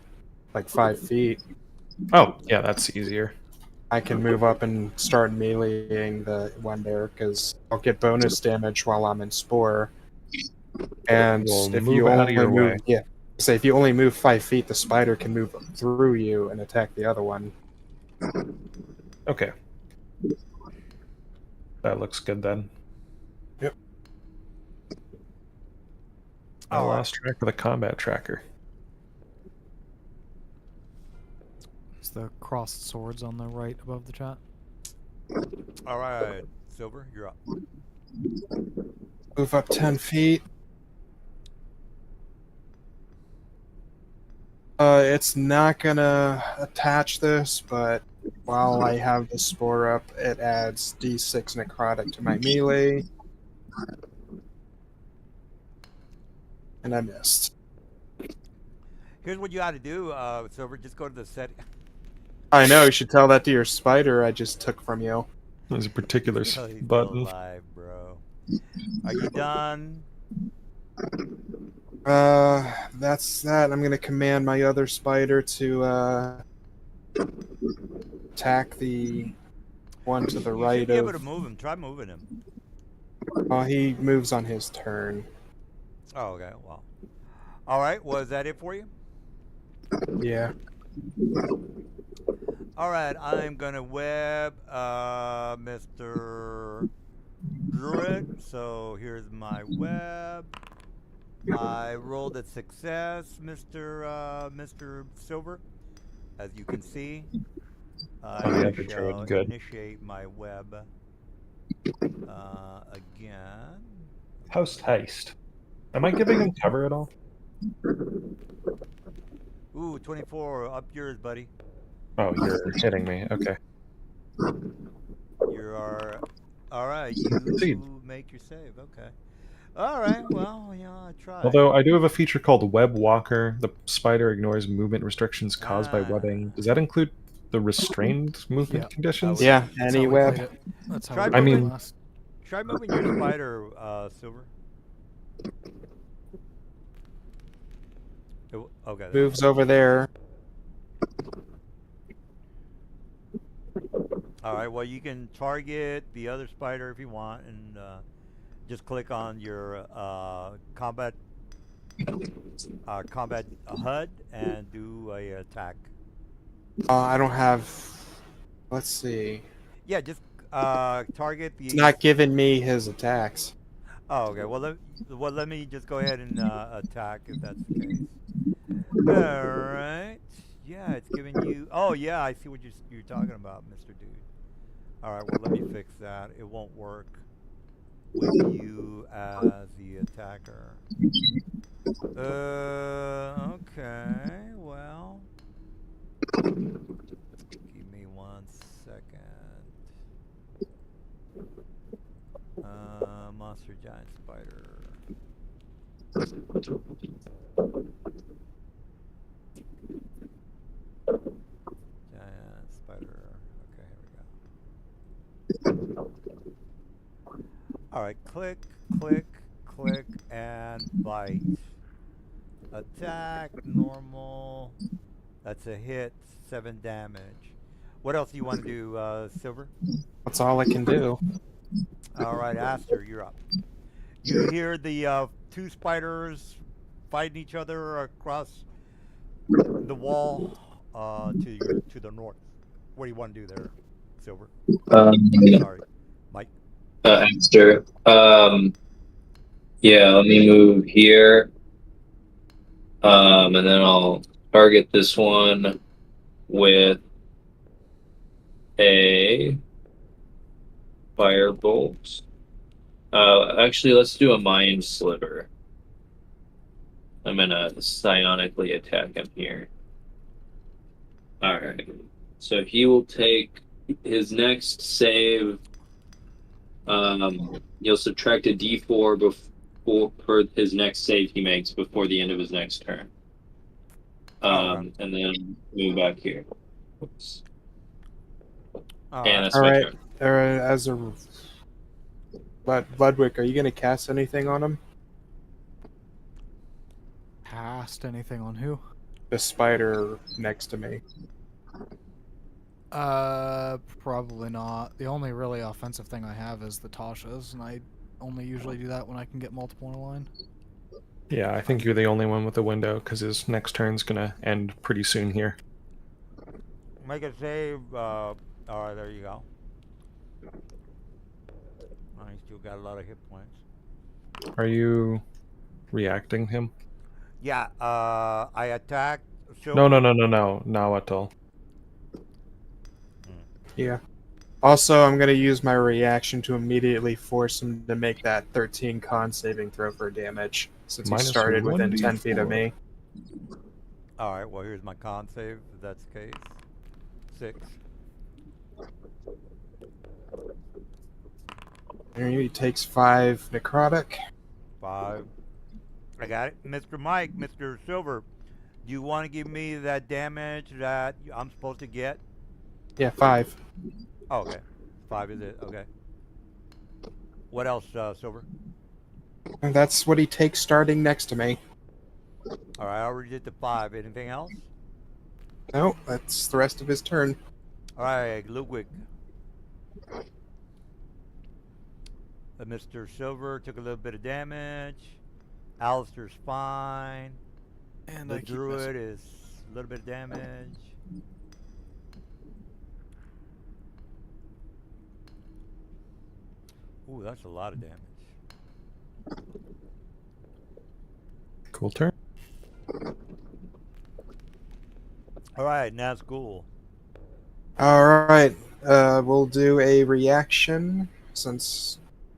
S3: like 5 feet,
S2: Oh, yeah, that's easier.
S3: I can move up and start meleeing the one there because I'll get bonus damage while I'm in Spore. And
S2: We'll
S3: if
S2: move
S3: you
S2: out of
S3: only
S2: your
S3: move,
S2: way.
S3: yeah, say if you only move 5 feet, the spider can move through you and attack the other one.
S2: Okay. That looks good then.
S3: Yep.
S2: I
S1: All right.
S2: lost track of the combat tracker.
S6: Is the crossed swords on the right above the chat?
S1: All right, Silver, you're up.
S3: Move up 10 feet. It's not gonna attach this, but while I have the Spore up, it adds D6 necrotic to my melee. And I missed.
S1: Here's what you got to do, Silver. Just go to the set.
S3: I know, you should tell that to your spider I just took from you.
S2: There's a particular
S1: Oh, he's still
S2: button.
S1: alive, bro. Are you done?
S3: That's that. I'm gonna command my other spider to attack the one to the
S1: You
S3: right
S1: should be able to
S3: of.
S1: move him. Try moving him.
S3: Oh, he moves on his turn.
S1: Oh, okay. Well. All right. Was that it for you?
S3: Yeah.
S1: All right. I'm gonna web Mr. Druid. So here's my web. I rolled a success, Mr. Silver. As you can see,
S2: Oh, yeah, the
S1: shall
S2: Druid, good.
S1: initiate my web again.
S2: Post haste. Am I giving him cover at all?
S1: Ooh, 24. Up yours, buddy.
S2: Oh, you're hitting me. Okay.
S1: You are. All right.
S2: Proceed.
S1: You make your save. Okay. All right. Well, yeah, I tried.
S2: Although I do have a feature called Web Walker. The spider ignores movement restrictions caused by
S1: Ah.
S2: webbing. Does that include the restrained movement
S6: Yeah.
S2: conditions?
S3: Yeah,
S6: That's how
S3: any
S6: we
S3: web.
S6: played it. That's how
S1: Try
S6: we played
S2: moving-
S6: it last.
S1: Try moving your spider, Silver. Okay. there.
S3: Moves over there.
S1: All right. Well, you can target the other spider if you want, and just click on your combat combat HUD and do a attack.
S3: I don't have. Let's see.
S1: Yeah, just target the.
S3: It's not giving me his attacks.
S1: Oh, okay. Let me just go ahead and attack if that's the case. All right. Yeah, it's giving you. Oh, yeah, I see what you're talking about, Mr. Dude. All right. Well, let me fix that. It won't work with you as the attacker. Okay. Well, give me 1 second. Monster giant spider. Giant spider. Okay, here we go. All right, click, click, click, and bite. Attack, normal. That's a hit, 7 damage. What else do you want to do, Silver?
S3: That's all I can do.
S1: All right, Aster, you're up. You hear the 2 spiders fighting each other across the wall to the north. What do you want to do there, Silver? Sorry, Mike.
S4: Aster. Yeah, let me move here. And then I'll target this one with a firebolt. Actually, let's do a mind sliver. I'm gonna psionically attack him here. Alright. So he will take his next save. You'll subtract a d4 before per his next save he makes before the end of his next turn. And then move back here. Oops. And that's
S3: All
S4: my
S3: right.
S4: turn.
S3: As a Ludwig, are you going to cast anything on him?
S6: Cast anything on who?
S3: The spider next to me.
S6: Probably not. The only really offensive thing I have is the Tasha's, and I only usually do that when I can get multiple in a line.
S2: Yeah, I think you're the only one with the window because his next turn's gonna end pretty soon here.
S1: Make a save. All right, there you go. Oh, he still got a lot of hit points.
S2: Are you reacting him?
S1: Yeah, I attacked.
S2: No, not at all.
S3: Yeah. Also, I'm going to use my reaction to immediately force him to make that 13 con saving throw for damage, since he
S2: Minus
S3: started within 10 feet of
S2: 1d4.
S3: me.
S1: All right, well, here's my con save, if that's the case. 6.
S3: And he takes 5 necrotic.
S1: 5. I got it. Mr. Mike, Mr. Silver, do you want to give me that damage that I'm supposed to get?
S3: Yeah, 5.
S1: Oh, okay. 5 is it? Okay. What else, Silver?
S3: And that's what he takes starting next to me.
S1: All right, I already did the 5. Anything else?
S3: No, that's the rest of his turn.
S1: All right, Ludwig. Mr. Silver took a little bit of damage. Alistair's fine.
S6: And
S1: The
S6: I keep
S1: druid is a little bit of damage. Ooh, that's a lot of damage.
S2: Cool turn.
S1: All right, Nazgul.
S3: Alright, we'll do a reaction. Since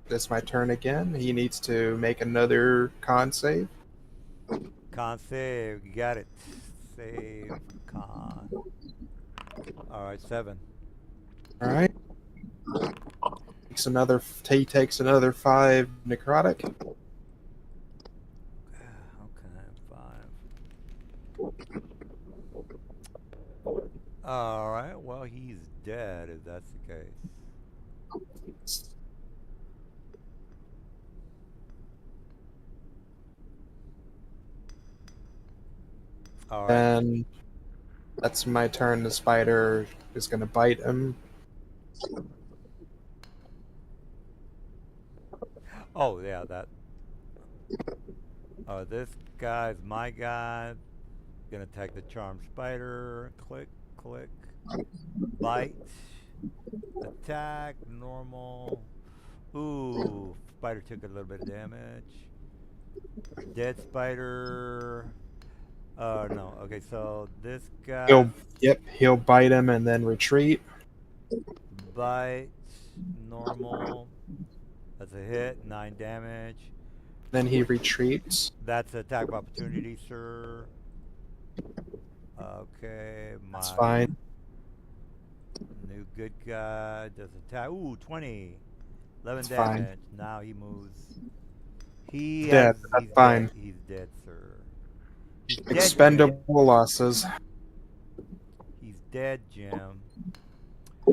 S3: it's my turn again, he needs to make another con save.
S1: Con save. You got it. Save con. All right, 7.
S3: Alright. He takes another 5 necrotic.
S1: Okay, 5. All right. Well, he's dead if that's the case. All right.
S3: And that's my turn. The spider is going to bite him.
S1: Oh yeah, that. This guy's my guy. Gonna attack the charmed spider. Click, click. Bite. Attack. Normal. Ooh, spider took a little bit of damage. Dead spider. No. Okay, so this guy
S3: He'll bite him and then retreat.
S1: bite. Normal. That's a hit. 9 damage.
S3: Then he retreats.
S1: That's attack of opportunity, sir. Okay,
S3: That's
S1: my
S3: fine.
S1: new good guy does attack. Ooh, 20. 11
S3: That's fine.
S1: damage. Now he moves. He
S3: Dead. That's
S1: he's
S3: fine.
S1: Dead. He's dead, sir. He's dead, Jim.
S3: Expendable losses.
S1: He's dead, Jim.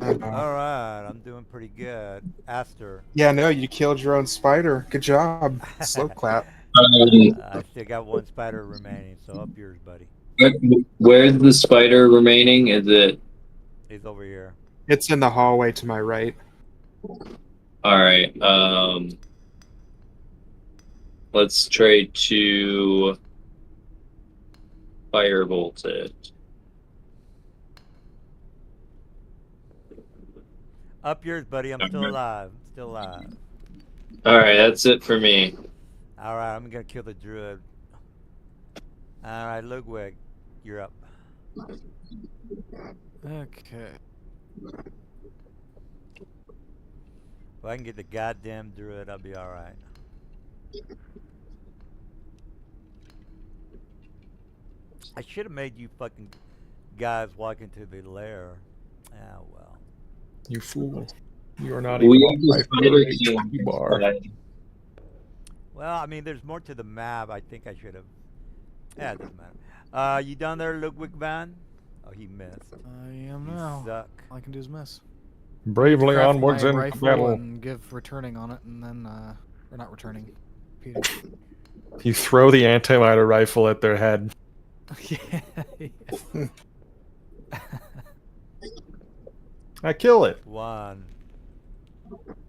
S3: I know.
S1: All right, I'm doing pretty good. Aster.
S3: Yeah, no, you killed your own spider. Good job. Slow clap.
S1: I still got 1 spider remaining, so up yours, buddy.
S4: Where's the spider remaining? Is it?
S1: He's over here.
S3: It's in the hallway to my right.
S4: All right. Let's try to firebolt it.
S1: Up yours, buddy. I'm still alive. Still alive.
S4: All right, that's it for me.
S1: All right, I'm gonna kill the druid. All right, Ludwig, you're up.
S6: Okay.
S1: If I can get the goddamn druid, I'll be all right. I should have made you fucking guys walk into the lair. Ah, well.
S2: You fool. You are not
S4: We
S2: even
S4: have
S2: on
S4: the
S2: my
S4: spider king.
S2: bar.
S1: Well, I mean, there's more to the map. I think I should have. Yeah, it doesn't matter. You down there, Ludwig Van? Oh, he missed.
S6: I am
S1: You
S6: now.
S1: suck.
S6: All I can do is miss.
S2: Bravely
S6: Craft
S2: onwards
S6: my
S2: into
S6: rifle
S2: battle.
S6: and give returning on it, and then or not returning. Repeating.
S2: You throw the antimatter rifle at their head.
S6: Yeah.
S2: I kill it.
S1: 1.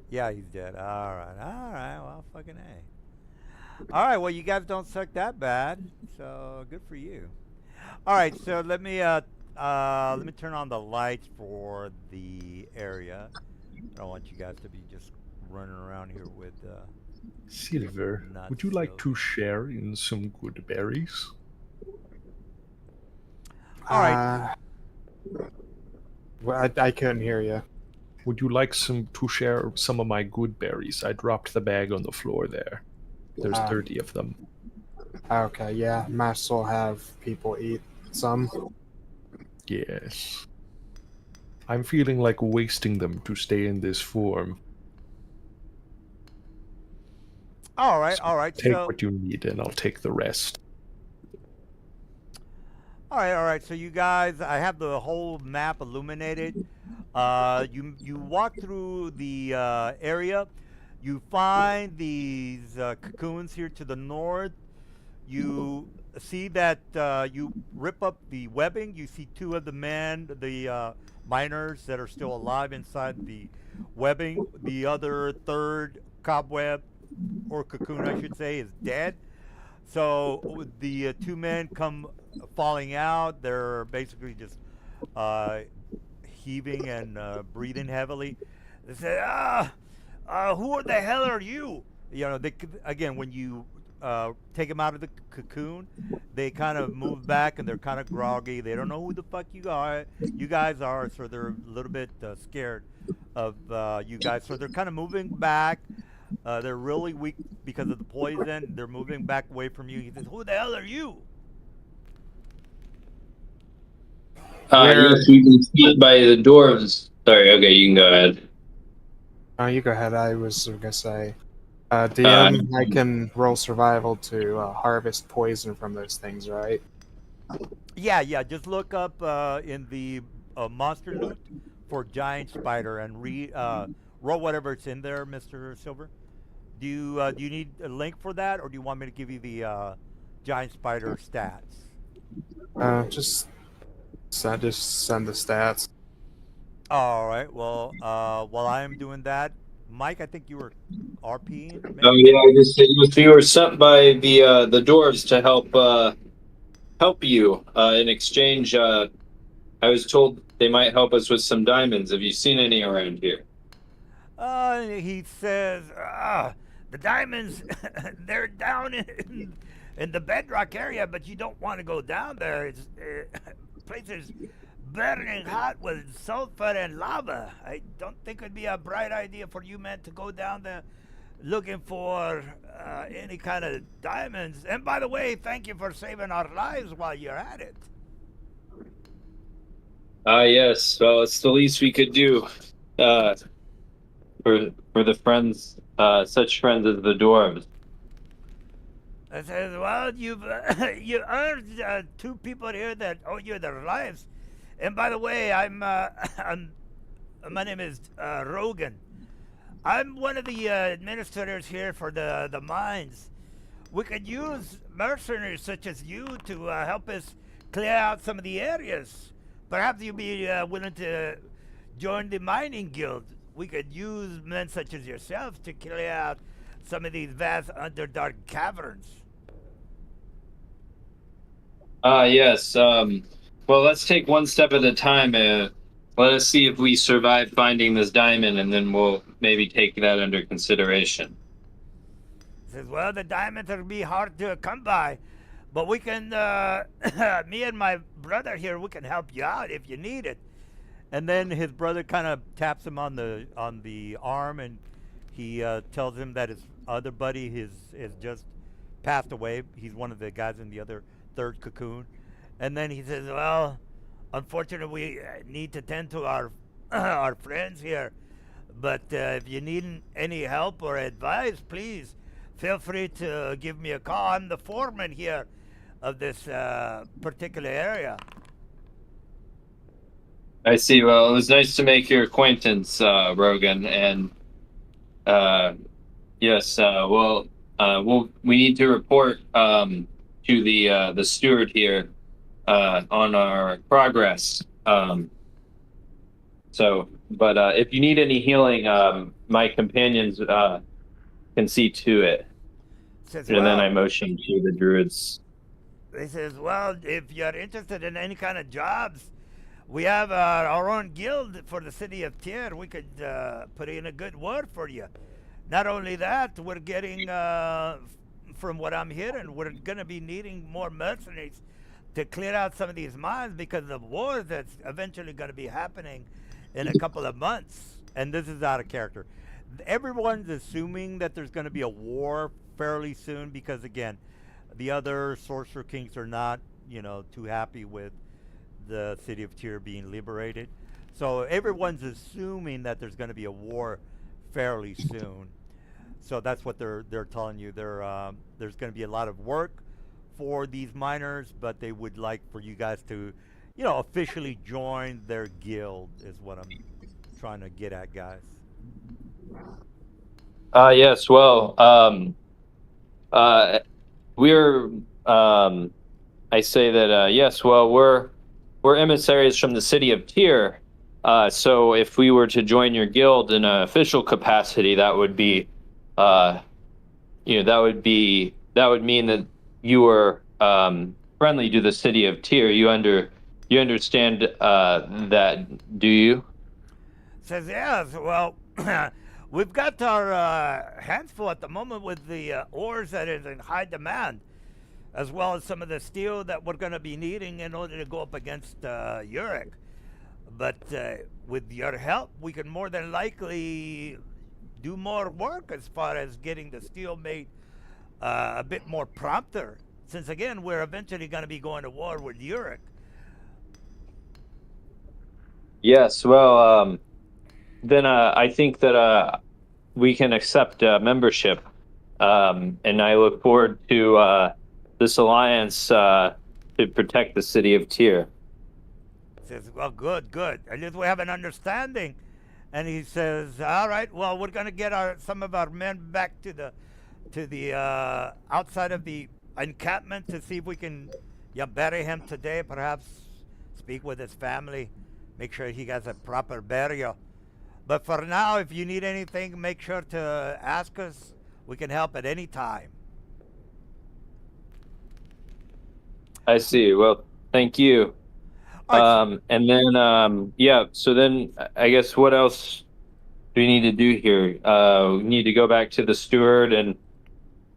S1: Yeah, he's dead. All right. Well, fucking A. All right. Well, you guys don't suck that bad, so good for you. All right. So let me turn on the lights for the area. I don't want you guys to be just running around here with.
S2: Silver,
S1: Not
S2: would you like
S1: silver.
S2: to share in some good berries?
S1: All right.
S3: Well, I couldn't hear you.
S2: Would you like to share some of my good berries? I dropped the bag on the floor there. There's 30 of them.
S3: Okay, yeah. Might as well have people eat some.
S2: Yes. I'm feeling like wasting them to stay in this form.
S1: All right.
S2: Take
S1: So,
S2: what you need and I'll take the rest.
S1: all right. So you guys, I have the whole map illuminated. You walk through the area. You find these cocoons here to the north. You see that you rip up the webbing. You see 2 of the men, the miners that are still alive inside the webbing. The other 3rd cobweb, or cocoon I should say, is dead. So the 2 men come falling out. They're basically just heaving and breathing heavily. They say, who the hell are you? You know, again, when you take them out of the cocoon, they kind of move back and they're kind of groggy. They don't know who the fuck you guys are, so they're a little bit scared of you guys. So they're kind of moving back. They're really weak because of the poison. They're moving back away from you. He says, who the hell are you?
S4: Yes, we can see it by the dwarves. Sorry, okay, you can go ahead.
S3: Oh, you go ahead. I was gonna say, DM, I can roll survival to harvest poison from those things, right?
S1: Yeah. Just look up in the monster loot for giant spider and roll whatever it's in there, Mr. Silver. Do you need a link for that, or do you want me to give you the giant spider stats?
S3: Just send the stats.
S1: All right. Well, while I am doing that, Mike, I think you were RPing. Maybe?
S4: Oh yeah, I just said we were sent by the dwarves to help you. In exchange, I was told they might help us with some diamonds. Have you seen any around here?
S1: He says, the diamonds, they're down in the bedrock area, but you don't want to go down there. It's place is burning hot with sulfur and lava. I don't think it'd be a bright idea for you men to go down there looking for any kind of diamonds. And by the way, thank you for saving our lives while you're at it.
S4: Yes. Well, it's the least we could do for the friends, such friends as the dwarves.
S1: I says, well, you've you earned two people here that owe you their lives. And by the way, my name is Rogan. I'm one of the administrators here for the mines. We could use mercenaries such as you to help us clear out some of the areas. Perhaps you'd be willing to join the mining guild. We could use men such as yourself to clear out some of these vast underdark caverns.
S4: Yes. Well, let's take one step at a time. Let us see if we survive finding this diamond, and then we'll maybe take that under consideration.
S1: Says, well, the diamonds will be hard to come by, but we can, me and my brother here, we can help you out if you need it. And then his brother kind of taps him on the arm, and he tells him that his other buddy has just passed away. He's one of the guys in the other third cocoon. And then he says, well, unfortunately, we need to tend to our our friends here. But if you need any help or advice, please feel free to give me a call. I'm the foreman here of this particular area.
S4: I see. Well, it was nice to make your acquaintance, Rogan. And yes, we need to report to the steward here on our progress. But if you need any healing, my companions can see to it.
S1: Says,
S4: And then I motion to the druids.
S1: He says, well, if you're interested in any kind of jobs, we have our own guild for the city of Tyr. We could put in a good word for you. Not only that, we're getting, from what I'm hearing, we're going to be needing more mercenaries to clear out some of these mines because of war that's eventually going to be happening in a couple of months. And this is out of character. Everyone's assuming that there's going to be a war fairly soon because, again, the other Sorcerer Kings are not, too happy with the city of Tyr being liberated. So everyone's assuming that there's going to be a war fairly soon. So that's what they're telling you. There's going to be a lot of work for these miners, but they would like for you guys to, officially join their guild is what I'm trying to get at, guys.
S4: Yes. Well, we're. I say that yes. Well, we're emissaries from the city of Tyr. So if we were to join your guild in an official capacity, that would be, that would mean that you were friendly to the city of Tyr. You understand that, do you?
S1: Says yes. Well, we've got our hands full at the moment with the ores that is in high demand, as well as some of the steel that we're going to be needing in order to go up against Uruk. But with your help, we can more than likely do more work as far as getting the steel made a bit more prompter. Since, again, we're eventually going to be going to war with Uruk.
S4: Yes. Well, then I think that we can accept membership, and I look forward to this alliance to protect the city of Tyr.
S1: Says, well, good. At least we have an understanding. And he says, all right, well, we're going to get some of our men back to the outside of the encampment to see if we can bury him today, perhaps speak with his family, make sure he gets a proper burial. But for now, if you need anything, make sure to ask us. We can help at any time.
S4: I see. Well, thank you.
S1: All right,
S4: And then, yeah. So then, I guess what else do we need to do here? We need to go back to the steward and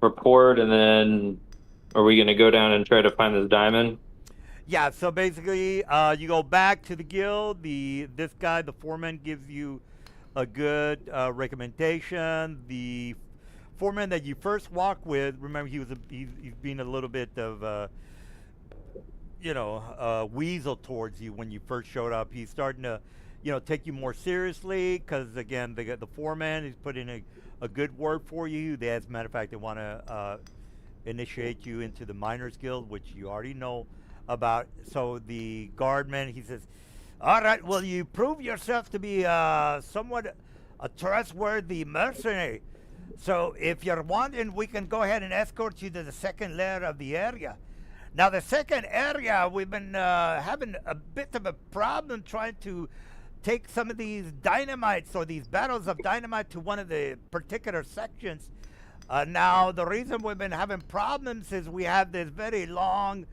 S4: report, and then are we going to go down and try to find this diamond?
S1: yeah, so basically, you go back to the guild. This guy, the foreman, gives you a good recommendation. The foreman that you first walked with, remember, he's been a little bit of weasel towards you when you first showed up. He's starting to, take you more seriously because again, the foreman is putting a good word for you. They, as a matter of fact, they want to initiate you into the miners guild, which you already know about. So the guardman, he says, all right, well, you prove yourself to be somewhat a trustworthy mercenary. So if you're wanting, we can go ahead and escort you to the second layer of the area. Now, the second area, we've been having a bit of a problem trying to take some of these dynamites or these barrels of dynamite to one of the particular sections. Now, the reason we've been having problems is we have this very long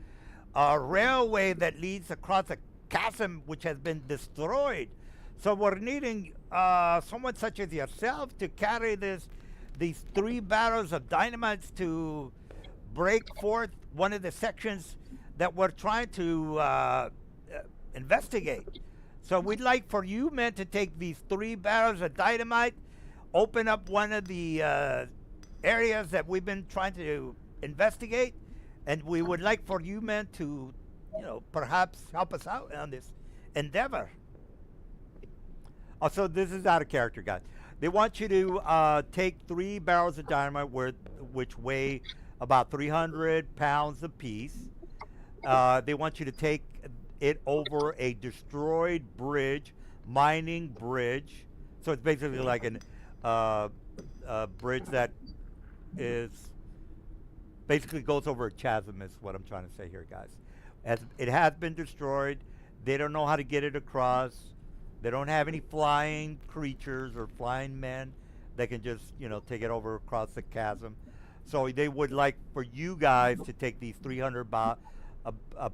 S1: railway that leads across a chasm which has been destroyed. So we're needing someone such as yourself to carry these 3 barrels of dynamites to break forth one of the sections that we're trying to investigate. So we'd like for you men to take these 3 barrels of dynamite, open up one of the areas that we've been trying to investigate, and we would like for you men to, perhaps help us out on this endeavor. Also, this is out of character, guys. They want you to take 3 barrels of dynamite which weigh about 300 pounds apiece. They want you to take it over a destroyed bridge, mining bridge. So it's basically like a bridge that is basically goes over a chasm is what I'm trying to say here, guys. As it has been destroyed, they don't know how to get it across. They don't have any flying creatures or flying men that can just, take it over across the chasm. So they would like for you guys to take these 300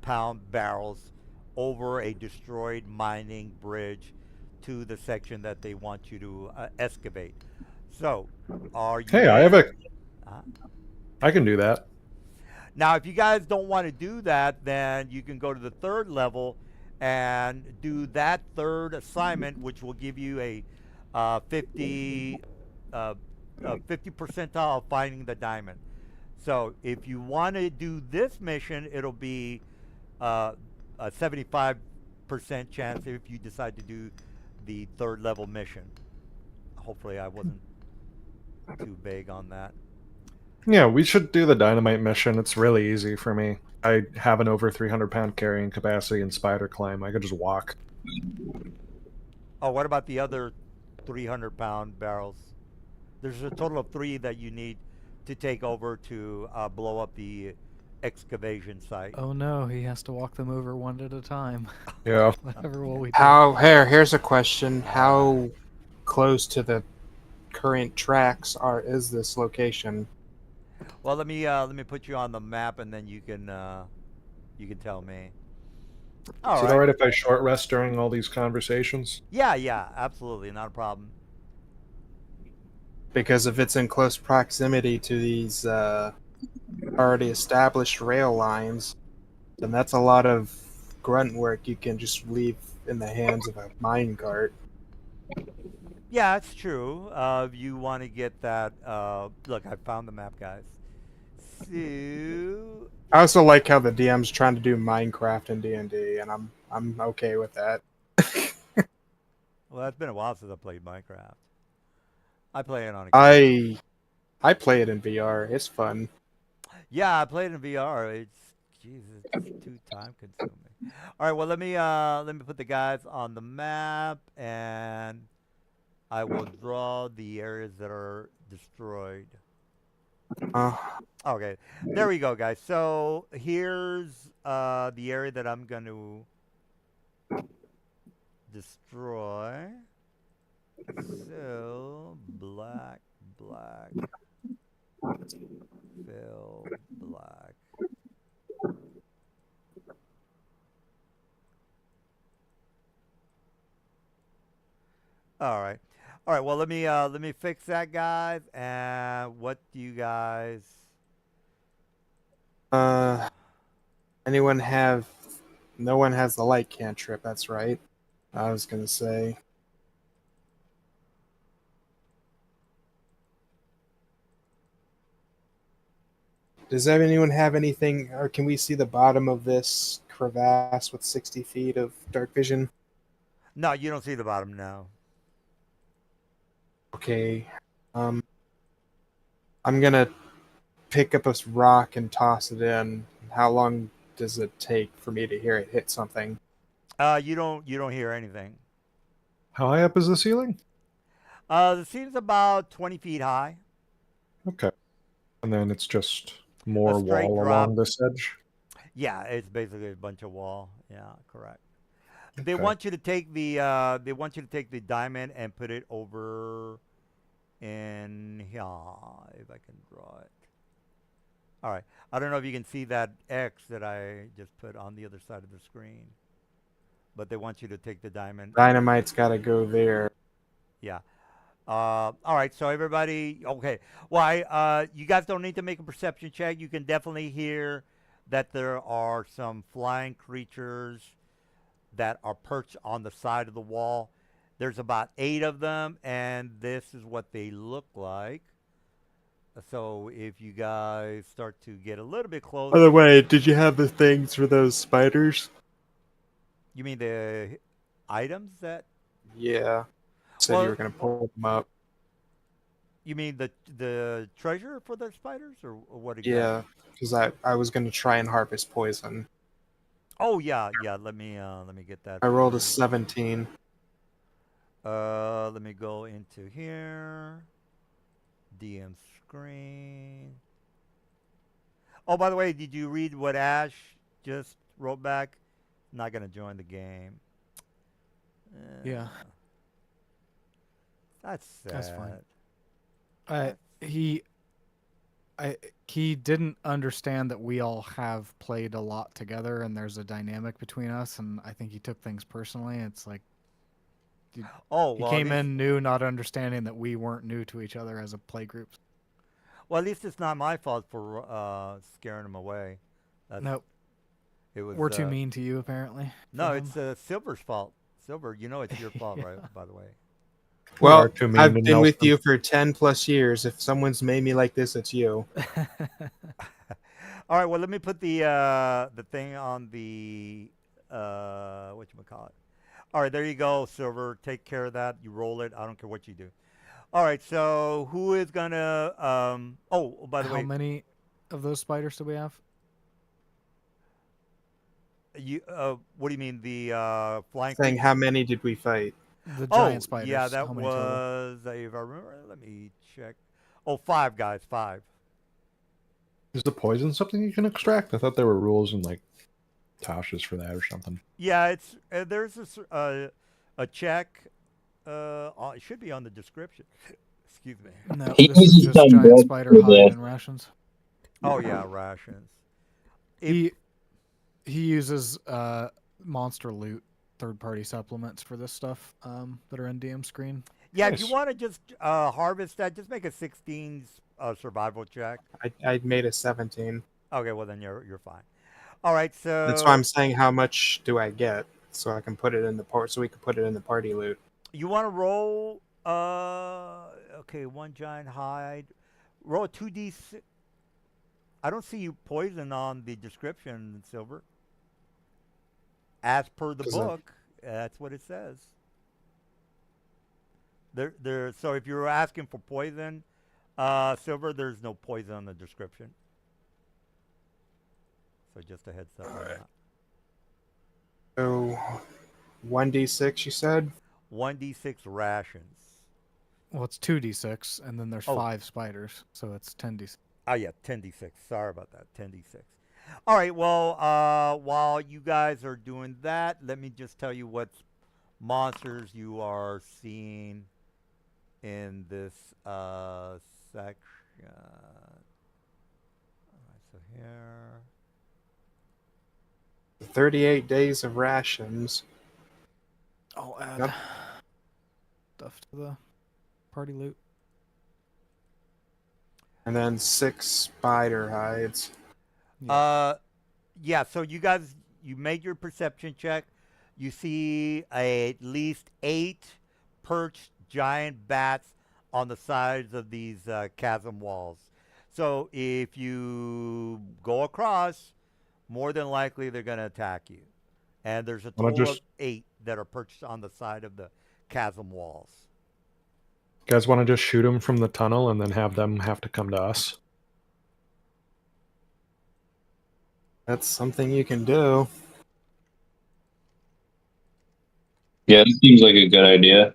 S1: pound barrels over a destroyed mining bridge to the section that they want you to excavate. So, are you?
S2: Hey, I can do that.
S1: Now, if you guys don't want to do that, then you can go to the 3rd level and do that 3rd assignment, which will give you a 50 percentile of finding the diamond. So if you want to do this mission, it'll be a 75% chance if you decide to do the 3rd level mission. Hopefully I wasn't too vague on that.
S2: Yeah, we should do the dynamite mission. It's really easy for me. I have an over 300-pound carrying capacity in spider climb. I could just walk.
S1: Oh, what about the other 300-pound barrels? There's a total of 3 that you need to take over to blow up the excavation site.
S6: Oh no, he has to walk them over one at a time.
S2: Yeah.
S6: Whatever will we do?
S3: Here's a question. How close to the current tracks is this location?
S1: Well, let me put you on the map, and then you can tell me.
S2: Is it all right if I short rest during all these conversations?
S1: Yeah, absolutely, not a problem.
S3: Because if it's in close proximity to these already established rail lines, then that's a lot of grunt work you can just leave in the hands of a minecart.
S1: Yeah, it's true. You want to get that. Look, I found the map, guys. So,
S3: I also like how the DM's trying to do Minecraft in D&D, and I'm okay with that.
S1: well, it's been a while since I played Minecraft. I play it on a.
S3: I play it in VR. It's fun.
S1: Yeah, I played it in VR. It's too time consuming. All right, well let me put the guys on the map, and I will draw the areas that are destroyed. Okay, there we go, guys. So here's the area that I'm going to destroy. So black, black, fill black. All right. All right. Well, let me fix that, guys. And what do you guys?
S3: Uh, anyone have? No one has the light cantrip. That's right. I was gonna say. Does anyone have anything, or can we see the bottom of this crevasse with 60 feet of dark vision?
S1: No, you don't see the bottom now.
S3: Okay. Um, I'm gonna pick up a rock and toss it in. How long does it take for me to hear it hit something?
S1: You don't hear anything.
S2: How high up is the ceiling?
S1: The seat's about 20 feet high.
S2: Okay. And then it's just
S1: A
S2: more
S1: straight
S2: wall
S1: drop.
S2: along this edge.
S1: Yeah, it's basically a bunch of wall. Yeah, correct. They
S2: Okay.
S1: want you to take the diamond and put it over in here, if I can draw it. All right. I don't know if you can see that X that I just put on the other side of the screen, but they want you to take the diamond.
S3: Dynamite's gotta go there.
S1: Yeah. All right. So everybody, okay. Well, you guys don't need to make a perception check. You can definitely hear that there are some flying creatures that are perched on the side of the wall. There's about 8 of them, and this is what they look like. So if you guys start to get a little bit
S3: By
S1: closer,
S3: the way, did you have the things for those spiders?
S1: you mean the items that?
S3: Yeah. Said you
S1: Well,
S3: were gonna pull them up.
S1: you mean the treasure for the spiders, or what exactly?
S3: Yeah, because I was gonna try and harvest poison.
S1: Oh yeah, yeah. Let me get that.
S3: I rolled a
S1: for you.
S3: 17.
S1: Let me go into here. DM screen. Oh, by the way, did you read what Ash just wrote back? Not gonna join the game.
S6: Yeah.
S1: That's sad.
S6: That's fine. He he didn't understand that we all have played a lot together and there's a dynamic between us, and I think he took things personally. It's like
S1: Oh
S6: he
S1: well,
S6: came in new, not understanding that we weren't new to each other as a play group.
S1: Well, at least it's not my fault for scaring him away. That's,
S6: Nope,
S1: it was.
S6: we're too mean to you apparently.
S1: No,
S6: for
S1: it's
S6: him.
S1: Silver's fault. Silver, you know it's your fault, right? By the way.
S2: We are
S3: Well,
S2: too mean
S3: I've
S2: to
S3: been with
S2: Nelson.
S3: you for 10 plus years. If someone's made me like this, it's you.
S1: All right. Well, let me put the thing on the whatchamacallit. All right, there you go, Silver. Take care of that. You roll it. I don't care what you do. All right. So who is gonna? Oh, by the
S6: How
S1: way,
S6: many of those spiders do we have?
S1: you. What do you mean the flying?
S3: Saying how many did we fight?
S6: The
S1: Oh,
S6: giant spiders.
S1: yeah, that
S6: How many total?
S1: was. If I remember, let me check. Oh, 5 guys. 5.
S2: Is the poison something you can extract? I thought there were rules in like Tasha's for that or something.
S1: Yeah, it's there's a check. It should be on the description. Excuse me.
S6: No,
S4: He
S6: this is
S4: uses
S6: just
S4: some
S6: giant
S4: blood
S6: spider
S4: for
S6: hide
S4: the-
S6: and rations.
S1: Oh yeah, rations. If-
S6: He uses monster loot third-party supplements for this stuff that are in DM screen.
S1: Yeah, if you
S2: Nice.
S1: want to just harvest that, just make a 16 survival check.
S3: I made a 17.
S1: Okay, well then you're fine. All right, so
S3: That's why I'm saying how much do I get, so I can put it in the so we can put it in the party loot.
S1: you want to roll. Okay, 1 giant hide. Roll a 2d6. I don't see you poison on the description, Silver. As per the
S3: 'Cause I-
S1: book, that's what it says. There. So if you're asking for poison, Silver, there's no poison on the description. So just a heads up on
S3: Alright.
S1: that.
S3: So 1d6, you said?
S1: 1d6 rations.
S6: Well, it's 2d6, and then there's
S1: Oh.
S6: 5 spiders, so it's 10d6.
S1: Oh yeah, 10d6. Sorry about that. 10d6. All right. Well, while you guys are doing that, let me just tell you what monsters you are seeing in this section. All right, so here.
S3: 38 days of rations.
S6: I'll add
S3: Yep.
S6: stuff to the party loot.
S3: And then 6 spider hides.
S1: Yeah, so you guys, you made your perception check. You see at least 8 perched giant bats on the sides of these chasm walls. So if you go across, more than likely they're going to attack you. And there's a
S2: Wanna
S1: total of
S2: just-
S1: 8 that are perched on the side of the chasm walls.
S2: Guys want to just shoot them from the tunnel and then have them have to come to us?
S3: That's something you can do.
S4: Yeah, it seems like a good idea.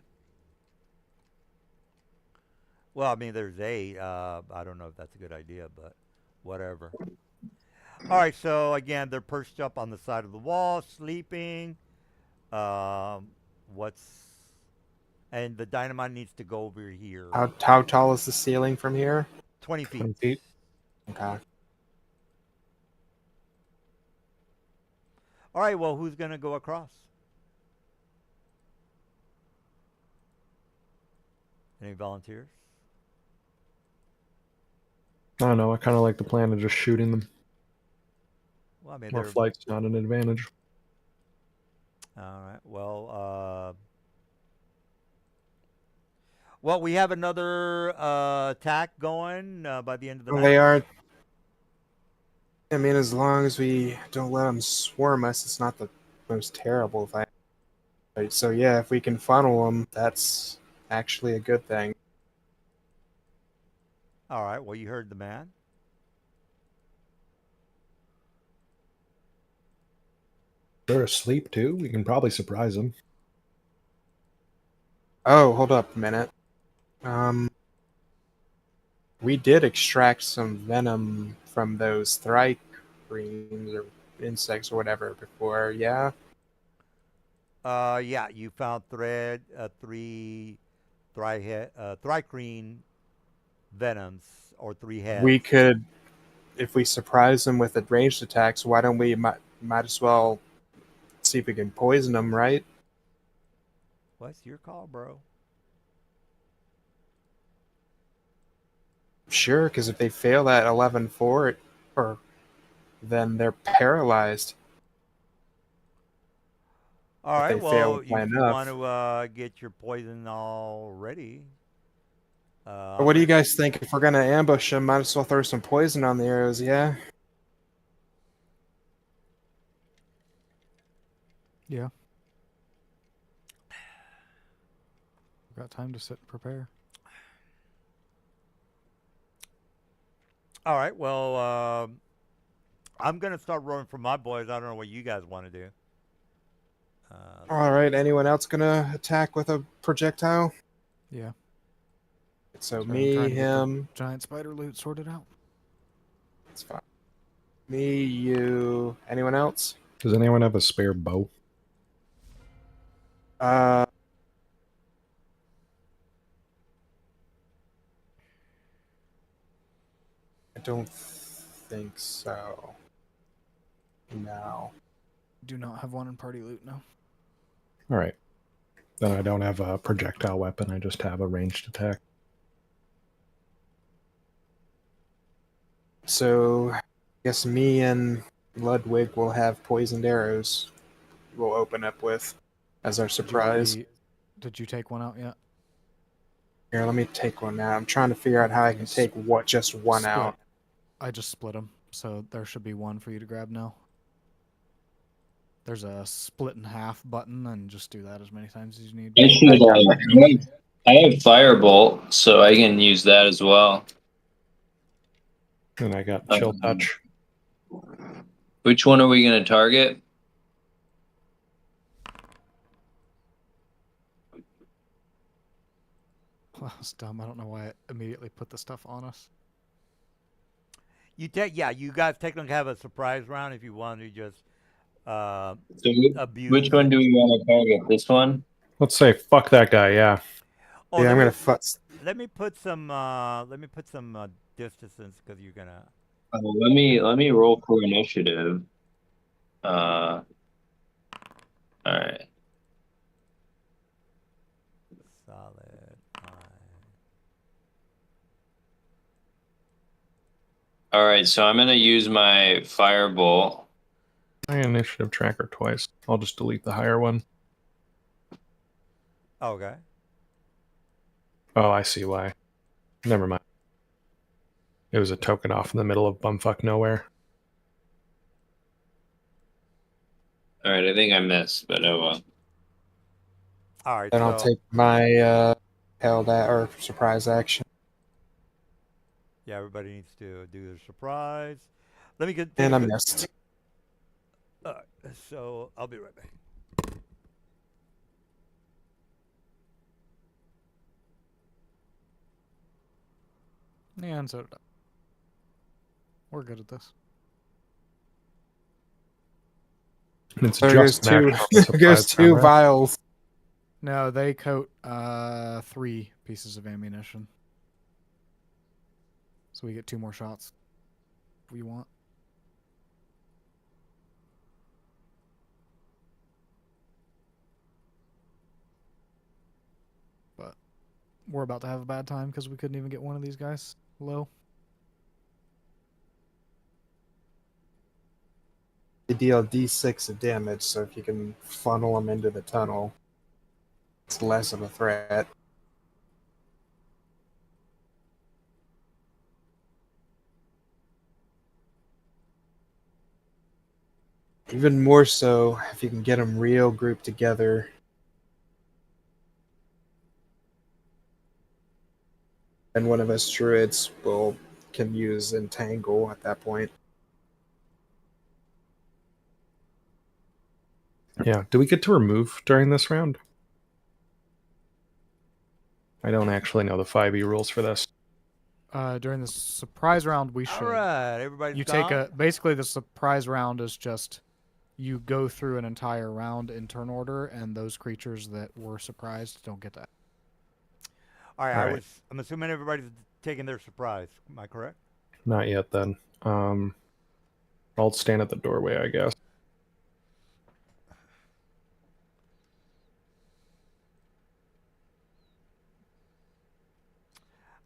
S1: Well, I mean, there's 8. I don't know if that's a good idea, but whatever. All right, so again, they're perched up on the side of the wall, sleeping. And the dynamite needs to go over here.
S3: How tall is the ceiling from here?
S1: 20 feet.
S2: 20 feet.
S3: Okay.
S1: All right, well, who's going to go across? Any volunteers?
S2: I don't know. I kind of like the plan of just shooting them.
S1: Well, I mean,
S2: More
S1: they're...
S2: flight's not an advantage.
S1: All right, well, we have another attack going by the end of the
S3: Well,
S1: night.
S3: they are. I mean, as long as we don't let them swarm us, it's not the most terrible thing. Right, so yeah, if we can funnel them, that's actually a good thing.
S1: All right, well, you heard the man.
S2: They're asleep too. We can probably surprise them.
S3: Oh, hold up a minute. We did extract some venom from those thrycreens or insects or whatever before, yeah?
S1: Yeah, you found 3 thrycreen venoms or 3 heads.
S3: We could, if we surprise them with ranged attacks, why don't we might as well see if we can poison them, right?
S1: What's your call, bro?
S3: Sure, because if they fail that 11-4, then they're paralyzed.
S1: All
S3: If
S1: right,
S3: they fail
S1: well, if
S3: by
S1: you
S3: enough.
S1: want to get your poison all ready.
S3: But what do you guys think? If we're going to ambush them, might as well throw some poison on the arrows, yeah?
S6: Yeah. Got time to sit and prepare.
S1: All right, well, I'm going to start rolling for my boys. I don't know what you guys want to do.
S3: All right, anyone else going to attack with a projectile?
S6: Yeah.
S3: So
S6: I'm
S3: me,
S6: trying to get the
S3: him,
S6: giant spider loot sorted out.
S3: it's fine. Me, you, anyone else?
S2: Does anyone have a spare bow?
S3: I don't think so. No.
S6: Do not have one in party loot now.
S2: All right. Then I don't have a projectile weapon. I just have a ranged attack.
S3: So, I guess me and Ludwig will have poisoned arrows we'll open up with as our surprise.
S6: Did you take one out yet?
S3: Here, let me take one out. I'm trying to figure out how I can take just one
S6: Split.
S3: out.
S6: I just split them, so there should be one for you to grab now. There's a split in half button, and just do that as many times as you need.
S4: I should, I have Firebolt, so I can use that as well.
S2: And I got chill touch.
S4: Which one are we going to target?
S6: Well, that was dumb. I don't know why I immediately put the stuff on us.
S1: You guys technically have a surprise round if you want to just
S4: So
S1: abuse.
S4: which one do we want to target? This one?
S2: Let's say fuck that guy. Yeah.
S1: Oh,
S3: Yeah, I'm
S1: let
S3: gonna
S1: me,
S3: fuss.
S1: let me put some distance because you're gonna.
S4: Let me roll for initiative. All right.
S1: Solid.
S4: All right, so I'm gonna use my firebolt.
S2: My initiative tracker twice. I'll just delete the higher one.
S1: Okay.
S2: Oh, I see why. Never mind. It was a token off in the middle of bumfuck nowhere.
S4: All right, I think I missed, but oh well.
S1: All right.
S3: Then I'll
S1: So
S3: take my held or surprise action,
S1: yeah, everybody needs to do their surprise. Let me get.
S3: and I missed.
S1: All right. So I'll be right back.
S6: Yeah, and so did I. We're good at this.
S2: And it's
S3: There goes
S2: just natural
S3: two. There goes
S2: surprise
S3: two
S2: round, right?
S3: vials.
S6: No, they coat 3 pieces of ammunition. So we get 2 more shots. If we want. But we're about to have a bad time because we couldn't even get one of these guys low.
S3: They deal D6 of damage, so if you can funnel them into the tunnel, it's less of a threat. Even more so if you can get them real grouped together. And one of us druids can use entangle at that point.
S2: Yeah. Do we get to remove during this round? I don't actually know the 5e rules for this.
S6: During the surprise round, we should.
S1: All right. Everybody's
S6: You
S1: gone?
S6: take a basically the surprise round is just you go through an entire round in turn order, and those creatures that were surprised don't get that.
S1: All right.
S2: All right.
S1: I'm assuming everybody's taking their surprise. Am I correct?
S2: Not yet then. I'll stand at the doorway, I guess.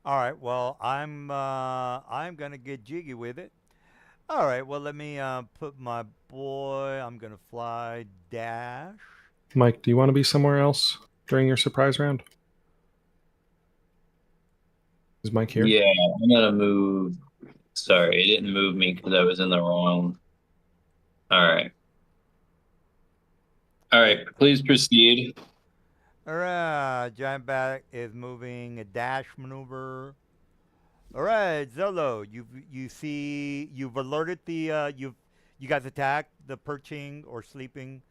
S1: All right. Well, I'm gonna get jiggy with it. All right. Well, let me put my boy. I'm gonna fly dash.
S2: Mike, do you want to be somewhere else during your surprise round? Is Mike here?
S4: Yeah, I'm gonna move. Sorry, it didn't move me because I was in the wrong. All right. All right, please proceed.
S1: All right. Giant bat is moving a dash maneuver. All right, Zolo. You've alerted the you guys attacked the perching or sleeping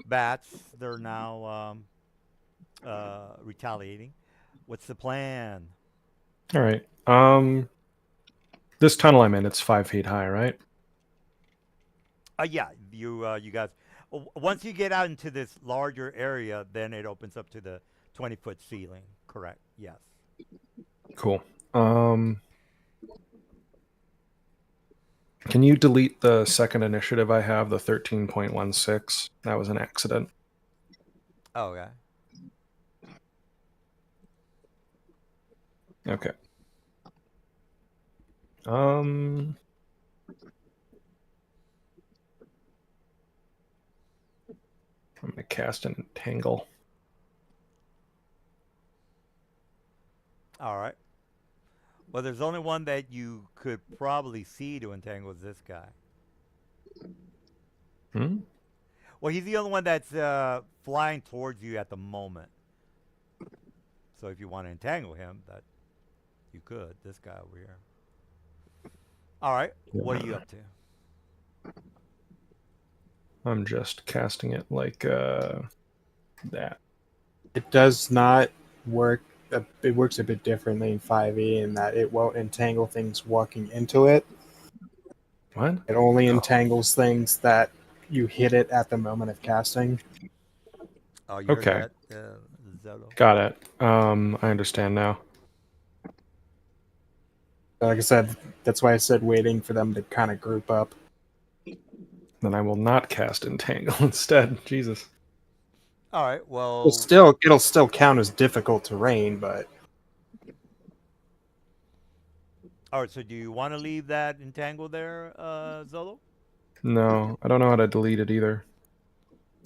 S1: bats. They're now retaliating. What's the plan?
S2: All right. This tunnel I'm in, it's 5 feet high, right?
S1: Yeah, you guys. Once you get out into this larger area, then it opens up to the 20-foot ceiling. Correct. Yes.
S2: Cool. Can you delete the second initiative I have, the 13.16? That was an accident.
S1: Okay.
S2: Okay. I'm gonna cast an entangle.
S1: All right. Well, there's only one that you could probably see to entangle is this guy.
S2: Hmm?
S1: Well, he's the only one that's flying towards you at the moment. So if you want to entangle him, that you could. This guy over here. All right. What are you up to?
S2: I'm just casting it like that.
S3: It does not work. It works a bit differently in 5e in that it won't entangle things walking into it.
S2: What?
S3: It only entangles things that you hit it at the moment of casting.
S1: Oh, you
S2: Okay.
S1: heard that, Zolo.
S2: Got it. I understand now.
S3: Like I said, that's why I said waiting for them to kind of group up.
S2: Then I will not cast Entangle instead. Jesus.
S1: All right. Well,
S3: It'll still count as difficult terrain, but
S1: all right. So do you want to leave that entangle there, Zolo?
S2: No, I don't know how to delete it either.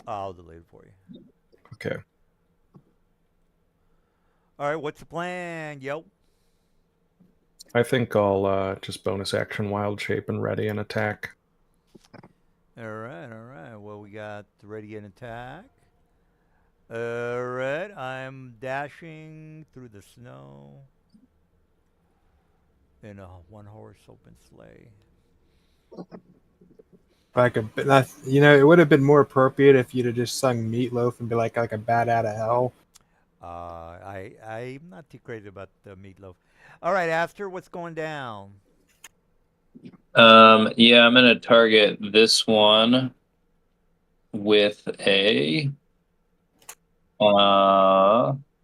S1: I'll delete it for you.
S2: Okay.
S1: All right. What's the plan? Yo.
S2: I think I'll just bonus action wild shape and ready and attack.
S1: All right. All right. Well, we got ready and attack. All right. I'm dashing through the snow in a one-horse open sleigh.
S3: like it would have been more appropriate if you'd have just sung Meatloaf and be like a bat out of hell.
S1: I'm not too crazy about the Meatloaf. All right, Aster, what's going down?
S4: Yeah, I'm gonna target this one with a firebolt.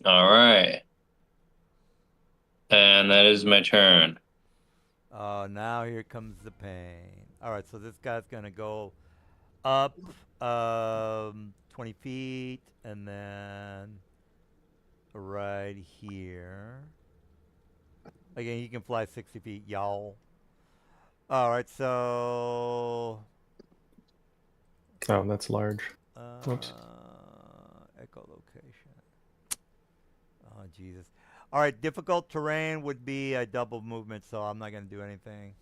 S4: All right, and that is my turn.
S1: Now here comes the pain. All right, so this guy's gonna go up 20 feet and then right here. Again, he can fly 60 feet, y'all. All right, so
S2: Oh, that's large. Whoops.
S1: echolocation. Oh, Jesus. All right, difficult terrain would be a double movement, so I'm not going to do anything.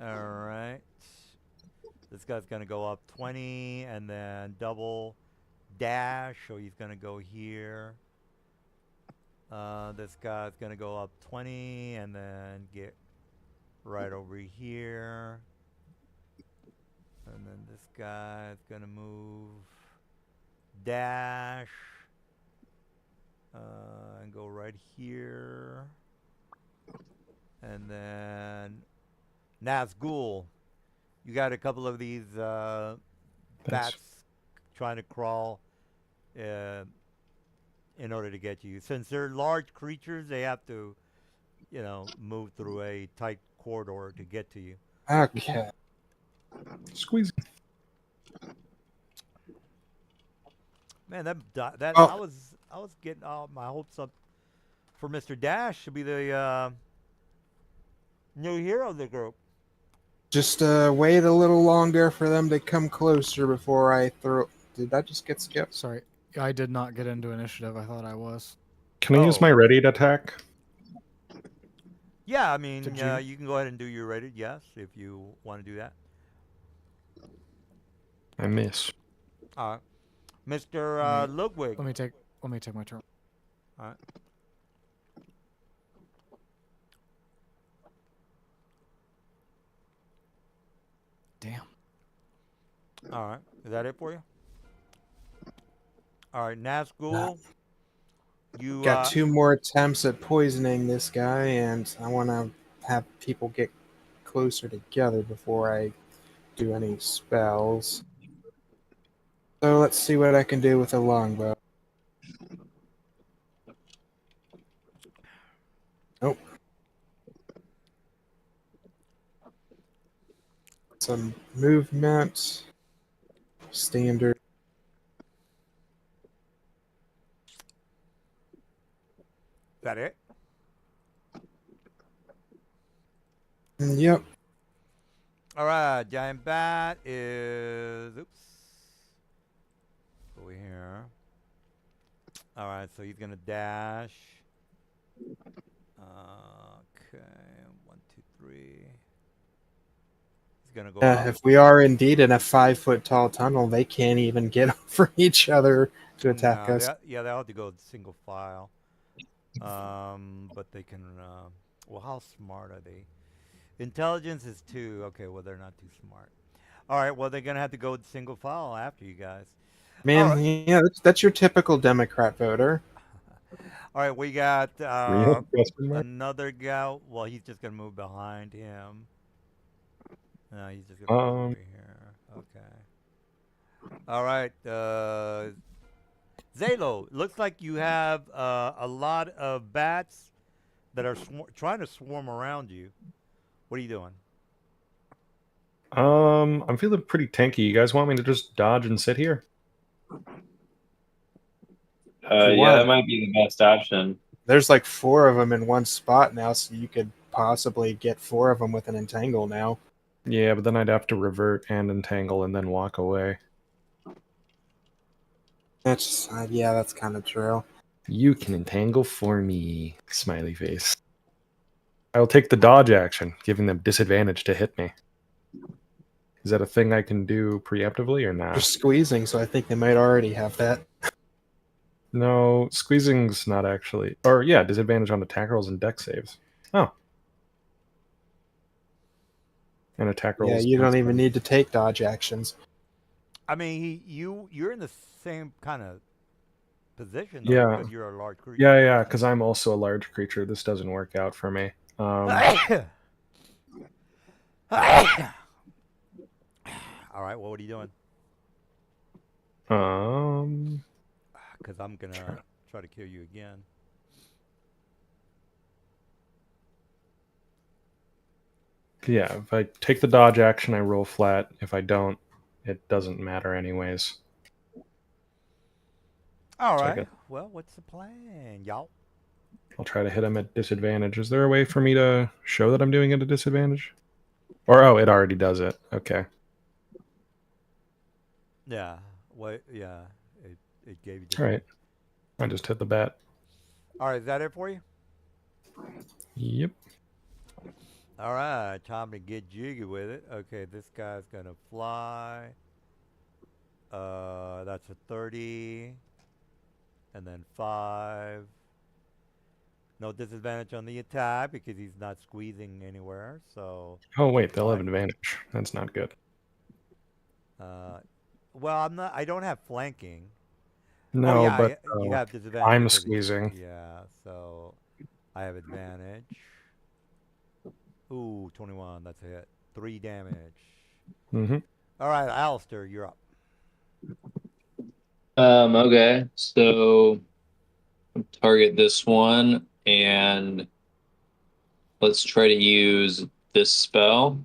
S1: All right. This guy's going to go up 20 and then double dash, so he's going to go here. This guy's going to go up 20 and then get right over here. And then this guy's going to move dash and go right here. And then Nazgul, you got a couple of these bats trying to crawl in order to get you. Since they're large creatures, they have to, move through a tight corridor to get to you.
S3: Okay.
S2: Squeeze.
S1: Man, that
S3: Oh.
S1: I was getting all my hopes up for Mr. Dash to be the new hero of the group.
S3: Just wait a little longer for them to come closer before I throw. Did I just get skipped?
S6: Sorry, I did not get into initiative. I thought I was.
S2: Can I use
S1: Oh.
S2: my ready to attack?
S1: Yeah, I mean,
S6: Did
S1: you can go ahead and do your rated, yes, if you want to do that.
S2: I miss.
S1: All right, Mr. Ludwig.
S6: Let me take my turn.
S1: All right.
S6: Damn.
S1: All right. Is that it for you? All right, Nazgul. You
S3: Got 2 more attempts at poisoning this guy, and I want to have people get closer together before I do any spells. So let's see what I can do with a longbow. Nope. Some movement. Standard.
S1: Is that it?
S3: Yep.
S1: All right, giant bat is over here. All right, so he's gonna dash. Okay, 1, 2, 3. He's gonna go up.
S3: If we are indeed in a 5-foot tall tunnel, they can't even get over each other to attack
S1: No,
S3: us.
S1: they'll have to go single file. But they can. Well, how smart are they? Intelligence is 2. Okay, well they're not too smart. All right, well they're gonna have to go single file after you guys.
S3: Man,
S1: All right.
S3: yeah, that's your typical Democrat voter.
S1: All right, we got
S5: Real question mark?
S1: another guy. Well, he's just gonna move behind him. No, he's just gonna move over here. All right. Zalo, looks like you have a lot of bats that are trying to swarm around you. What are you doing?
S2: I'm feeling pretty tanky. You guys want me to just dodge and sit here? If you
S4: Yeah, that
S2: want.
S4: might be the best option.
S3: There's like 4 of them in one spot now, so you could possibly get 4 of them with an entangle now.
S2: Yeah, but then I'd have to revert and entangle and then walk away.
S3: That's yeah, that's kind of true.
S2: You can entangle for me, smiley face. I will take the dodge action, giving them disadvantage to hit me. Is that a thing I can do preemptively or
S3: They're
S2: not?
S3: squeezing, so I think they might already have that.
S2: No, squeezing's not actually. Or yeah, disadvantage on attack rolls and deck saves. Oh. And attack rolls.
S3: Yeah, you don't even need to take dodge actions.
S1: I mean, you're in the same kind of position though,
S2: Yeah.
S1: because you're a large creature.
S2: Yeah, because I'm also a large creature. This doesn't work out for me.
S1: All right. Well, what are you doing? Because I'm gonna try to kill you again.
S2: Yeah, if I take the dodge action, I roll flat. If I don't, it doesn't matter anyways.
S1: All
S2: So I
S1: right.
S2: get-
S1: Well, what's the plan, y'all?
S2: I'll try to hit him at disadvantage. Is there a way for me to show that I'm doing it at a disadvantage? Or, oh, it already does it. Okay.
S1: Yeah. What? Yeah. It gave you.
S2: All right. I just hit the bat.
S1: All right. Is that it for you?
S2: Yep.
S1: All right. Time to get jiggy with it. Okay. This guy's gonna fly. That's a 30. And then 5. No disadvantage on the attack because he's not squeezing anywhere. So,
S2: Oh, wait, they'll have
S1: Fine.
S2: advantage. That's not good.
S1: well, I'm not. I don't have flanking.
S2: No,
S1: Oh yeah,
S2: but
S1: you have disadvantage.
S2: I'm
S1: because
S2: squeezing.
S1: Yeah, so I have advantage. Ooh, 21. That's a hit. 3 damage.
S2: Mm-hmm.
S1: All right, Alistair, you're up.
S4: Okay, so target this one and let's try to use this spell.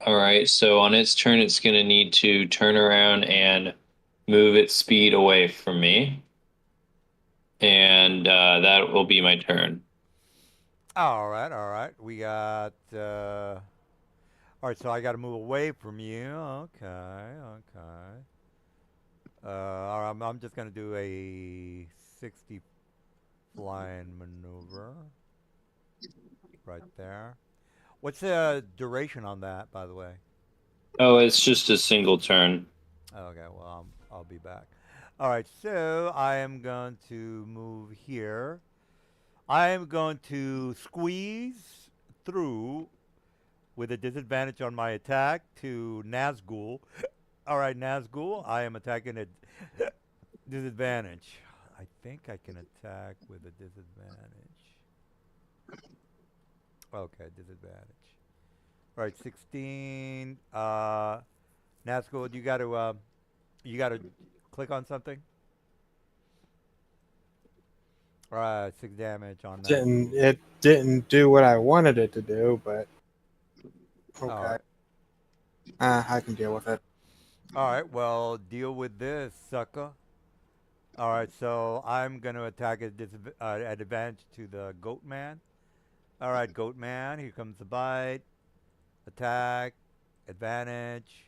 S4: All right, so on its turn, it's going to need to turn around and move its speed away from me. And that will be my turn.
S1: All right. We got. All right, so I got to move away from you. Okay. All right, I'm just gonna do a 60 flying maneuver right there. What's the duration on that, by the way?
S4: Oh, it's just a single turn.
S1: Okay, well, I'll be back. All right, so I am going to move here. I am going to squeeze through with a disadvantage on my attack to Nazgul. All right, Nazgul, I am attacking at disadvantage. I think I can attack with a disadvantage. Okay, disadvantage. All right, 16. Nazgul, you got to click on something. All right, 6 damage on that.
S3: It didn't do what I wanted it to do, but okay.
S1: All right.
S3: I can deal with it.
S1: All right, well, deal with this, sucker. All right, so I'm going to attack at advantage to the Goat Man. All right, Goat Man, here comes the bite. Attack, advantage.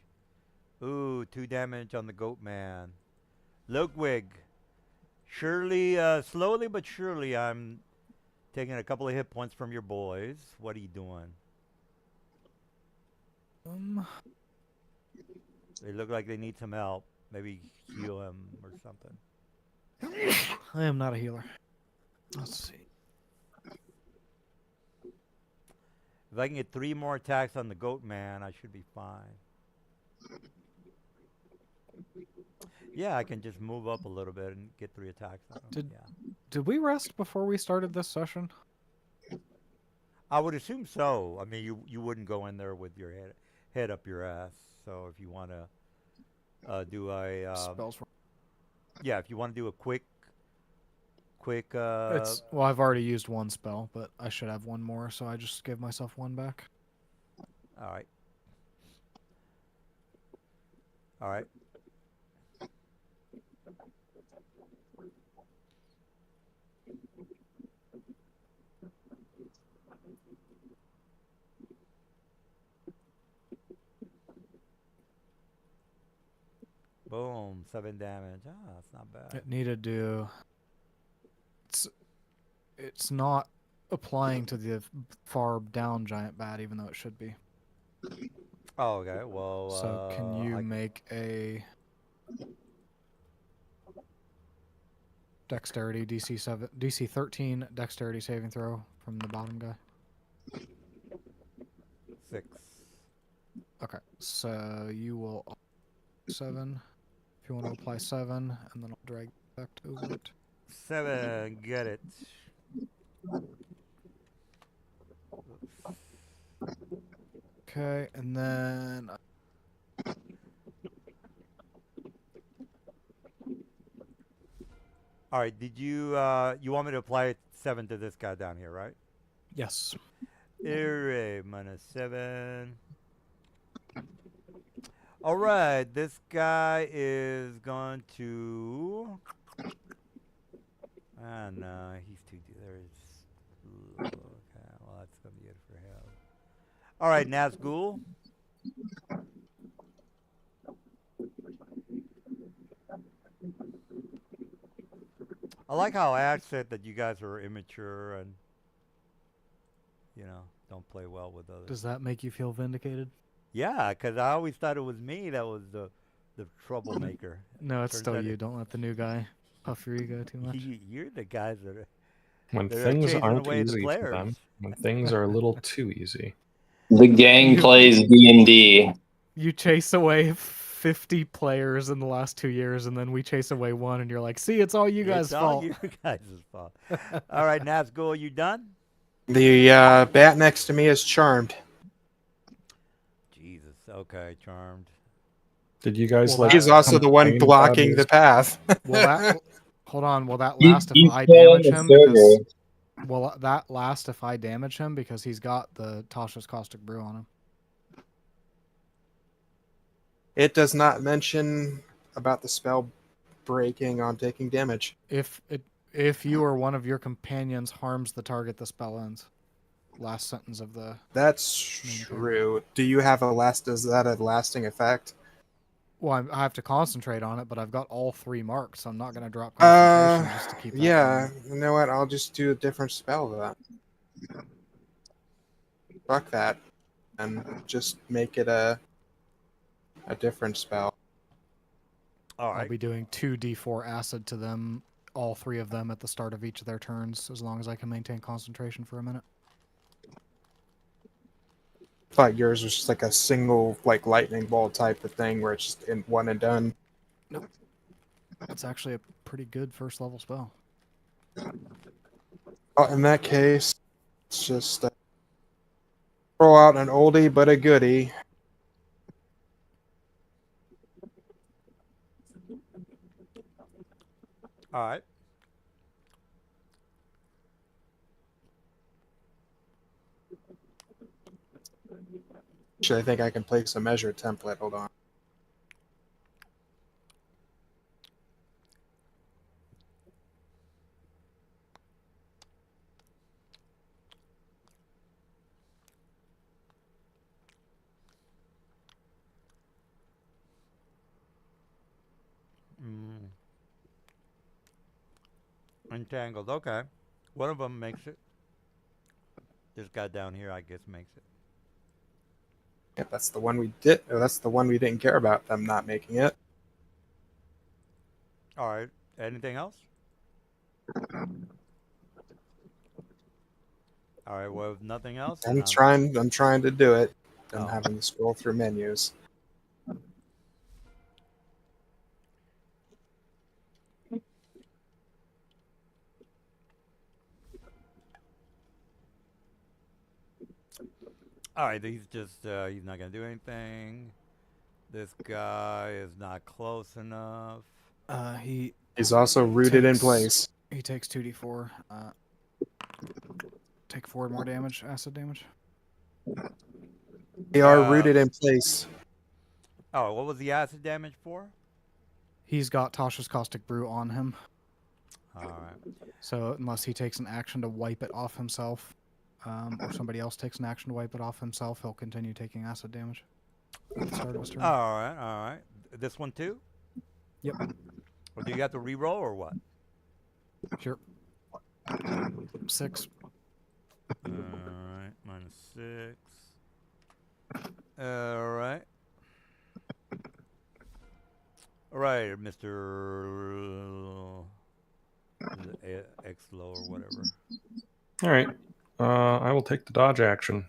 S1: Ooh, 2 damage on the Goat Man. Ludwig, surely, slowly but surely, I'm taking a couple of hit points from your boys. What are you doing? They look like they need some help. Maybe heal him or something.
S6: I am not a healer. Let's see.
S1: If I can get 3 more attacks on the Goat Man, I should be fine. Yeah, I can just move up a little bit and get 3 attacks on him.
S6: Did we rest before we started this session?
S1: I would assume so. I mean, you wouldn't go in there with your head up your ass. So if you want to do a
S6: Spells.
S1: yeah, if you want to do a quick
S6: Well, I've already used one spell, but I should have one more, so I just give myself one back.
S1: all right. All right. Boom, 7 damage. Ah, that's not bad.
S6: It needed to. It's not applying to the far down giant bat, even though it should be.
S1: Oh, okay. Well,
S6: So can you make a dexterity DC 13 dexterity saving throw from the bottom guy?
S1: 6.
S6: Okay, so you will 7 if you want to apply 7, and then I'll drag effect over it.
S1: 7, get it.
S6: Okay, and then
S1: All right. Did you you want me to apply 7 to this guy down here, right?
S6: yes,
S1: Alright, -7. All right, this guy is going to. Ah, no, he's too. There's. Okay, well, that's gonna be it for him. All right, Nazgul. I like how Ash said that you guys are immature and, don't play well with others.
S6: does that make you feel vindicated?
S1: Yeah, because I always thought it was me that was the troublemaker.
S6: No, it's
S1: Turns
S6: still
S1: out
S6: you. Don't let the new guy puff your ego too much.
S1: You're the guys that are.
S2: When
S1: They're
S2: things
S1: chasing
S2: aren't
S1: away the
S2: easy for
S1: players.
S2: them, when things are a little too easy.
S4: The gang plays D&D.
S6: You chase away 50 players in the last 2 years, and then we chase away one, and you're like, see, it's all you guys'
S1: It's all
S6: fault.
S1: you guys' fault. All right, Nazgul, you done?
S3: The bat next to me is charmed.
S1: Jesus. Okay, charmed.
S2: Did you guys
S6: Well,
S2: like?
S3: He's also the one
S2: complain about
S3: blocking
S2: his-
S3: the path.
S6: Will that hold on? Will that last if
S4: He's
S6: I
S4: still on
S6: damage
S4: the
S6: him?
S4: server.
S6: Because will that last if I damage him? Because he's got the Tasha's Caustic Brew on him.
S3: It does not mention about the spell breaking on taking damage.
S6: If you or one of your companions harms the target, the spell ends. Last sentence of the.
S3: That's true. Do you have does that have lasting effect?
S6: Well, I have to concentrate on it, but I've got all 3 marked, so I'm not going to drop concentration just to keep that
S3: Yeah,
S6: going.
S3: you know what? I'll just do a different spell then. Fuck that. And just make it a different spell.
S1: All
S6: I'll
S1: right.
S6: be doing 2d4 acid to them, all 3 of them at the start of each of their turns, as long as I can maintain concentration for a minute.
S3: Thought yours was just like a single like lightning bolt type of thing where it's just in one and done.
S6: It's actually a pretty good first level spell.
S3: Oh, in that case, it's just throw out an oldie but a goodie.
S1: All right.
S3: Actually, I think I can place a measure template. Hold on.
S1: Entangled. Okay. One of them makes it. This guy down here, I guess, makes it.
S3: Yeah, that's the one we did. Or that's the one we didn't care about them not making it.
S1: All right. Anything else? All right. Well, if nothing else. then
S3: I'm trying to do it. I'm
S1: Oh.
S3: having to scroll through menus.
S1: All right, he's just he's not gonna do anything. This guy is not close enough.
S6: He
S3: He's also rooted in
S6: takes-
S3: place.
S6: he takes 2d4. Take 4 more damage, acid damage.
S3: They are
S1: Yeah.
S3: rooted in place.
S1: Oh, what was the acid damage for?
S6: He's got Tasha's Caustic Brew on him,
S1: All right.
S6: so unless he takes an action to wipe it off himself, or somebody else takes an action to wipe it off himself, he'll continue taking acid damage at the start of his turn.
S1: All right. All right. This one too?
S6: Yep.
S1: Or do you have to re-roll or what?
S6: Sure. 6.
S1: All right. -6. All right. All right, Mr. X-Low or whatever.
S2: All right. I will take the dodge action.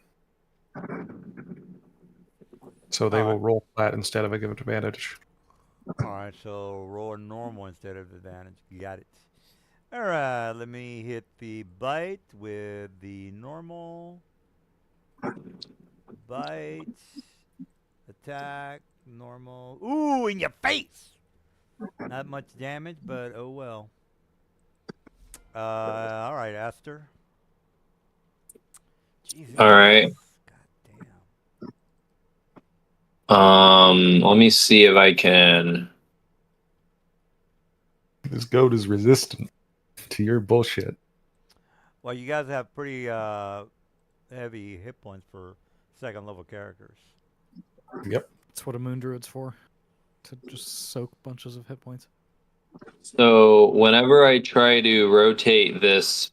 S2: So they
S1: All
S2: will
S1: right.
S2: roll flat instead of a give advantage.
S1: All right, so roll a normal instead of advantage. You got it. All right, let me hit the bite with the normal. Bite. Attack. Normal. Ooh, in your face! Not much damage, but oh well. All right, Aster. Jesus.
S4: All right.
S1: God damn.
S4: Let me see if I can.
S2: This goat is resistant to your bullshit.
S1: Well, you guys have pretty heavy hit points for second level characters.
S2: Yep.
S6: That's what a Moon Druid's for. To just soak bunches of hit points.
S4: So whenever I try to rotate this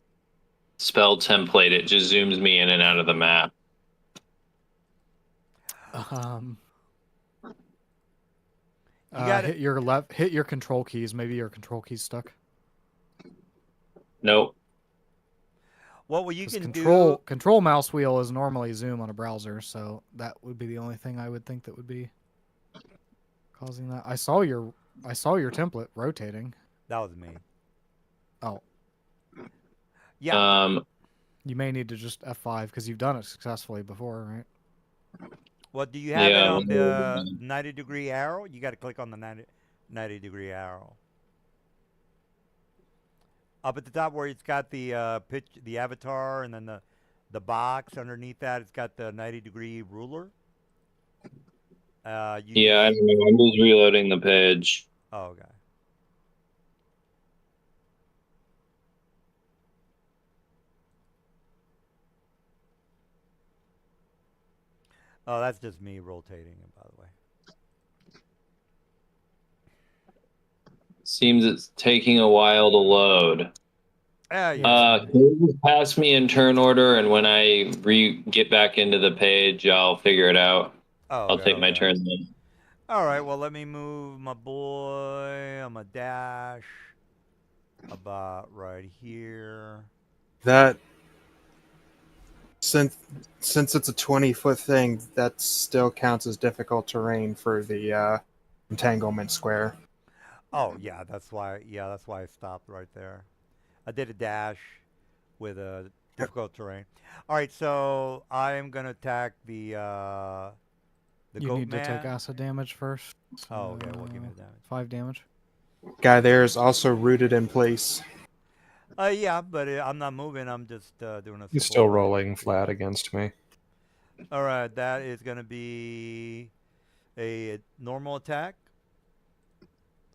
S4: spell template, it just zooms me in and out of the map.
S1: gotta-
S6: hit your control keys. Maybe your control keys stuck.
S4: Nope.
S1: What you
S6: 'Cause
S1: can
S6: control mouse wheel is normally zoom on a browser, so that would be the only thing I would think that would be causing that. I saw your template rotating.
S1: That was me.
S6: Oh,
S1: Yeah.
S6: you may need to just F5 because you've done it successfully before, right?
S1: Well, do you have it
S4: Yeah,
S1: on
S4: well,
S1: the 90-degree arrow? You got to click on the 90-degree arrow. Up at the top where it's got the the avatar, and then the box underneath that, it's got the 90-degree ruler.
S4: Yeah, I don't know. I'm just reloading the page.
S1: Oh, okay. Oh, that's just me rotating it, by the way.
S4: Seems it's taking a while to load.
S1: Yeah.
S4: Can you just pass me in turn order, and when I get back into the page, I'll figure it out.
S1: Oh,
S4: I'll
S1: okay,
S4: take my
S1: okay.
S4: turn then.
S1: All right, well, let me move my boy. I'm a dash about right here.
S3: That since it's a 20-foot thing, that still counts as difficult terrain for the entanglement square.
S1: Oh, yeah, that's why I stopped right there. I did a dash with a difficult terrain. All right, so I am going to attack the
S6: You
S1: goat
S6: need to
S1: man.
S6: take acid damage first.
S1: Oh, okay, well, give me
S6: So,
S1: the damage.
S6: 5 damage.
S3: Guy there is also rooted in place.
S1: Yeah, but I'm not moving. I'm just doing a
S2: He's
S1: support
S2: still
S1: bite.
S2: rolling flat against me.
S1: All right, that is going to be a normal attack.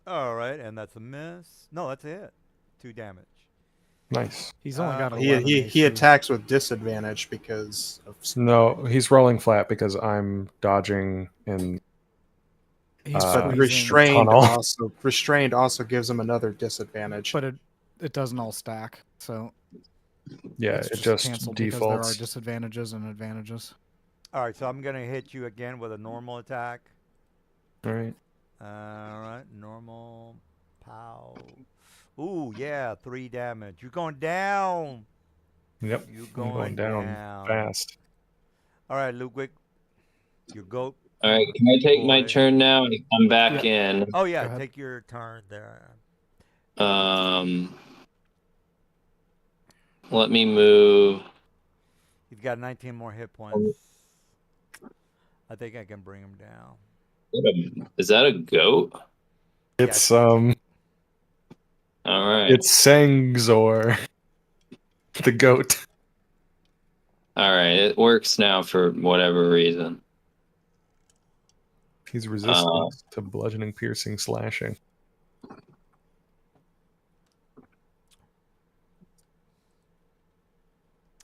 S1: All right, and that's a miss. No, that's a hit. 2 damage.
S2: Nice.
S6: He's only got
S3: He
S6: 11
S3: he
S6: AC.
S3: attacks with disadvantage because of
S2: No, he's rolling flat because I'm dodging and
S6: He's
S3: but
S6: freezing,
S3: restrained also gives him another disadvantage.
S6: but it doesn't all stack. So
S2: yeah,
S6: it's
S2: it just
S6: canceled because there are
S2: defaults.
S6: disadvantages and advantages.
S1: All right, so I'm going to hit you again with a normal attack.
S2: All right.
S1: All right, normal. Pow. Ooh, yeah, 3 damage. You're going down.
S2: Yep.
S1: You're
S2: I'm going down fast.
S1: All right, Ludwig. Your goat.
S4: All right, can I take my
S1: Boy.
S4: turn now and come back in?
S1: Oh,
S6: Go
S1: yeah,
S6: ahead.
S1: take your turn there.
S4: Let me move.
S1: You've got 19 more hit points. I think I can bring him down.
S4: Is that a goat?
S2: It's
S4: All right.
S2: it's Sangzor, the goat.
S4: All right. It works now for whatever reason.
S2: He's resistant to bludgeoning, piercing, slashing.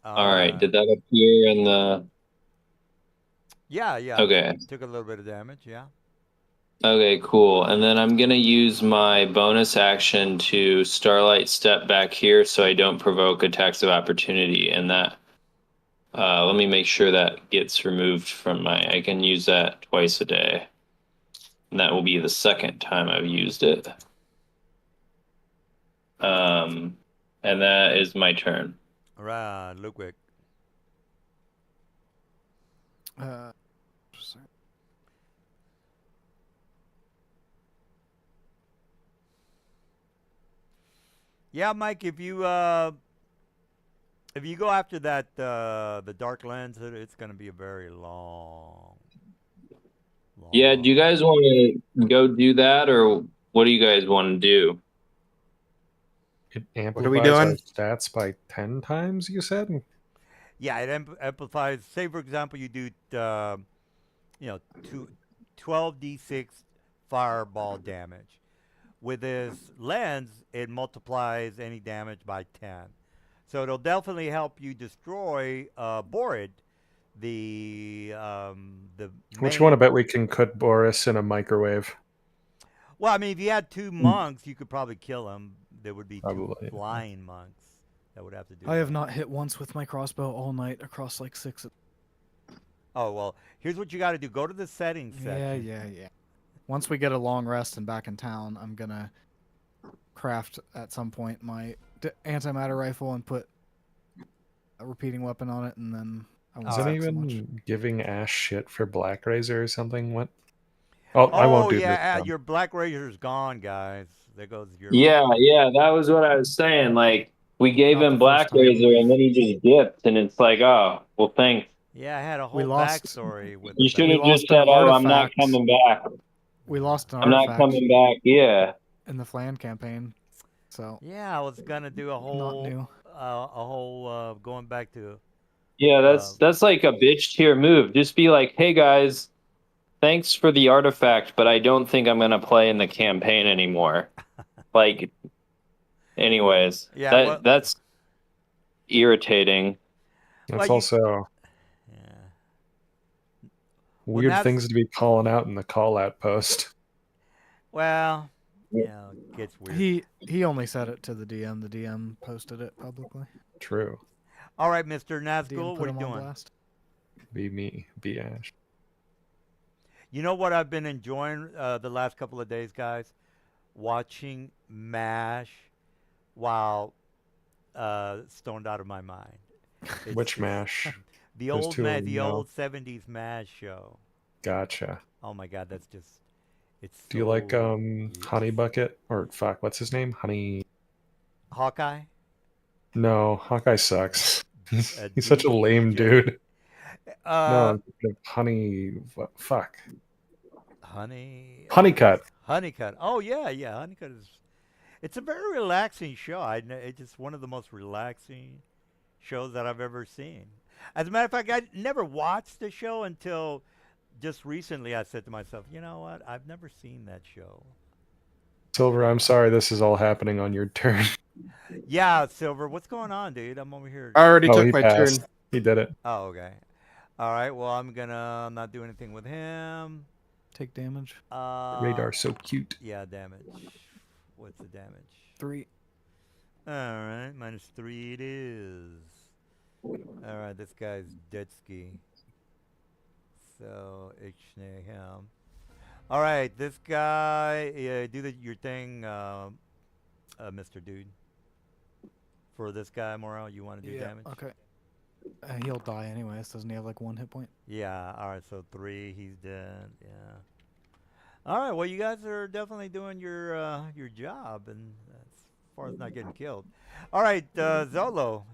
S4: All right. Did that appear in the?
S1: Yeah, yeah.
S4: Okay.
S1: Took a little bit of damage, yeah.
S4: Okay, cool. And then I'm gonna use my bonus action to Starlight step back here so I don't provoke attacks of opportunity. And that, let me make sure that gets removed from my. I can use that twice a day, and that will be the second time I've used it. And that is my turn.
S1: All right, Ludwig.
S6: Sorry.
S1: Yeah, Mike, if you go after that the dark lens, it's gonna be a very long.
S4: Yeah, do you guys want to go do that, or what do you guys want to do?
S2: It
S3: What are we
S2: amplifies our
S3: doing?
S2: stats by 10 times, you said?
S1: Yeah, it amplifies. Say, for example, you do, 12d6 fireball damage. With this lens, it multiplies any damage by 10. So it'll definitely help you destroy Borid, the
S2: Which
S1: main-
S2: one? I bet we can cut Boris in a microwave.
S1: Well, I mean, if you had 2 monks, you could probably kill him. There would be 2
S2: Probably.
S1: flying monks that would have to do
S6: I have
S1: that.
S6: not hit once with my crossbow all night across like 6.
S1: Oh, well, here's what you got to do. Go to the settings section.
S6: Yeah. Once we get a long rest and back in town, I'm gonna craft at some point my antimatter rifle and put a repeating weapon on it, and then I won't
S2: Is
S1: Oh,
S6: suck so
S2: anyone
S6: much.
S2: giving Ash shit for Black Razor or something? What? Oh, I won't do this.
S1: yeah,
S2: then.
S1: your Black Razor's gone, guys. There goes your...
S4: Yeah, that was what I was saying. Like, we gave
S6: Not
S4: him
S6: the
S4: Black
S6: first time.
S4: Razor, and then he just dipped, and it's like, oh, well, thanks.
S1: Yeah, I had a
S6: We
S1: whole
S6: lost-
S1: backstory with
S4: You
S1: the
S4: should
S1: Black-
S4: have
S6: We
S4: just
S6: lost an
S4: said, oh, I'm not
S6: artifact.
S4: coming back.
S6: We lost an
S4: I'm not
S6: artifact
S4: coming back. Yeah.
S6: in the Flan campaign, so
S1: Yeah, I was gonna do a
S6: not
S1: whole,
S6: new.
S1: going back to...
S4: Yeah, that's like a bitch tier move. Just be like, hey, guys, thanks for the artifact, but I don't think I'm going to play in the campaign anymore. Like, anyways,
S1: Yeah,
S4: that's irritating.
S2: That's
S1: Well, you-
S2: also
S1: Yeah.
S2: weird
S1: that's-
S2: things to be calling out in the call out post.
S1: Well, yeah, it gets weird.
S6: He only said it to the DM. The DM posted it publicly.
S2: True.
S1: All right, Mr.
S6: DM
S1: Nazgul,
S6: put
S1: what are
S6: him
S1: you
S6: on
S1: doing?
S6: blast.
S2: Be me. Be Ash.
S1: You know what I've been enjoying the last couple of days, guys? Watching MASH while stoned out of my mind.
S2: Which MASH?
S1: The
S2: There's
S1: old
S2: two of them
S1: the
S2: now.
S1: old 70s MASH show.
S2: Gotcha.
S1: Oh my God, that's just... It's
S2: Do you like
S1: so
S2: Honey Bucket? Or fuck, what's his name? Honey.
S1: Hawkeye?
S2: No, Hawkeye sucks.
S1: Uh,
S2: He's such a lame
S1: DJ.
S2: dude. No,
S1: Uh,
S2: I'm thinking of Honey. Fuck.
S1: Honeycutt.
S2: Honeycut.
S1: Oh yeah, Honeycutt is... It's a very relaxing show. It's just one of the most relaxing shows that I've ever seen. As a matter of fact, I never watched the show until just recently. I said to myself, you know what? I've never seen that show.
S2: Silver, I'm sorry this is all happening on your turn.
S1: Yeah, Silver, what's going on, dude? I'm over here.
S3: I already
S2: Oh,
S3: took
S2: he
S3: my
S2: passed.
S3: turn.
S2: He did it.
S1: Oh, okay. All right. Well, I'm gonna not do anything with him.
S6: Take damage.
S2: Radar's so cute.
S1: Yeah, damage. What's the damage?
S6: 3.
S1: All right, -3 it is. All right, this guy's dead ski. So him. All right, this guy. Do your thing, Mr. Dude. For this guy, Morel, you want to do damage?
S6: Okay. He'll die anyways. Doesn't he have like 1 hit point?
S1: Yeah. All right, so 3. He's dead. Yeah. All right. Well, you guys are definitely doing your job, and as far as not getting killed. All right, Zolo.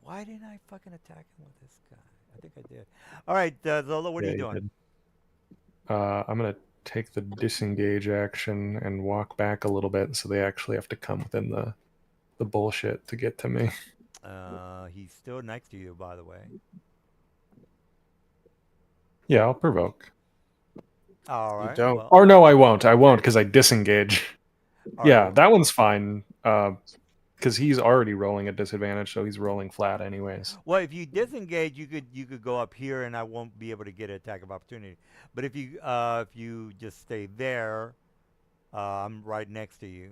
S1: Why didn't I fucking attack him with this guy? I think I did. All right, Zola, what are
S2: Yeah,
S1: you
S2: you
S1: doing?
S2: did. I'm gonna take the disengage action and walk back a little bit, so they actually have to come within the bullshit to get to me.
S1: He's still next to you, by the way.
S2: Yeah, I'll provoke.
S1: All
S3: You
S1: right.
S3: don't.
S1: Well,
S2: Or no, I won't. I won't because I disengage.
S1: all
S2: Yeah,
S1: right,
S2: that one's fine. Because he's already rolling at disadvantage, so he's rolling flat anyways.
S1: well, if you disengage, you could go up here, and I won't be able to get an attack of opportunity. But if you just stay there, I'm right next to you.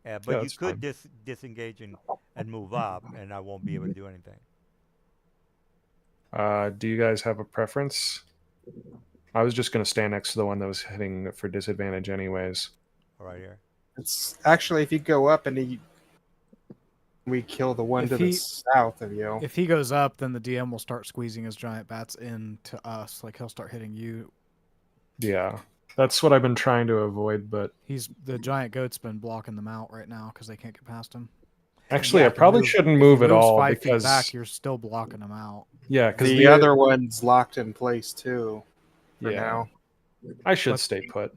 S2: Yeah,
S1: But you
S2: that's
S1: could
S2: fine.
S1: disengage and move up, and I won't be able to do anything.
S2: Do you guys have a preference? I was just gonna stand next to the one that was hitting for disadvantage anyways.
S1: Right here.
S3: It's actually if you go up and we kill the one
S6: If
S3: to the
S6: he-
S3: south of you.
S6: If he goes up, then the DM will start squeezing his giant bats into us. Like he'll start hitting you.
S2: Yeah, that's what I've been trying to avoid, but
S6: The giant goat's been blocking them out right now because they can't get past him.
S2: actually,
S1: Yeah,
S2: I probably
S6: Move-
S2: shouldn't
S6: if
S2: move
S6: he
S2: at
S6: moves
S2: all
S6: 5
S2: because
S6: feet back, you're still blocking them out.
S2: yeah, because
S3: The other one's locked in place too. For
S2: yeah,
S3: now.
S2: I should
S6: But-
S2: stay put.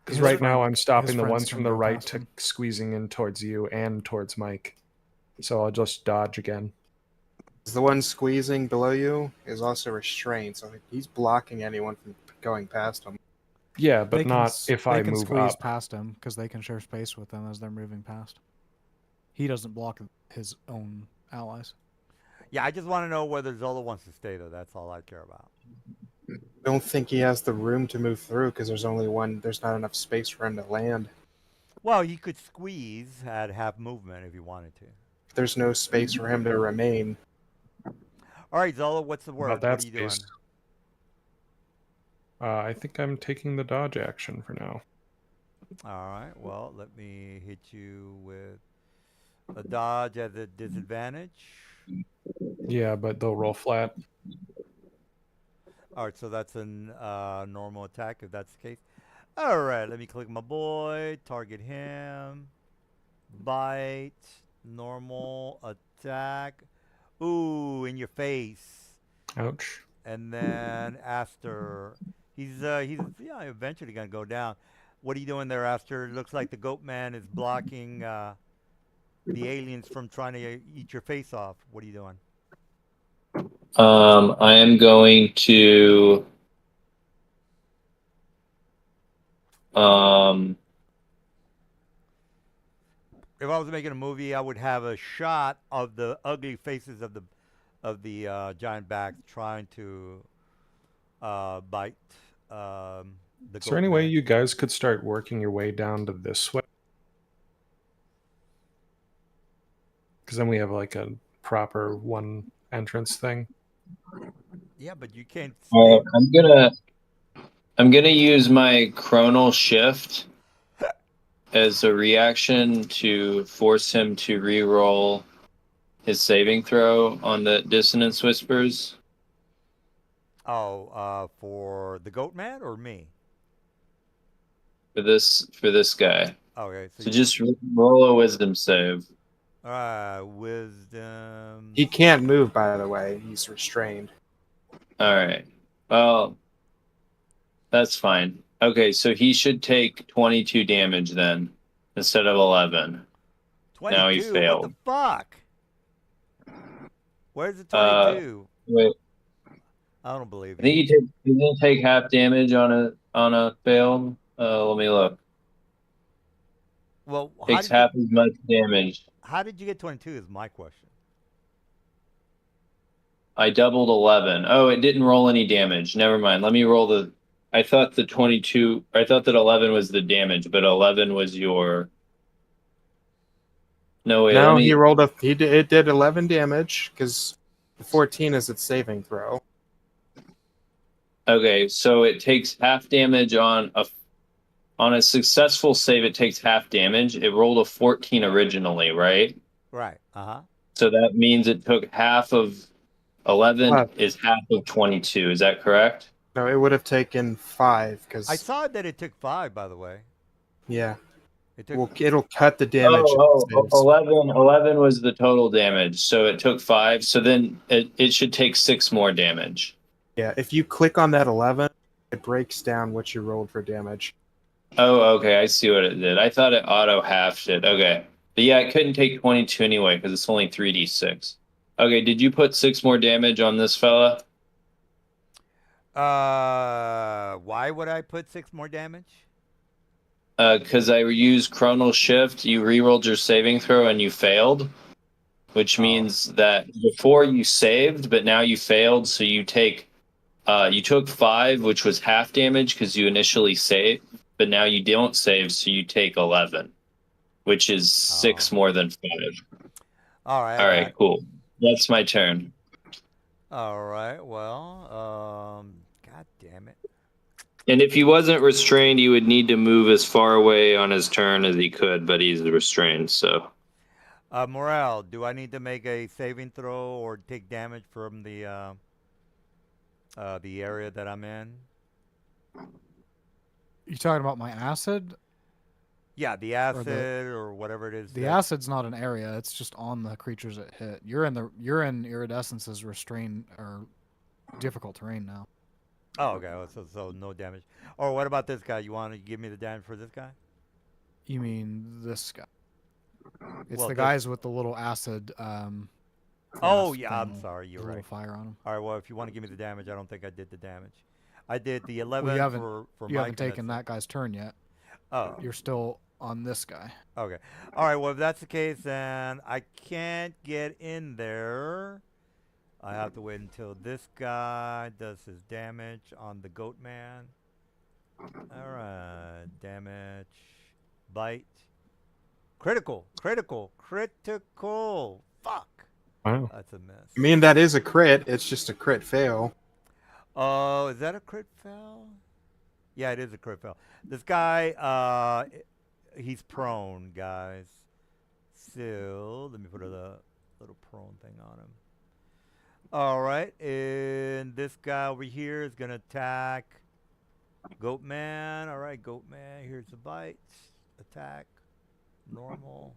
S2: Because
S6: His
S2: right now
S6: friend-
S2: I'm stopping
S6: his
S2: the
S6: friends
S2: ones
S6: can
S2: from the
S6: go
S2: right
S6: past
S2: to
S6: him.
S2: squeezing in towards you and towards Mike. So I'll just dodge again.
S3: The one squeezing below you is also restrained, so he's blocking anyone from going past him.
S2: Yeah, but
S6: They can
S2: not
S6: s-
S2: if
S6: they
S2: I
S6: can
S2: move
S6: squeeze
S2: up.
S6: past him because they can share space with them as they're moving past. He doesn't block his own allies.
S1: Yeah, I just want to know whether Zola wants to stay there. That's all I care about.
S3: I don't think he has the room to move through because there's not enough space for him to land.
S1: Well, he could squeeze at half movement if he wanted to.
S3: There's no space for him to remain.
S1: All right, Zola, what's the word?
S2: About that
S1: What are you doing?
S2: space. I think I'm taking the dodge action for now.
S1: All right. Well, let me hit you with a dodge at a disadvantage.
S2: Yeah, but they'll roll flat.
S1: All right, so that's a normal attack if that's the case. All right, let me click my boy, target him, bite, normal attack. Ooh, in your face.
S2: Ouch.
S1: And then Aster, he's eventually gonna go down. What are you doing there, Aster? It looks like the goat man is blocking the aliens from trying to eat your face off. What are you doing?
S4: I am going to
S1: If I was making a movie, I would have a shot of the ugly faces of the giant backs trying to bite the
S2: Is
S1: goat
S2: there any way
S1: man.
S2: you guys could start working your way down to this way? Because then we have like a proper one entrance thing.
S1: Yeah, but you can't stay.
S4: I'm gonna use my chronal shift as a reaction to force him to re-roll his saving throw on the dissonance whispers.
S1: For the goat man or me?
S4: For this guy.
S1: Okay,
S4: So just roll a wisdom save.
S1: Wisdom.
S3: He can't move, by the way. He's restrained.
S4: All right. Well, that's fine. Okay, so he should take 22 damage then instead of 11.
S1: 22.
S4: Now he
S1: What
S4: failed.
S1: the fuck? Where's the 22?
S4: Wait,
S1: I don't believe
S4: I think
S1: you.
S4: he didn't take half damage on a failed. Let me look.
S1: Well,
S4: Takes half as much damage.
S1: how did you get 22 is my question.
S4: I doubled 11. Oh, it didn't roll any damage. Never mind. Let me roll the. I thought the 22. I thought that 11 was the damage, but 11 was your. No wait.
S3: Now
S4: let me,
S3: he rolled a. It did 11 damage because 14 is its saving throw.
S4: Okay, so it takes half damage on a successful save. It takes half damage. It rolled a 14 originally, right?
S1: Right.
S4: So that means it took half of 11
S3: What?
S4: is half of 22. Is that correct?
S3: No, it would have taken 5
S1: I
S3: because
S1: saw that it took 5, by the way.
S3: yeah,
S1: It took.
S3: Well, it'll cut the damage. if it saves.
S4: 11 was the total damage. So it took 5. So then it should take 6 more damage.
S3: Yeah, if you click on that 11, it breaks down what you rolled for damage.
S4: Oh, okay. I see what it did. I thought it auto halved it. Okay. But yeah, it couldn't take 22 anyway because it's only 3d6. Okay, did you put 6 more damage on this fella?
S1: Why would I put 6 more damage?
S4: Because I used Chronal Shift. You rerolled your saving throw and you failed, which
S1: Oh.
S4: means that before you saved, but now you failed. So you take, you took 5, which was half damage because you initially saved, but now you don't save, so you take 11, which is 6
S1: Oh.
S4: more than 5.
S1: All right.
S4: All right, cool. That's my turn.
S1: All right. Well, God damn it.
S4: And if he wasn't restrained, he would need to move as far away on his turn as he could, but he's restrained, so.
S1: Morale, do I need to make a saving throw or take damage from the area that I'm in?
S6: You talking about my acid?
S1: Yeah, the acid or whatever it is.
S6: The acid's not an area; it's just on the creatures it hit. You're in Iridescence's restrained or difficult terrain now.
S1: Oh, okay. Well, so no damage. Or what about this guy? You want to give me the damage for this guy?
S6: You mean this guy? It's
S1: Well,
S6: the
S1: this-
S6: guys with the little acid.
S1: Oh,
S6: gas
S1: yeah. I'm
S6: thing,
S1: sorry. You're
S6: the little
S1: right.
S6: fire on them.
S1: All right. Well, if you want to give me the damage, I don't think I did the damage. I did the 11
S6: you haven't-
S1: for
S6: You
S1: Mike.
S6: haven't taken that guy's turn yet.
S1: Oh.
S6: You're still on this guy.
S1: Okay. All right. Well, if that's the case, then I can't get in there. I have to wait until this guy does his damage on the goat man. All right. Damage. Bite. Critical. Fuck.
S2: Wow.
S1: That's a miss.
S3: I mean, that is a crit. It's just a crit fail.
S1: Oh, is that a crit fail? Yeah, it is a crit fail. This guy, he's prone, guys. So, let me put a little prone thing on him. All right, and this guy over here is going to attack Goatman. All right, Goatman, here's the bite. Attack. Normal.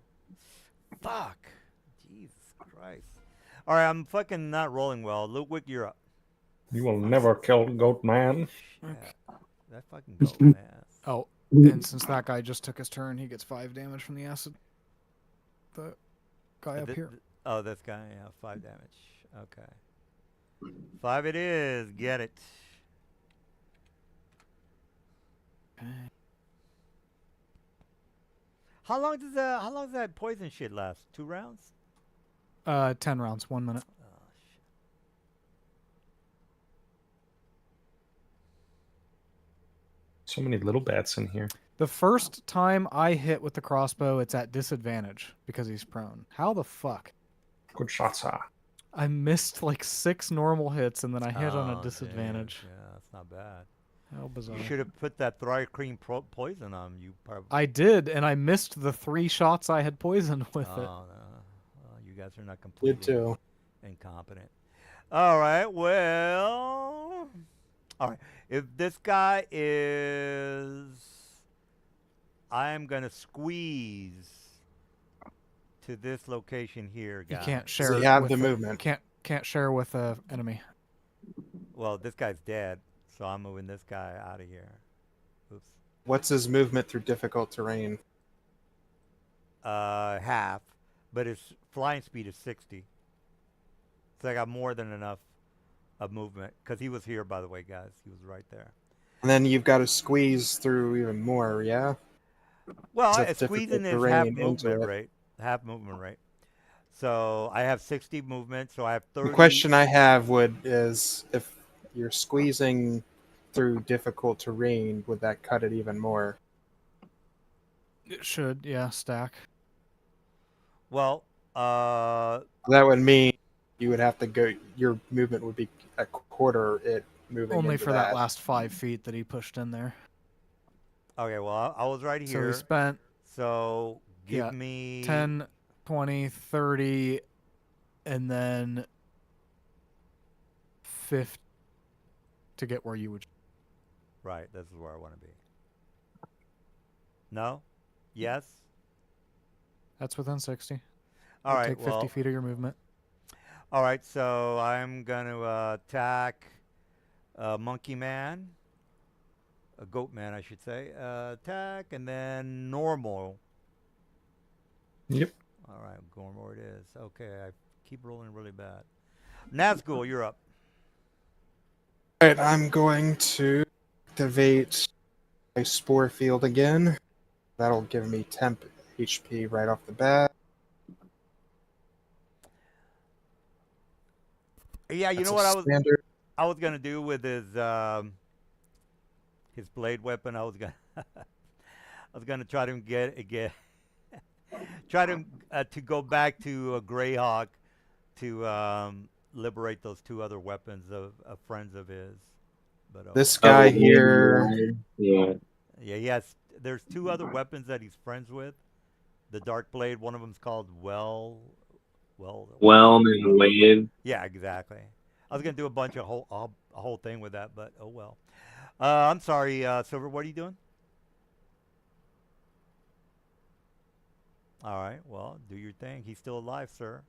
S1: Fuck. Jesus Christ. All right, I'm fucking not rolling well. Ludwig, you're up.
S2: You will never kill Goat Man.
S1: Shit. That fucking Goatman.
S6: Oh, and since that guy just took his turn, he gets 5 damage from the acid. The guy up here.
S1: Oh, this guy, yeah, 5 damage. Okay. 5 it is. Get it.
S6: Okay.
S1: How long does that poison shit last? 2 rounds?
S6: 10 rounds, 1 minute.
S1: Oh shit.
S2: So many little bats in here.
S6: The first time I hit with the crossbow, it's at disadvantage because he's prone. How the fuck?
S2: Good shots, sir.
S6: I missed like 6 normal hits and then I hit on
S1: Oh,
S6: a
S1: damn.
S6: disadvantage.
S1: Yeah, that's not bad.
S6: How bizarre.
S1: You should have put that Thri-Kreen poison on you. Probably.
S6: I did, and I missed the 3 shots I had poisoned with
S1: oh,
S6: it.
S1: no. You guys are not
S3: Did
S1: completely
S3: too.
S1: incompetent. All right. Well. All right. If this guy is, I'm gonna squeeze to this location here,
S6: You
S1: guys.
S6: can't
S3: Does
S6: share.
S3: he have
S6: with
S3: the
S6: a-
S3: movement?
S6: Can't share with a enemy.
S1: Well, this guy's dead, so I'm moving this guy out of here. Oops.
S3: What's his movement through difficult terrain?
S1: Half, but his flying speed is 60. So I got more than enough of movement because he was here, by the way, guys. He was right there.
S3: And then you've got to squeeze through even more, yeah?
S1: Well,
S3: That's
S1: squeezing
S3: difficult
S1: is half
S3: terrain into
S1: movement
S3: it.
S1: rate. Half movement rate. So I have 60 movement, so I have 30.
S3: The question I have is if you're squeezing through difficult terrain, would that cut it even more?
S6: It should, yeah, stack.
S1: Well,
S3: That would mean you would have to go. Your movement would be a quarter it moving.
S6: Only
S3: into
S6: for that last 5 feet that he pushed in there.
S1: okay, well, I was right
S6: So
S1: here.
S6: he spent
S1: So give
S6: Yeah,
S1: me
S6: 10, 20, 30, and then 50 to get where you would.
S1: Right, this is where I want to be. No? Yes.
S6: That's within 60.
S1: All right.
S6: Take 50
S1: Well.
S6: feet of your movement.
S1: All right. So I'm gonna attack Monkey Man, a Goat Man, I should say. Attack and then normal.
S2: Yep.
S1: All right, Gormore it is. Okay, I keep rolling really bad. Nazgul, you're up.
S3: Alright, I'm going to activate my Spore Field again. That'll give me temp HP right off the bat.
S1: Yeah, you
S3: That's
S1: know
S3: a
S1: what
S3: standard.
S1: I was gonna do with his blade weapon. I was gonna try to get try to go back to Greyhawk to liberate those two other weapons of friends of his. But
S3: This guy
S4: Oh,
S3: here.
S4: Yeah.
S1: yeah, yes. There's two other weapons that he's friends with. The Dark Blade. One of them's called
S4: Whelm and Wave.
S1: Yeah, exactly. I was gonna do a whole thing with that, but oh well. I'm sorry, Silver. What are you doing? All right. Well, do your thing. He's still alive, sir.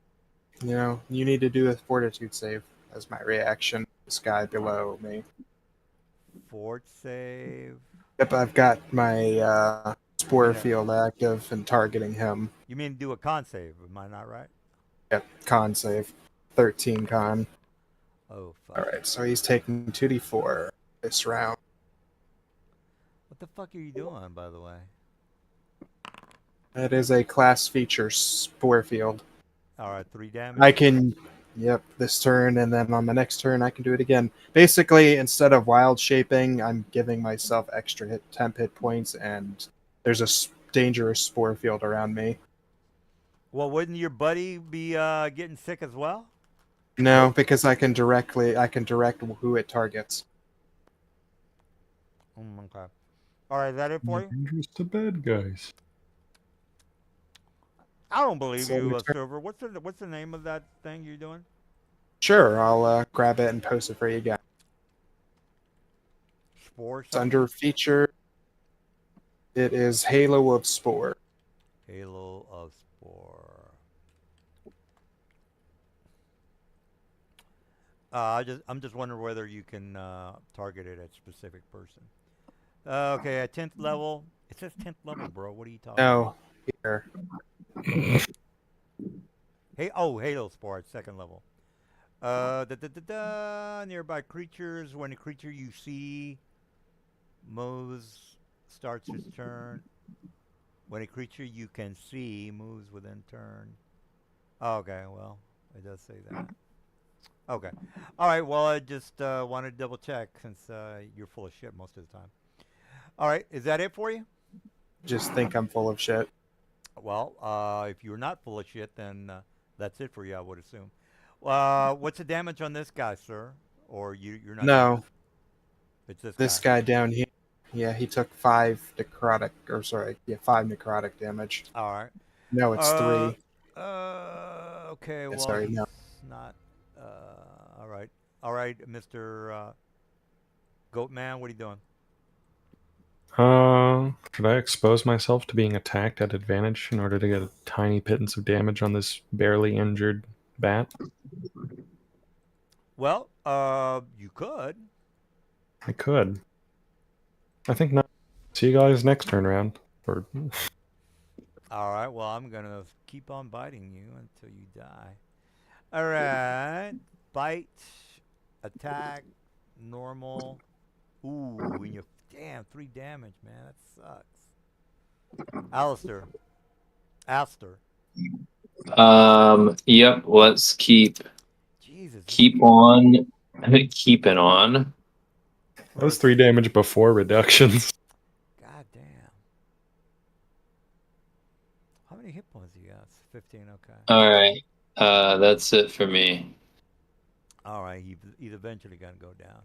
S3: You know, you need to do a fortitude save as my reaction. This guy below me.
S1: Fort save.
S3: Yep, I've got my Spore
S1: Yeah.
S3: Field active and targeting him.
S1: You mean do a con save? Am I not right?
S3: Yep, con save. 13 con.
S1: Oh fuck.
S3: Alright, so he's taking 2d4 this round.
S1: What the fuck are you doing, by the way?
S3: That is a class feature Spore Field.
S1: All right, 3 damage.
S3: I can, yep, this turn, and then on the next turn I can do it again. Basically, instead of wild shaping, I'm giving myself extra temp hit points, and there's a dangerous Spore Field around me.
S1: Well, wouldn't your buddy be getting sick as well?
S3: No, because I can direct who it targets.
S1: Okay. All right, is that it for you?
S2: Dangerous to bad guys.
S1: I don't believe
S3: So
S1: you,
S3: return-
S1: Silver. What's the name of that thing you're doing?
S3: Sure, I'll grab it and post it for you guys.
S1: Spore.
S3: It's under feature. It is Halo of Spore.
S1: Halo of Spore. I'm just wondering whether you can target it at a specific person. Okay, at 10th level. It says 10th level, bro. What are you talking about?
S3: No, here.
S1: Hey, Halo Spore at 2nd level. Nearby creatures. When a creature you see moves, starts its turn. When a creature you can see moves within turn. Okay, well, it does say that. Okay. All right, well, I just wanted to double check since you're full of shit most of the time. All right, is that it for you?
S3: Just think I'm full of shit.
S1: Well, if you're not full of shit, then that's it for you, I would assume. What's the damage on this guy, sir? Or you're not?
S3: No,
S1: It's
S3: this guy down here. Yeah, he took 5 necrotic damage.
S1: All right.
S3: No, it's 3.
S1: Okay. Well,
S3: sorry,
S1: he's
S3: no.
S1: not. All right. All right, Mr. Goatman, what are you doing?
S2: Should I expose myself to being attacked at advantage in order to get a tiny pittance of damage on this barely injured bat?
S1: Well, you could.
S2: I could. I think not. See you guys next turn around. Or
S1: All right. Well, I'm gonna keep on biting you until you die. All right. Bite, attack, normal. Ooh, and you damn 3 damage, man. That sucks. Alistair. Aster.
S4: Yep. Let's keep
S1: Jesus.
S4: on keeping on.
S2: that was 3 damage before reductions.
S1: God damn. How many hit points do you got? 15. Okay.
S4: All right. That's it for me.
S1: All right. He's eventually gonna go down.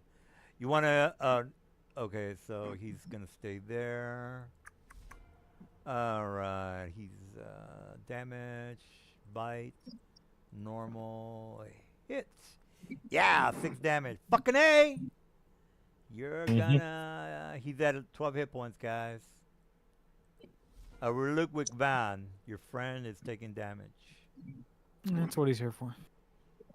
S1: You wanna? Okay. So he's gonna stay there. All right. He's damage, bite, normal, hit. Yeah, 6 damage. Fucking A. You're gonna. He's at 12 hit points, guys. Ludwig Van, your friend is taking damage.
S6: That's what he's here for.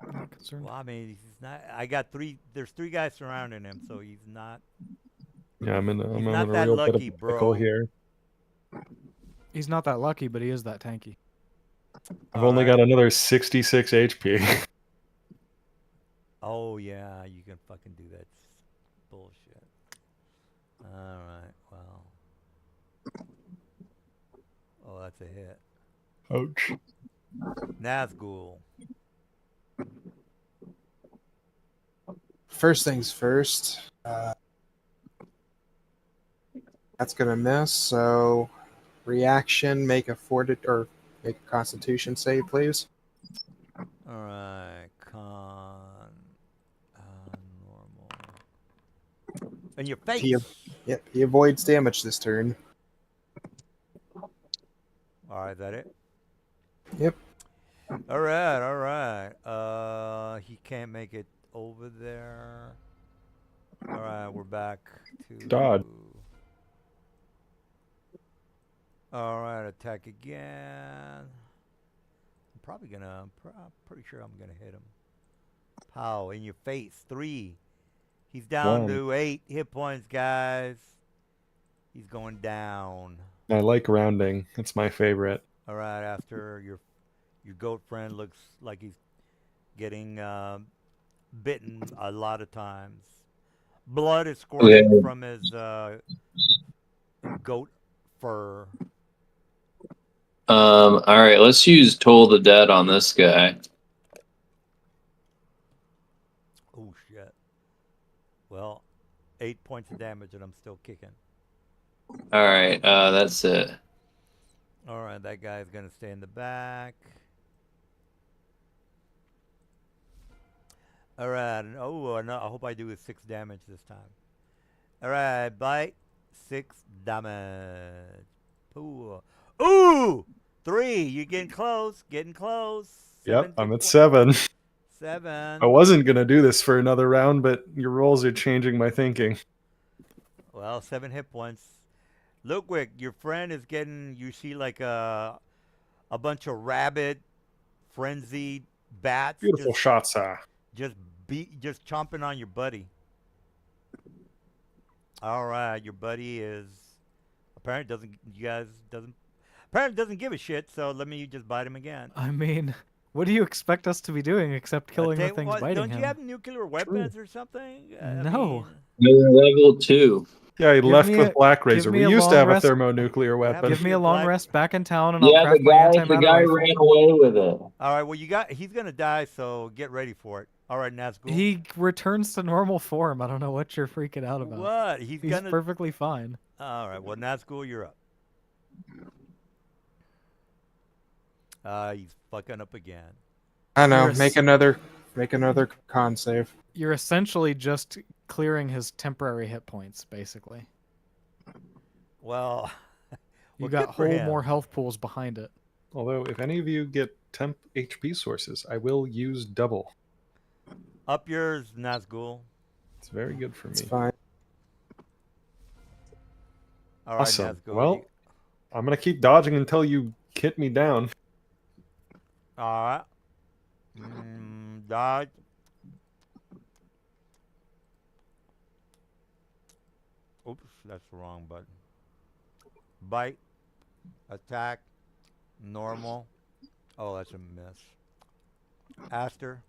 S6: I'm not concerned.
S1: Well, I mean, he's not. I got three. There's three guys surrounding him, so he's not.
S2: Yeah, I'm in
S1: He's
S2: a
S1: not that
S2: real bit of
S1: lucky,
S2: a pickle
S1: bro.
S2: here.
S6: He's not that lucky, but he is that tanky.
S2: I've only got another 66 HP.
S1: Oh yeah, you can fucking do that bullshit. All right, well. Oh, that's a hit.
S2: Ouch.
S1: Nazgul.
S3: First things first. That's gonna miss. So, reaction. Make a make a Constitution save, please.
S1: All right, normal. In your face.
S3: Yep, he avoids damage this turn.
S1: All right, is that it?
S3: Yep.
S1: All right. He can't make it over there. All right, we're back to
S2: Dodd.
S1: All right, attack again. I'm probably gonna. I'm pretty sure I'm gonna hit him. Pow! In your face. 3. He's down
S2: One.
S1: to 8 hit points, guys. He's going down.
S2: I like rounding. It's my favorite.
S1: All right, after your goat friend looks like he's getting bitten a lot of times. Blood is squirting from his goat fur.
S4: All right, let's use Toll the Dead on this guy.
S1: Oh shit. Well, 8 points of damage and I'm still kicking.
S4: All right, that's it.
S1: All right, that guy's gonna stay in the back. All right. Oh, no, I hope I do 6 damage this time. All right, bite. 6 damage. Ooh, 3. You're getting close. Getting close.
S2: Yep, I'm at 7.
S1: 7.
S2: I wasn't going to do this for another round, but your rolls are changing my thinking.
S1: Well, 7 hit points. Ludwig, your friend is getting. You see like a bunch of rabid, frenzied bats.
S2: Beautiful shot, sir.
S1: Just chomping on your buddy. All right, your buddy is apparently doesn't give a shit. So let me just bite him again.
S6: I mean, what do you expect us to be doing except killing the things biting
S1: don't
S6: him?
S1: you have nuclear weapons or something?
S6: No.
S4: Level 2.
S2: Yeah, he left
S6: me
S2: with
S6: a-
S2: Black Razor.
S6: give me
S2: We
S6: a
S2: used to
S6: long
S2: have
S6: rest.
S2: a thermonuclear weapon.
S6: Give me a long
S1: Black-
S6: rest back in town, and I'll
S4: Yeah,
S6: craft my
S4: the
S6: antimatter
S4: guy
S6: rifle.
S4: ran away with it.
S1: All right, well he's gonna die, so get ready for it. All right, Nazgul.
S6: He returns to normal form. I don't know what you're freaking out about.
S1: What? He's gonna.
S6: perfectly fine.
S1: All right, well Nazgul, you're up. He's fucking up again.
S3: I know.
S6: You're
S3: Make another con save.
S6: You're essentially just clearing his temporary hit points, basically.
S1: Well,
S6: You
S1: well,
S6: got
S1: good for
S6: whole
S1: him.
S6: more health pools behind it.
S2: Although, if any of you get temp HP sources, I will use double.
S1: Up yours, Nazgul.
S2: It's very good for
S3: It's
S2: me.
S3: fine.
S1: All right,
S2: Awesome.
S1: Nazgul.
S2: Well, I'm going to keep dodging until you hit me down.
S1: All right. Dodge. Oops, that's the wrong button. Bite. Attack. Normal. Oh, that's a miss. Aster.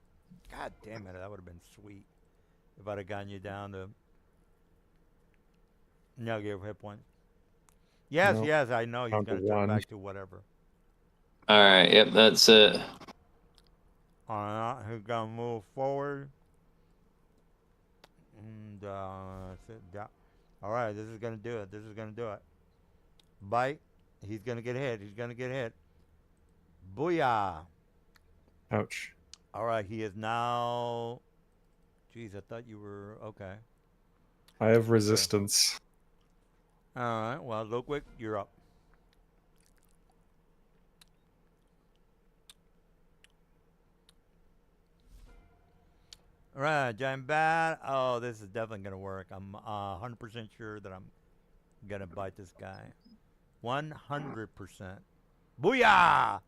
S1: God damn it, that would have been sweet if I'd have gotten you down to negative hit points. Yes,
S2: No.
S1: yes, I know he's
S2: Down
S1: going
S2: to
S1: to turn
S2: 1.
S1: back to whatever.
S4: All right, yep, that's it.
S1: All right, he's going to move forward. And sit down. All right, this is going to do it. This is going to do it. Bite. He's going to get hit. He's going to get hit. Booyah.
S2: Ouch.
S1: All right, he is now. Jeez, I thought you were okay.
S2: I have resistance.
S1: All right, well, Ludwig, you're up. All right, giant bat. Oh, this is definitely gonna work. I'm 100% sure that I'm gonna bite this guy. 100%. Booyah!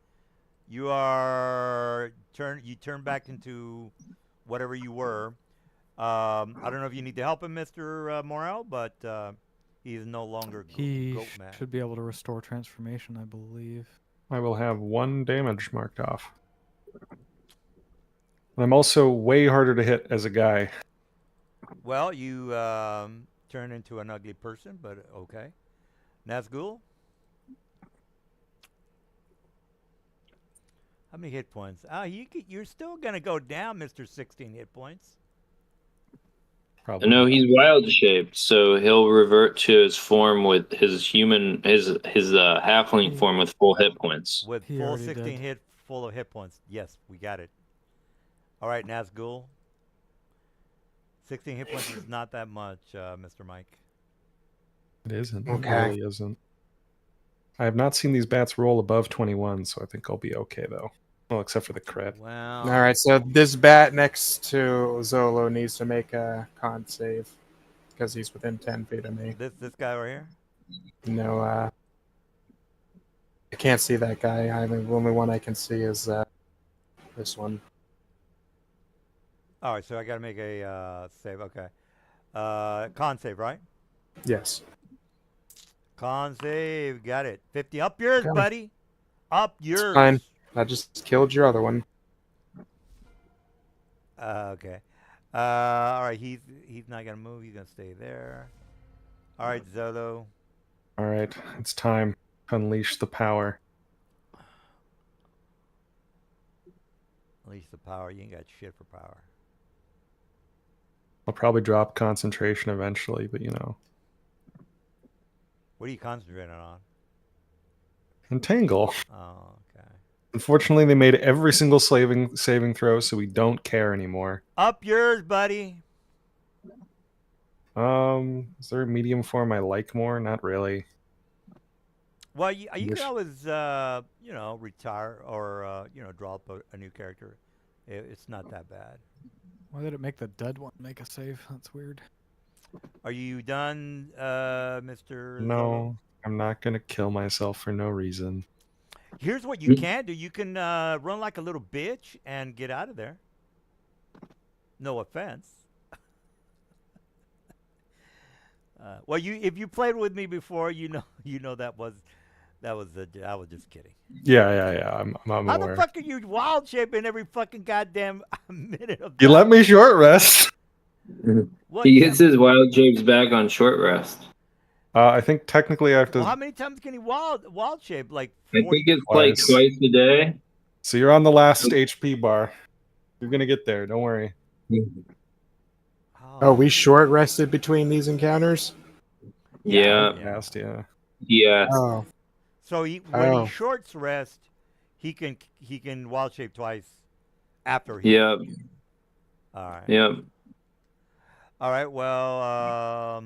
S1: You are you turn back into whatever you were. I don't know if you need to help him, Mr. Morel, but he is no longer
S6: He
S1: goat man.
S6: should be able to restore transformation, I believe.
S2: I will have 1 damage marked off. And I'm also way harder to hit as a guy.
S1: Well, you turn into an ugly person, but okay. Nazgul? How many hit points? You're still going to go down, Mr. 16 hit points.
S2: Probably.
S4: No, he's wild shaped, so he'll revert to his form with his halfling form with full hit points.
S1: With
S6: He
S1: full
S6: already
S1: 16
S6: did.
S1: full of hit points. Yes, we got it. All right, Nazgul. 16 hit points is not that much, Mr. Mike.
S2: It isn't.
S3: Okay.
S2: It really isn't. I have not seen these bats roll above 21, so I think I'll be okay, though. Well, except for the crit.
S1: Well,
S3: All right, so this bat next to Zolo needs to make a con save because he's within 10 feet of me.
S1: this guy right here?
S3: No, I can't see that guy. The only one I can see is this one.
S1: All right, so I got to make a save. Okay. Con save, right?
S3: Yes.
S1: Con save. Got it. 50. Up yours,
S3: Got it.
S1: buddy. Up yours.
S3: Fine. I just killed your other one.
S1: Okay. All right, he's not going to move. He's going to stay there. All right, Zolo.
S2: All right, it's time to unleash the power.
S1: Unleash the power. You ain't got shit for power.
S2: I'll probably drop concentration eventually, but you know.
S1: What are you concentrating on?
S2: Entangle.
S1: Oh, okay.
S2: Unfortunately, they made every single saving throw, so we don't care anymore.
S1: Up yours, buddy.
S2: Is there a medium form I like more? Not really.
S1: Well, you can
S2: Wish-
S1: always, retire or, draw up a new character. It's not that bad.
S6: Why did it make the dead one make a save? That's weird.
S1: Are you done, Mr. Zolo?
S2: No, I'm not gonna kill myself for no reason.
S1: Here's what you can do. You can run like a little bitch and get out of there. No offense. Well, if you played with me before, you know that was I was just kidding.
S2: Yeah. I'm
S1: How
S2: aware.
S1: the fuck are you wild shaping every fucking goddamn minute of
S2: You
S1: that?
S2: let me short rest.
S1: Well,
S4: He
S1: yeah.
S4: gets his wild shapes back on short rest.
S2: I think technically I have to.
S1: Well, how many times can he wild shape? Like
S4: I
S1: 40?
S4: think it's like
S2: Twice.
S4: twice a day.
S2: So you're on the last HP bar. You're gonna get there. Don't worry.
S3: Oh, we short rested between these encounters?
S4: Yeah.
S2: Last, yeah.
S4: Yeah.
S3: Oh.
S1: So when
S3: Oh.
S1: he shorts rest, he can wild shape twice after he.
S4: Yep.
S1: All right.
S4: Yep.
S1: All right. Well,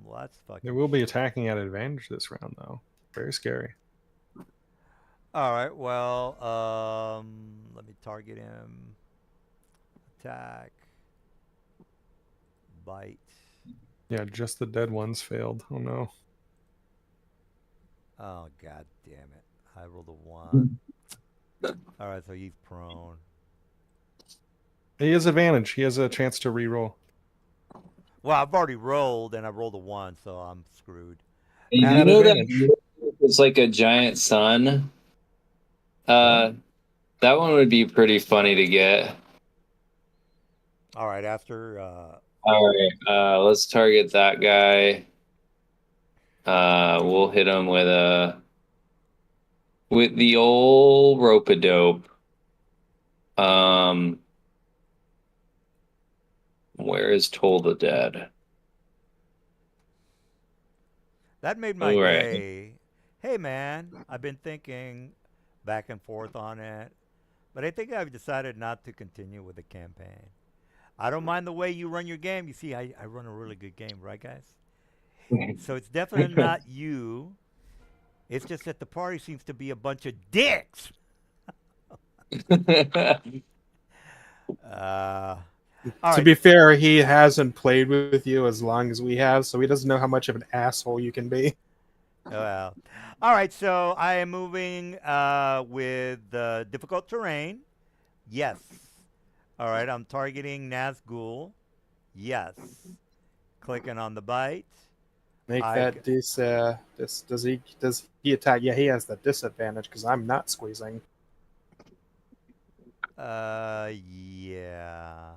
S1: well, that's fucking.
S2: They will be attacking at advantage this round, though. Very scary.
S1: All right. Well, let me target him. Attack. Bite.
S2: Yeah, just the dead ones failed. Oh no.
S1: Oh, god damn it. I rolled a 1. All right, so he's prone.
S2: He has advantage. He has a chance to re-roll.
S1: Well, I've already rolled, and I rolled a 1, so I'm screwed.
S4: And
S2: At
S4: you know
S2: advantage.
S4: that it's like a giant sun. That one would be pretty funny to get.
S1: All right, after...
S4: All right, let's target that guy. We'll hit him with the old rope-a-dope. Where is Toll the Dead?
S1: that made my
S4: All right.
S1: day. Hey, man, I've been thinking back and forth on it, but I think I've decided not to continue with the campaign. I don't mind the way you run your game. You see, I run a really good game, right, guys? So it's definitely not you. It's just that the party seems to be a bunch of dicks. All
S3: To
S1: right.
S3: be fair, he hasn't played with you as long as we have, so he doesn't know how much of an asshole you can be.
S1: Well, all right. So I am moving with difficult terrain. Yes. All right. I'm targeting Nazgul. Yes. Clicking on the bite.
S3: Make that does he attack? Yeah, he has the disadvantage because I'm not squeezing.
S1: Yeah.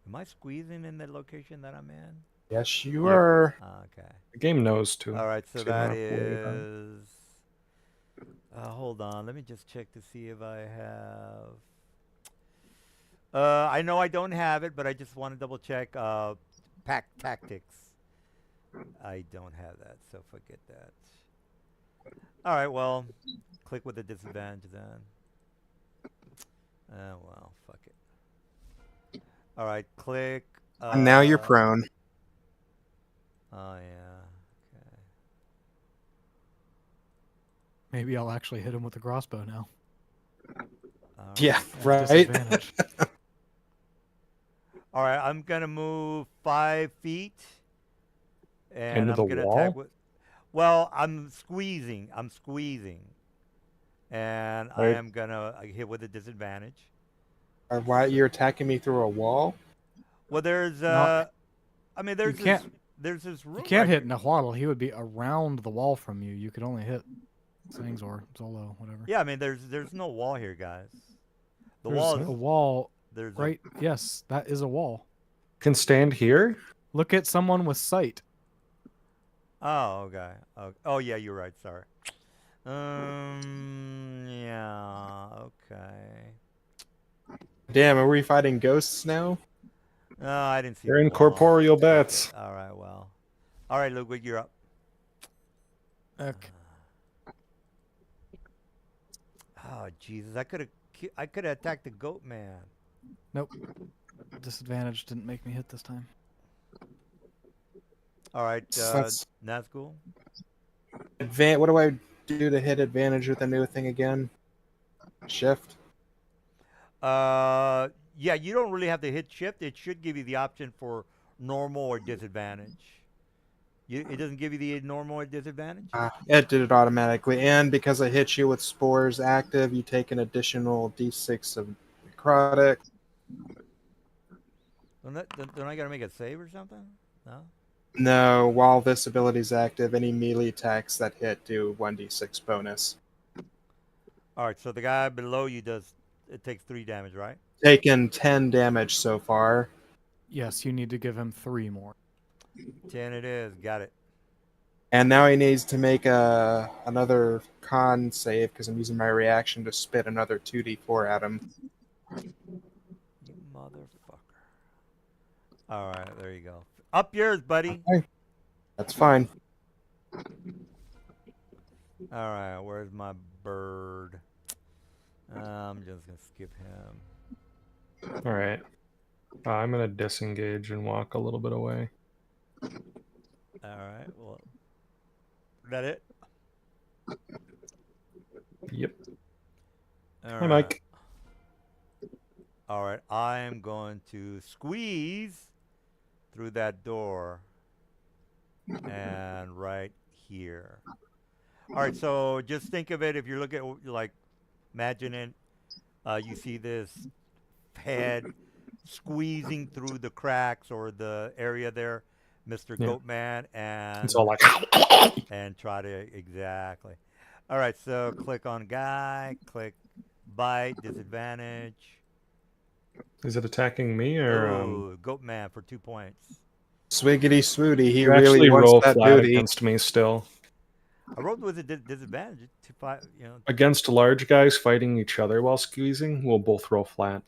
S1: Am I squeezing in the location that I'm in?
S3: Yes, you
S2: Yep.
S3: are.
S1: Okay.
S2: The game knows to.
S1: All right. So
S2: So you don't
S1: that
S2: have to worry about it.
S1: is. Hold on. Let me just check to see if I have. I know I don't have it, but I just want to double check. Pack tactics. I don't have that, so forget that. All right. Well, click with the disadvantage then. Well, fuck it. All right. Click.
S3: And now you're prone.
S1: Oh yeah. Okay.
S6: Maybe I'll actually hit him with the crossbow now.
S1: All
S3: Yeah,
S6: At
S3: right.
S6: disadvantage.
S1: All right, I'm gonna move 5 feet, and
S2: Into
S1: I'm
S2: the
S1: gonna
S2: wall?
S1: attack with. Well, I'm squeezing. And I
S2: Right.
S1: am gonna hit with a disadvantage.
S3: Or why you're attacking me through a wall?
S1: Well, there's
S6: No,
S1: I mean, there's
S6: can't-
S1: there's this room.
S6: You can't
S1: right
S6: hit Nahuatl. He would be around the wall from you. You could only hit Sangzor, Zolo, whatever.
S1: Yeah, I mean, there's no wall here, guys. The
S6: There's
S1: wall
S6: a
S1: is
S6: wall,
S1: there's
S6: right? Yes, that is a wall.
S2: Can stand here?
S6: Look at someone with sight.
S1: Oh, okay. Oh, yeah, you're right. Sorry. Yeah. Okay.
S3: Damn, are we fighting ghosts now?
S1: No, I didn't see.
S2: They're
S1: the wall.
S2: incorporeal
S1: Okay.
S2: bats.
S1: All right. Well. All right, Ludwig, you're up.
S6: Okay.
S1: Oh Jesus! I could have attacked the goat man.
S6: Nope. Disadvantage didn't make me hit this time.
S1: All right,
S3: That's-
S1: Nazgul.
S3: What do I do to hit advantage with the new thing again? Shift.
S1: Yeah, you don't really have to hit shift. It should give you the option for normal or disadvantage. It doesn't give you the normal or disadvantage.
S3: It did it automatically, and because I hit you with spores active, you take an additional d6 of necrotic.
S1: Don't I gotta make a save or something? No.
S3: No, while this ability is active, any melee attacks that hit do 1d6 bonus.
S1: All right, so the guy below you takes 3 damage, right?
S3: Taken 10 damage so far.
S6: Yes, you need to give him 3 more.
S1: 10 it is. Got it.
S3: And now he needs to make another con save because I'm using my reaction to spit another 2d4 at him.
S1: You motherfucker. All right, there you go. Up yours, buddy.
S3: Okay. That's fine.
S1: All right, where's my bird? I'm just gonna skip him.
S2: All right. I'm going to disengage and walk a little bit away.
S1: All right, well, is that it?
S2: Yep.
S1: All
S2: Hi,
S1: right.
S2: Mike.
S1: All right, I am going to squeeze through that door and right here. All right, so just think of it. If you're looking at, like, imagine it, you see this head squeezing through the cracks or the area there, Mr.
S2: Yeah.
S1: Goatman, and
S2: It's all like.
S1: and try to exactly. All right, so click on guy, click bite, disadvantage.
S2: Is it attacking me or?
S1: Ooh, Goatman for 2 points.
S3: Swiggity swooty, he
S2: You
S3: really
S2: actually
S3: wants
S2: roll
S3: that
S2: flat
S3: booty.
S2: against me still.
S1: I rolled with a disadvantage to 5.
S2: Against large guys fighting each other while squeezing, we'll both roll flat.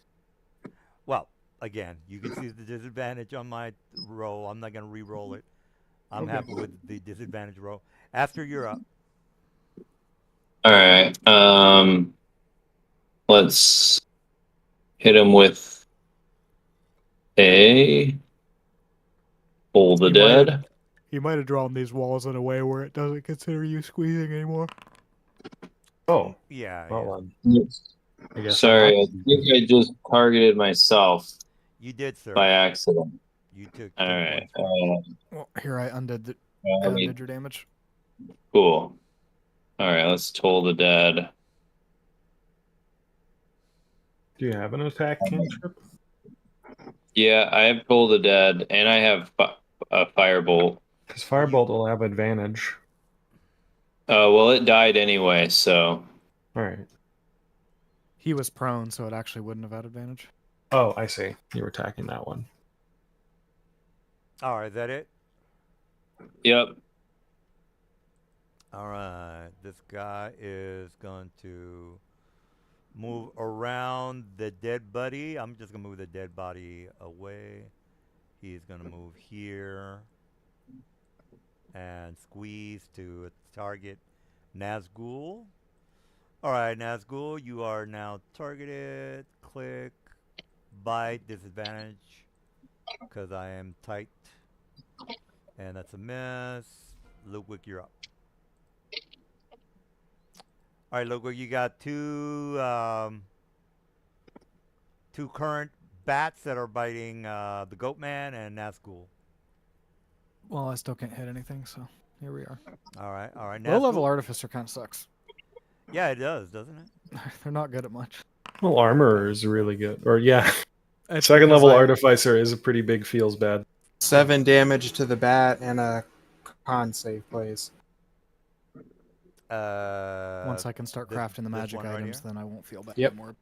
S1: Well, again, you can see the disadvantage on my roll. I'm not gonna re-roll it. I'm
S2: Okay.
S1: happy with the disadvantage roll. After you're up.
S4: All right. Let's hit him with a Bowl the
S6: You might have-
S4: Dead.
S6: You might have drawn these walls in a way where it doesn't consider you squeezing anymore.
S2: Oh,
S1: Yeah.
S2: well,
S1: yeah.
S2: I guess.
S4: Sorry, I think I just targeted myself
S1: You did, sir.
S4: by accident.
S1: You took.
S4: All
S1: 2
S4: right.
S1: points.
S6: Well, here I undid
S4: Let me
S6: your damage.
S4: Cool. All right, let's toll the dead.
S2: Do you have an attack cantrip?
S4: Yeah, I have toll the dead, and I have a firebolt.
S2: Because Firebolt will have advantage.
S4: Well, it died anyway, so
S2: All right.
S6: He was prone, so it actually wouldn't have had advantage.
S2: Oh, I see. You were attacking that one.
S1: All right, is that it?
S4: yep.
S1: All right. This guy is going to move around the dead body. I'm just going to move the dead body away. He's going to move here and squeeze to target Nazgul. All right, Nazgul, you are now targeted. Click. Bite. Disadvantage. Because I am tight. And that's a miss. Ludwig, you're up. All right, Ludwig, you got two current bats that are biting the Goatman and Nazgul.
S6: Well, I still can't hit anything, so here we are.
S1: All right, all right.
S6: Low level
S1: Nazgul-
S6: artificer kind of sucks.
S1: Yeah, it does, doesn't it?
S6: They're not good at much.
S2: Well, Armorer is really good. Or, yeah.
S6: It's
S2: Second
S6: because
S2: level
S6: I-
S2: Artificer is a pretty big feels bad.
S3: 7 damage to the bat and a con save, please.
S6: Once I can start
S1: this-
S6: crafting the
S1: this
S6: magic
S1: one right
S6: items,
S1: here?
S6: then I won't feel bad
S3: Yep.
S6: anymore.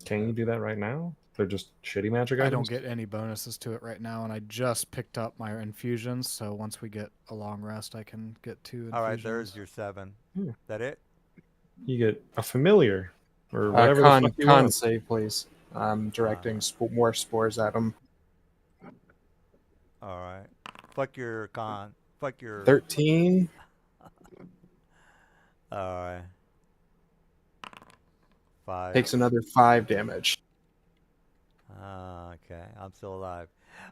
S2: Can you do that right now? They're just shitty magic
S6: I
S2: items?
S6: don't get any bonuses to it right now, and I just picked up my infusions, so once we get a long rest, I can get 2 infusions.
S1: All right, there's your 7.
S2: Hmm.
S1: That it?
S2: You get a familiar. Or whatever the
S3: Con
S2: fuck you want.
S3: save, please. I'm directing more spores at him.
S1: All right. Fuck your con. Fuck your.
S3: 13.
S1: All right. 5.
S3: Takes another 5 damage.
S1: Okay, I'm still alive.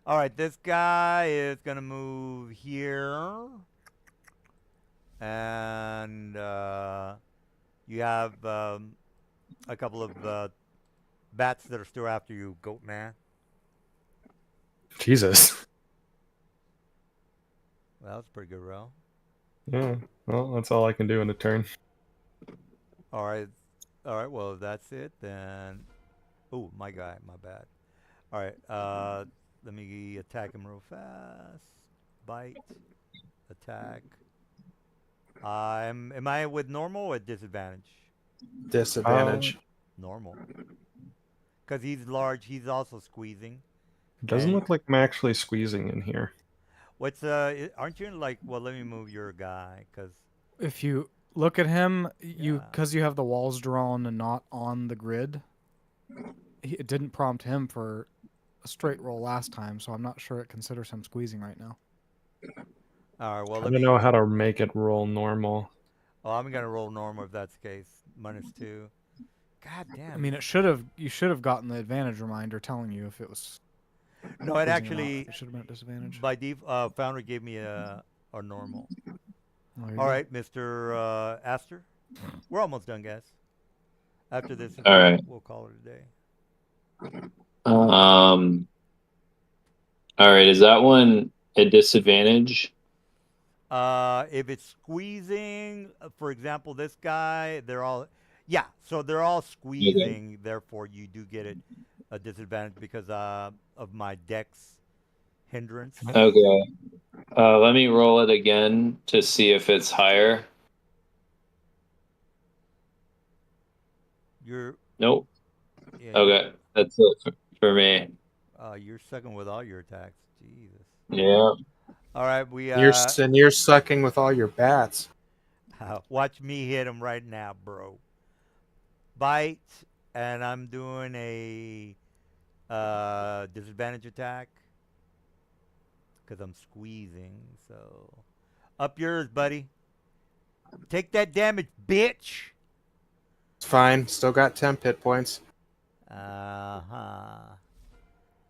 S1: All right, this guy is gonna move here, and you have a couple of bats that are still after you, Goatman.
S2: Jesus.
S1: Well, that's a pretty good roll.
S2: Yeah. Well, that's all I can do in a turn.
S1: All right, well, if that's it, then. Oh, my guy, my bad. All right, let me attack him real fast. Bite, attack. Am I with normal or disadvantage?
S3: Disadvantage.
S1: Normal. Because he's large, he's also squeezing.
S2: It doesn't
S1: And-
S2: look like I'm actually squeezing in here.
S1: What's aren't you like? Well, let me move your guy, because
S6: If you look at him, you
S1: Yeah.
S6: because you have the walls drawn and not on the grid, it didn't prompt him for a straight roll last time, so I'm not sure it considers him squeezing right now.
S1: all right. Well,
S2: I
S1: let
S2: don't
S1: me.
S2: know how to make it roll normal.
S1: Oh, I'm gonna roll normal if that's the case. -2. God damn.
S6: I mean, you should have gotten the advantage reminder telling you if it was.
S1: no, it
S6: squeezing or not.
S1: actually
S6: It should have been at disadvantage.
S1: by Founder gave me a normal.
S6: Oh, there you
S1: All
S6: go.
S1: right, Mr. Astor. We're almost done, guys. After this,
S4: All right.
S1: we'll call it a day.
S4: All right, is that one a disadvantage?
S1: If it's squeezing, for example, this guy, yeah, so they're all squeezing. Therefore, you do get a disadvantage because of my dex hindrance.
S4: Okay. Let me roll it again to see if it's higher.
S1: You're
S4: Nope.
S1: yeah,
S4: Okay, that's it for me.
S1: you're sucking with all your attacks. Jesus.
S4: Yeah.
S1: All right, we
S3: You're sucking with all your bats.
S1: watch me hit him right now, bro. Bite, and I'm doing a disadvantage attack because I'm squeezing. So, up yours, buddy. Take that damage, bitch.
S3: It's fine. Still got 10 hit points.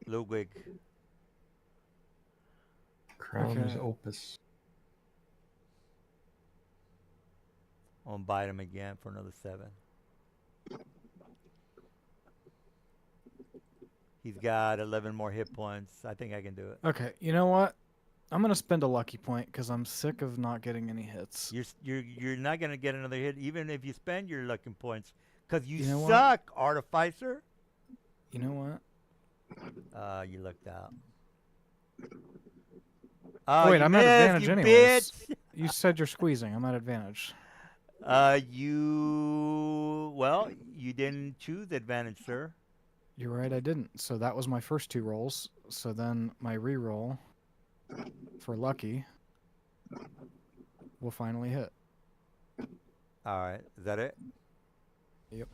S1: Ludwig.
S2: Crown is
S6: Okay.
S2: opus.
S1: I'm gonna bite him again for another 7. He's got 11 more hit points. I think I can do it.
S6: Okay, you know what? I'm gonna spend a lucky point because I'm sick of not getting any hits.
S1: You're not gonna get another hit even if you spend your lucky points, cause you,
S6: You know what?
S1: suck, Artificer.
S6: You know what?
S1: You looked out.
S6: Oh, wait,
S1: you
S6: I'm at
S1: missed,
S6: advantage
S1: you
S6: anyways.
S1: bitch.
S6: You said you're squeezing. I'm at advantage.
S1: You didn't choose advantage, sir.
S6: You're right, I didn't. So that was my first 2 rolls. So then my re-roll for lucky will finally hit.
S1: All right, is that it?
S6: Yep.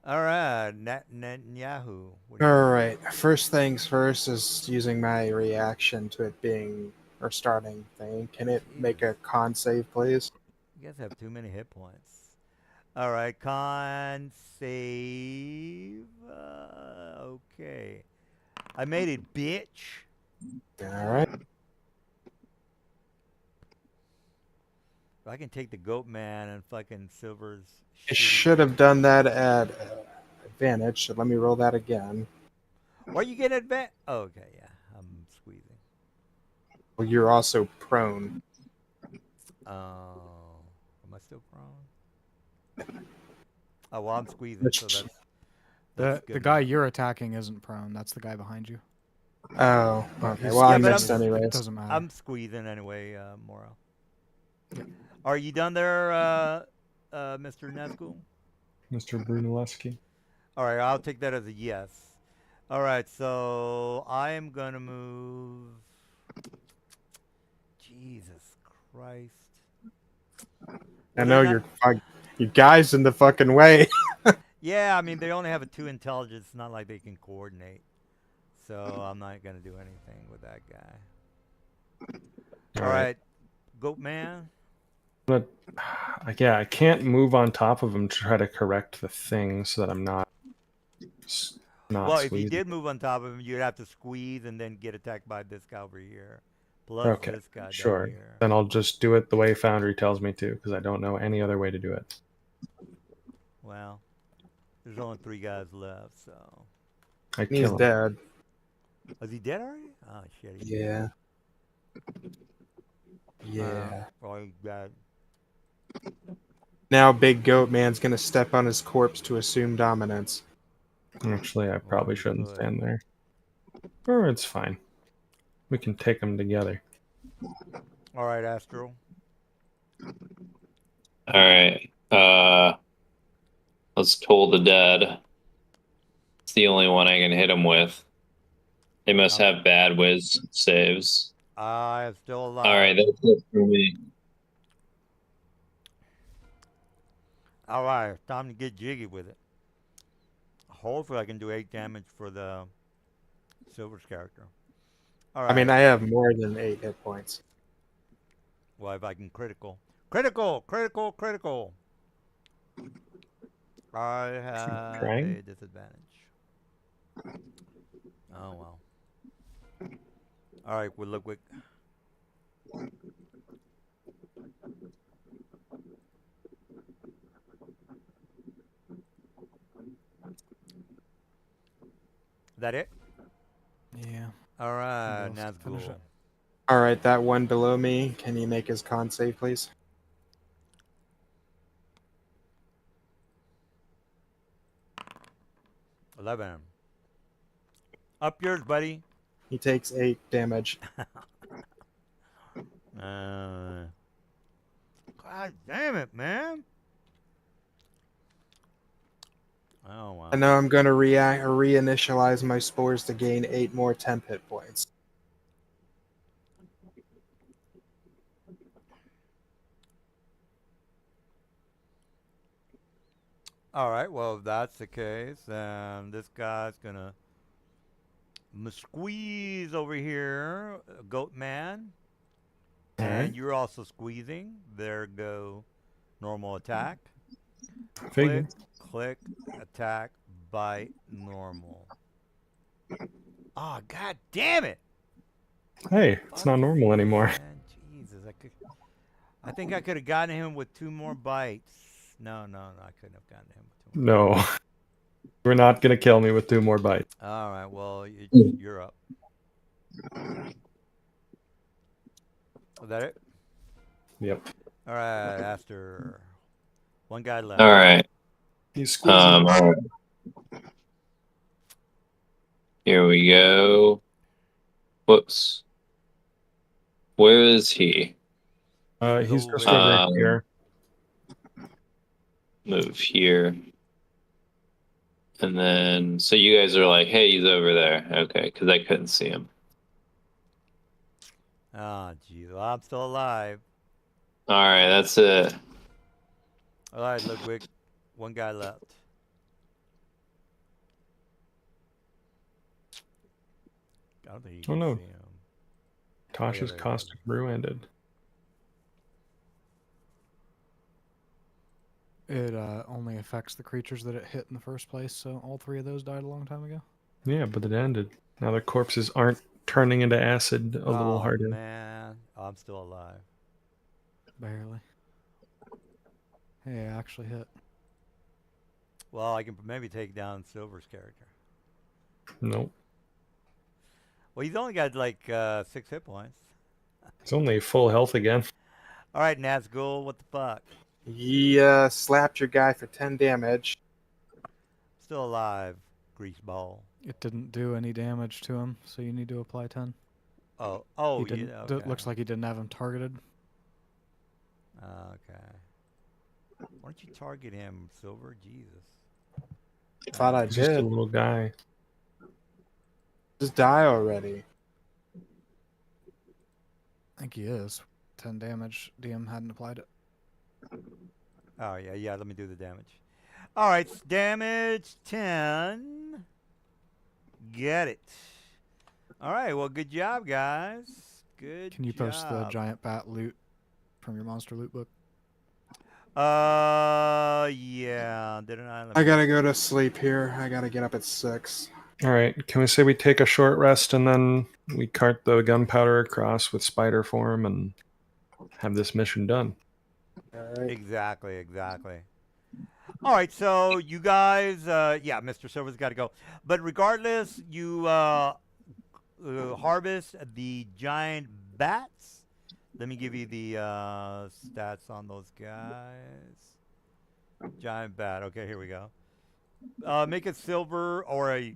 S1: All right, Netanyahu.
S3: All right. First things first is using my reaction to it being or starting thing. Can it make a con save, please?
S1: You guys have too many hit points. All right, con save. Okay, I made it, bitch.
S3: All right.
S1: If I can take the goat man and fucking Silver's.
S3: It
S1: shitty-
S3: should have done that at advantage. So let me roll that again.
S1: Why you get advantage? Oh, okay, yeah, I'm squeezing.
S3: Well, you're also prone.
S1: Oh, am I still prone? Oh well, I'm squeezing,
S3: Which-
S1: so that's
S6: The
S1: good
S6: guy
S1: enough.
S6: you're attacking isn't prone. That's the guy behind you.
S3: Oh,
S6: But
S3: okay.
S6: he's
S3: Well, I
S1: Yeah, but
S3: missed
S1: I'm-
S6: It
S3: anyways.
S6: doesn't matter.
S1: I'm squeezing anyway, Moro. Are you done there, Mr. Nazgul?
S2: Mr. Brunelleschi.
S1: All right, I'll take that as a yes. All right, so I am gonna move. Jesus Christ!
S3: I know you guys in the fucking way.
S1: Yeah, I mean they only have a 2 intelligence. It's not like they can coordinate. So I'm not gonna do anything with that guy. All right, Goat Man.
S2: But yeah, I can't move on top of him to try to correct the thing so that I'm not. Not
S1: Well, if you
S2: squeezing.
S1: did move on top of him, you'd have to squeeze and then get attacked by this guy over here, plus
S2: Okay,
S1: this guy
S2: sure.
S1: down here.
S2: Then I'll just do it the way Foundry tells me to, because I don't know any other way to do it.
S1: Well, there's only 3 guys left, so.
S2: I
S3: He's
S2: kill him.
S3: dead.
S1: Is he dead already? Oh shit. he's
S3: Yeah.
S1: dead.
S3: Yeah.
S1: Oh, he's dead.
S3: Now Big Goat Man's gonna step on his corpse to assume dominance.
S2: Actually, I probably
S1: you
S2: shouldn't
S1: could.
S2: stand there. Or it's fine. We can take them together.
S1: All right, Astro.
S4: All right. Let's Toll the Dead. It's the only one I can hit him with. They must have bad whiz saves.
S1: I am still alive.
S4: All right, that's it for me.
S1: All right, time to get jiggy with it. Hopefully, I can do 8 damage for the Silver's character. All right.
S3: I mean, I have more than 8 hit points.
S1: Well, if I can critical. I have
S2: trying?
S1: a disadvantage. Oh, well. All right, well, look. That it?
S6: Yeah.
S1: All right,
S6: Let's finish
S1: Nazgul.
S6: it.
S3: Alright, that one below me, can you make his con save, please?
S1: $11. Up yours, buddy.
S3: He takes 8 damage.
S1: God damn it, man. Oh, wow.
S3: And now I'm gonna reinitialize my spores to gain 8 more temp hit points.
S1: All right, well, if that's the case, then this guy's gonna squeeze over here, Goat Man. And
S2: Alright.
S1: you're also squeezing. There go normal attack.
S2: Figure.
S1: Click, attack, bite, normal. Oh, god damn it!
S2: Hey, it's not normal anymore.
S1: Man, Jesus, I think I could have gotten him with 2 more bites. No, I couldn't have gotten him with 2 more.
S2: No. You're not going to kill me with 2 more bites.
S1: All right, well, you're up. Is that it?
S2: Yep.
S1: All right, Aster. One guy left.
S4: All right.
S2: He's squeezing.
S4: All right. Here we go. Whoops. Where is he?
S2: He's
S1: over
S2: just
S1: here.
S2: over here.
S4: Move here. And then, so you guys are like, hey, he's over there. Okay, because I couldn't see him.
S1: Ah, jeez. Well, I'm still alive.
S4: All right, that's it.
S1: All right, Ludwig. One guy left. I don't think you
S2: Oh,
S1: can
S2: no.
S1: see him.
S2: Tasha's
S1: there he is.
S2: caustic brew ended.
S6: It only affects the creatures that it hit in the first place, so all 3 of those died a long time ago.
S2: Yeah, but it ended. Now their corpses aren't turning into acid a little
S1: Oh,
S2: harder.
S1: man. Oh, I'm still alive.
S6: Barely. Hey, I actually hit.
S1: Well, I can maybe take down Silver's character.
S2: Nope.
S1: Well, he's only got like 6 hit points.
S2: It's only full health again.
S1: All right, Nazgul, what the fuck?
S3: He slapped your guy for 10 damage.
S1: Still alive, greaseball.
S6: It didn't do any damage to him, so you need to apply 10.
S1: Oh,
S6: He didn't.
S1: yeah. Okay.
S6: Looks like he didn't have him targeted.
S1: Okay. Why don't you target him, Silver? Jesus.
S3: Thought I
S2: He's just a
S3: did.
S2: little guy.
S3: Just die already.
S6: I think he is. 10 damage. DM hadn't applied it.
S1: Oh, yeah. Let me do the damage. All right, damage 10. Get it. All right, well, good job, guys. Good
S6: Can you
S1: job.
S6: post the giant bat loot from your monster loot book?
S1: Yeah. Didn't I?
S3: I gotta go to sleep here. I gotta get up at 6.
S2: All right. Can we say we take a short rest and then we cart the gunpowder across with spider form and have this mission done?
S3: All right.
S1: Exactly. All right, so you guys, yeah, Mr. Silver's got to go. But regardless, you harvest the giant bats. Let me give you the stats on those guys. Giant bat. Okay, here we go. Make a silver or a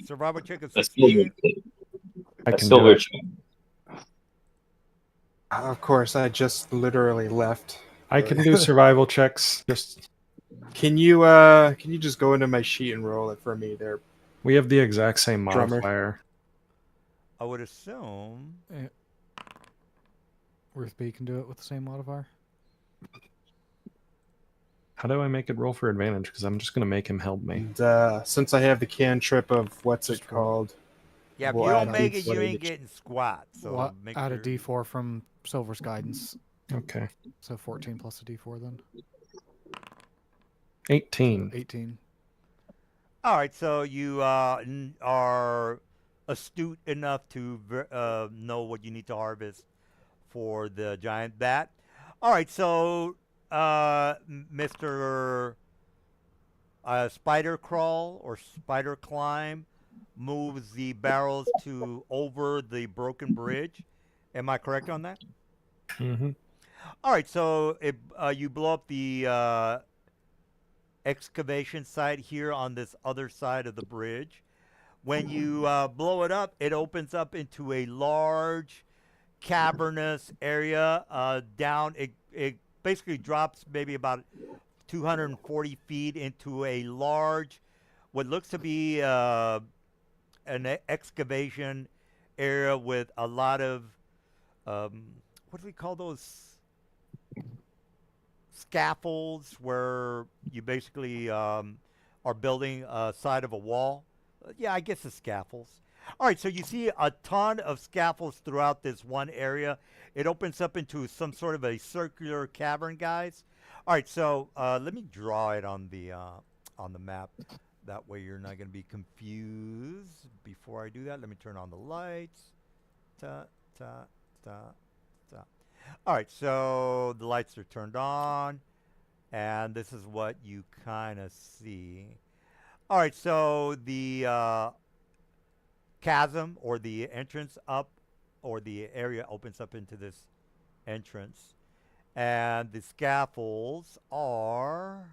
S1: survival check of
S4: A silver,
S1: 68.
S2: I
S4: a
S2: can do
S4: silver
S2: it.
S4: check.
S3: Of course, I just literally left.
S2: I can do survival checks.
S3: Can you just go into my sheet and roll it for me there?
S2: We have the exact same
S3: Drummer.
S2: modifier.
S1: I would assume.
S6: Ruth B can do it with the same modifier.
S2: How do I make it roll for advantage? Because I'm just going to make him help me.
S3: And since I have the cantrip of what's it
S6: Just roll.
S3: called?
S1: Yeah, if
S3: We'll
S1: you don't
S3: add
S1: make it,
S3: D20
S1: you ain't
S3: to-
S1: getting squat. So
S6: Well,
S1: make
S6: add
S1: sure.
S6: a D4 from Silver's guidance.
S2: Okay.
S6: So 14 plus a D4 then.
S2: 18.
S6: 18.
S1: All right, so you are astute enough to know what you need to harvest for the giant bat. All right, so Mr. Spider Crawl or Spider Climb moves the barrels to over the broken bridge. Am I correct on that?
S2: Mm-hmm.
S1: All right, so you blow up the excavation site here on this other side of the bridge. When you blow it up, it opens up into a large cavernous area down. It basically drops maybe about 240 feet into a large, what looks to be an excavation area with a lot of, what do we call those? Scaffolds where you basically are building a side of a wall. Yeah, I guess the scaffolds. All right, so you see a ton of scaffolds throughout this one area. It opens up into some sort of a circular cavern, guys. All right, so let me draw it on the map. That way you're not going to be confused. Before I do that, let me turn on the lights. Ta, ta, ta, ta. All right, so the lights are turned on, and this is what you kind of see. All right, so the chasm or the entrance up or the area opens up into this entrance. And the scaffolds are.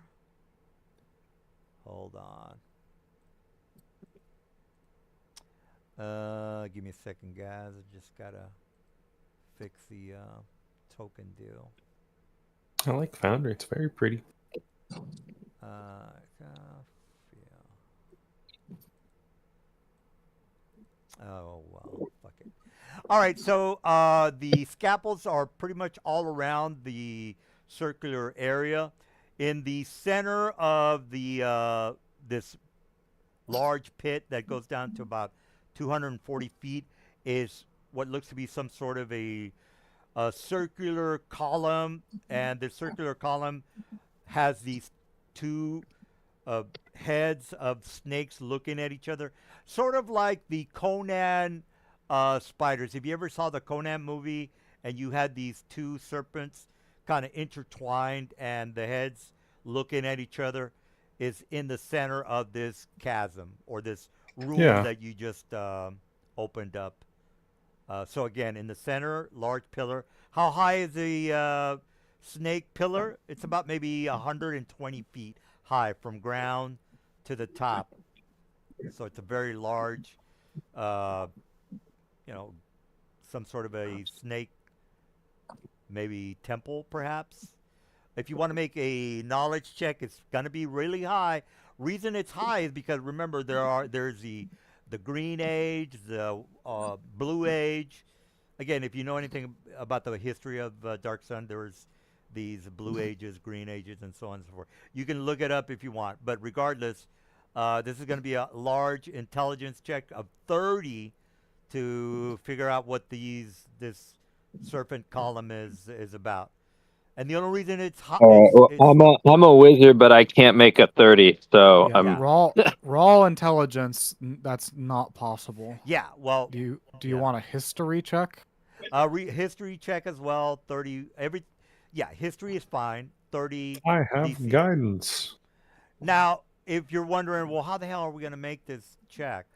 S1: Hold on. Give me a second, guys. I just gotta fix the token deal.
S2: I like Foundry. It's very pretty.
S1: Oh, well, fuck it. All right, so the scaffolds are pretty much all around the circular area. In the center of the this large pit that goes down to about 240 feet is what looks to be some sort of a circular column, and the circular column has these two heads of snakes looking at each other, sort of like the Conan spiders. If you ever saw the Conan movie and you had these two serpents kind of intertwined and the heads looking at each other, is in the center of this chasm or this room that you just opened up. So again, in the center, large pillar. How high is the snake pillar? It's about maybe 120 feet high from ground to the top. So it's a very large, some sort of a snake, maybe temple, perhaps. If you want to make a knowledge check, it's going to be really high. Reason it's high is because, remember, there's the Green Age, the Blue Age. Again, if you know anything about the history of Dark Sun, there's these Blue Ages, Green Ages, and so on and so forth. You can look it up if you want. But regardless, this is going to be a large intelligence check of 30 to figure out what this serpent column is about. And the only reason it's hot.
S4: I'm a wizard, but I can't make a 30. So
S6: Yeah, raw intelligence. That's not possible.
S1: Yeah. Well.
S6: Do you want a history check?
S1: History check as well. 30. History is fine. 30.
S2: I have
S1: DC.
S2: guidance.
S1: Now, if you're wondering, well, how the hell are we going to make this check?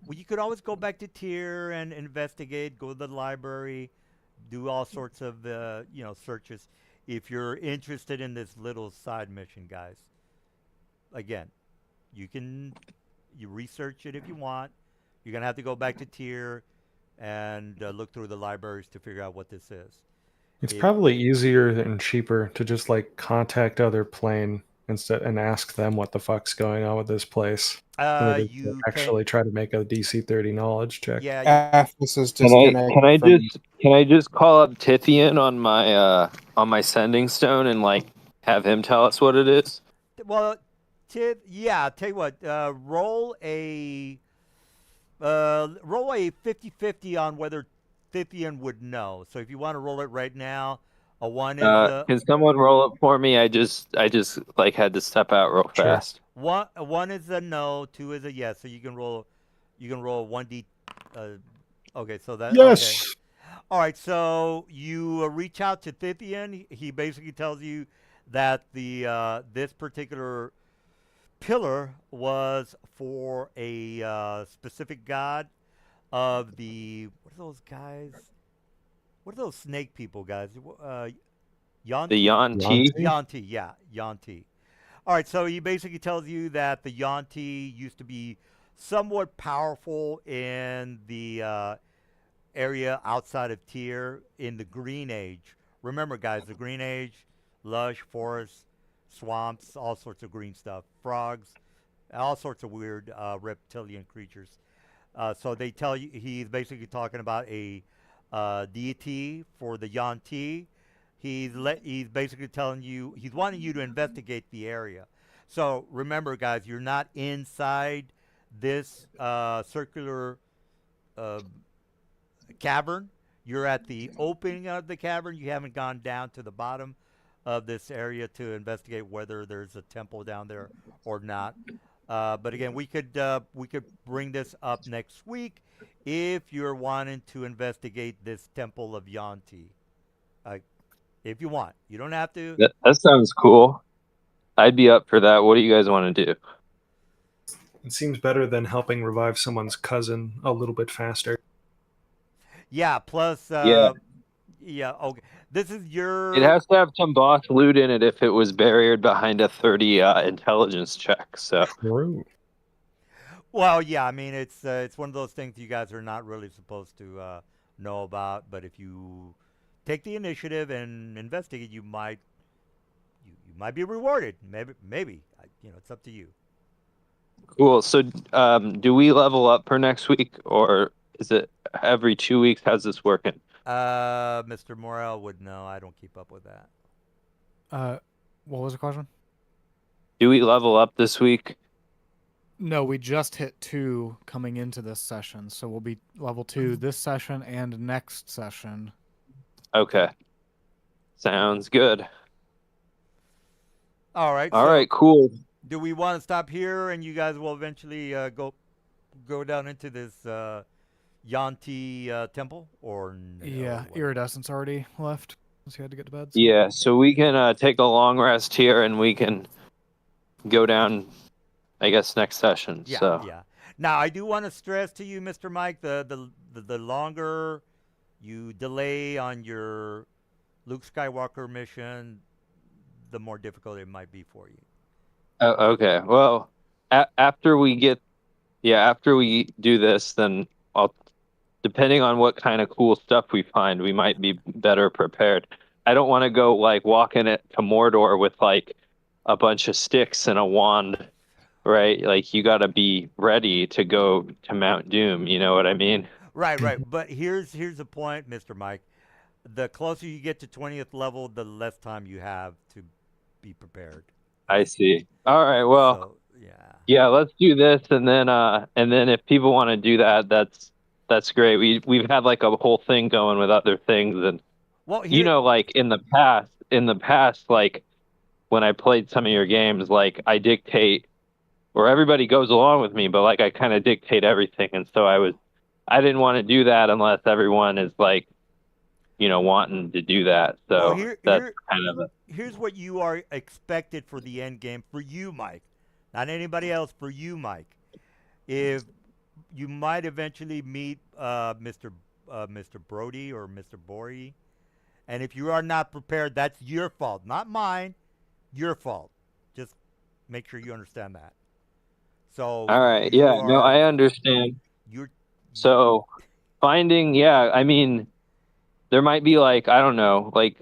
S1: Well, you could always go back to Tyr and investigate. Go to the library, do all sorts of searches. If you're interested in this little side mission, guys, again, you research it if you want. You're going to have to go back to Tyr and look through the libraries to figure out what this is.
S2: It's probably easier and cheaper to just contact other plane instead and ask them what the fuck's going on with this place. You actually try to make a DC 30 knowledge check.
S1: Yeah.
S4: Can I just call up Tithian on my sending stone and have him tell us what it is?
S1: Well, tell you what. Roll a 50-50 on whether Tithian would know. So if you want to roll it right now, a 1 is
S4: can someone roll it for me? I just had to step out real fast.
S1: One is a no, 2 is a yes. So you can roll 1d. Okay, so that
S2: yes.
S1: Okay. All right, so you reach out to Tithian. He basically tells you that this particular pillar was for a specific god of the what are those guys? What are those snake people, guys? Yuan-ti?
S4: The Yuan-ti?
S1: Yuan-ti, yeah, Yuan-ti. All right, so he basically tells you that the Yuan-ti used to be somewhat powerful in the area outside of Tyr in the Green Age. Remember, guys, the Green Age, lush forests, swamps, all sorts of green stuff, frogs, all sorts of weird reptilian creatures. So they tell you he's basically talking about a deity for the Yuan-ti. He's basically telling you, he's wanting you to investigate the area. So remember, guys, you're not inside this circular cavern. You're at the opening of the cavern. You haven't gone down to the bottom of this area to investigate whether there's a temple down there or not. But again, we could bring this up next week if you're wanting to investigate this temple of Yuan-ti. If you want, you don't have to.
S4: That sounds cool. I'd be up for that. What do you guys want to do?
S2: It seems better than helping revive someone's cousin a little bit faster.
S1: Yeah. Plus, Yeah. Okay. This is your.
S4: It has to have some boss loot in it if it was buried behind a 30 intelligence check. So
S2: True.
S1: Well, yeah. I mean, it's one of those things you guys are not really supposed to know about. But if you take the initiative and investigate, you might be rewarded. Maybe. It's up to you.
S4: cool. So do we level up for next week, or is it every 2 weeks? How's this working?
S1: Mr. Morel would know. I don't keep up with that.
S6: What was the question?
S4: Do we level up this week?
S6: No, we just hit 2 coming into this session, so we'll be level 2 this session and next session.
S4: Okay. Sounds good.
S1: All right.
S4: All
S1: so
S4: right, cool.
S1: Do we want to stop here, and you guys will eventually go down into this Yanti temple, or no?
S6: Yeah,
S1: What?
S6: Iridescence already left. So he had to get to bed. So.
S4: Yeah, so we can take a long rest here, and we can go down, I guess, next session.
S1: Yeah,
S4: So
S1: yeah. Now, I do want to stress to you, Mr. Mike, the longer you delay on your Luke Skywalker mission, the more difficult it might be for you.
S4: okay. Well, after we do this, then I'll, depending on what kind of cool stuff we find, we might be better prepared. I don't want to go like walking it to Mordor with like a bunch of sticks and a wand, right? Like you got to be ready to go to Mount Doom. You know what I mean?
S1: Right. But here's the point, Mr. Mike. The closer you get to 20th level, the less time you have to be prepared.
S4: I see. All right. Well,
S1: So,
S4: yeah. Let's do this, and then if people want to do that, that's great. We've had like a whole thing going with other things, and
S1: Well, here,
S4: like in the past, like when I played some of your games, like I dictate, or everybody goes along with me, but like I kind of dictate everything, and so I didn't want to do that unless everyone is like, wanting to do that. So that's kind of
S1: here's what you are expected for the end game for you, Mike. Not anybody else, for you, Mike. If you might eventually meet Mr. Brody or Mr. Bori, and if you are not prepared, that's your fault, not mine. Your fault. Just make sure you understand that. So
S4: all right. Yeah. No, I understand. So finding, I mean, there might be like, I don't know, like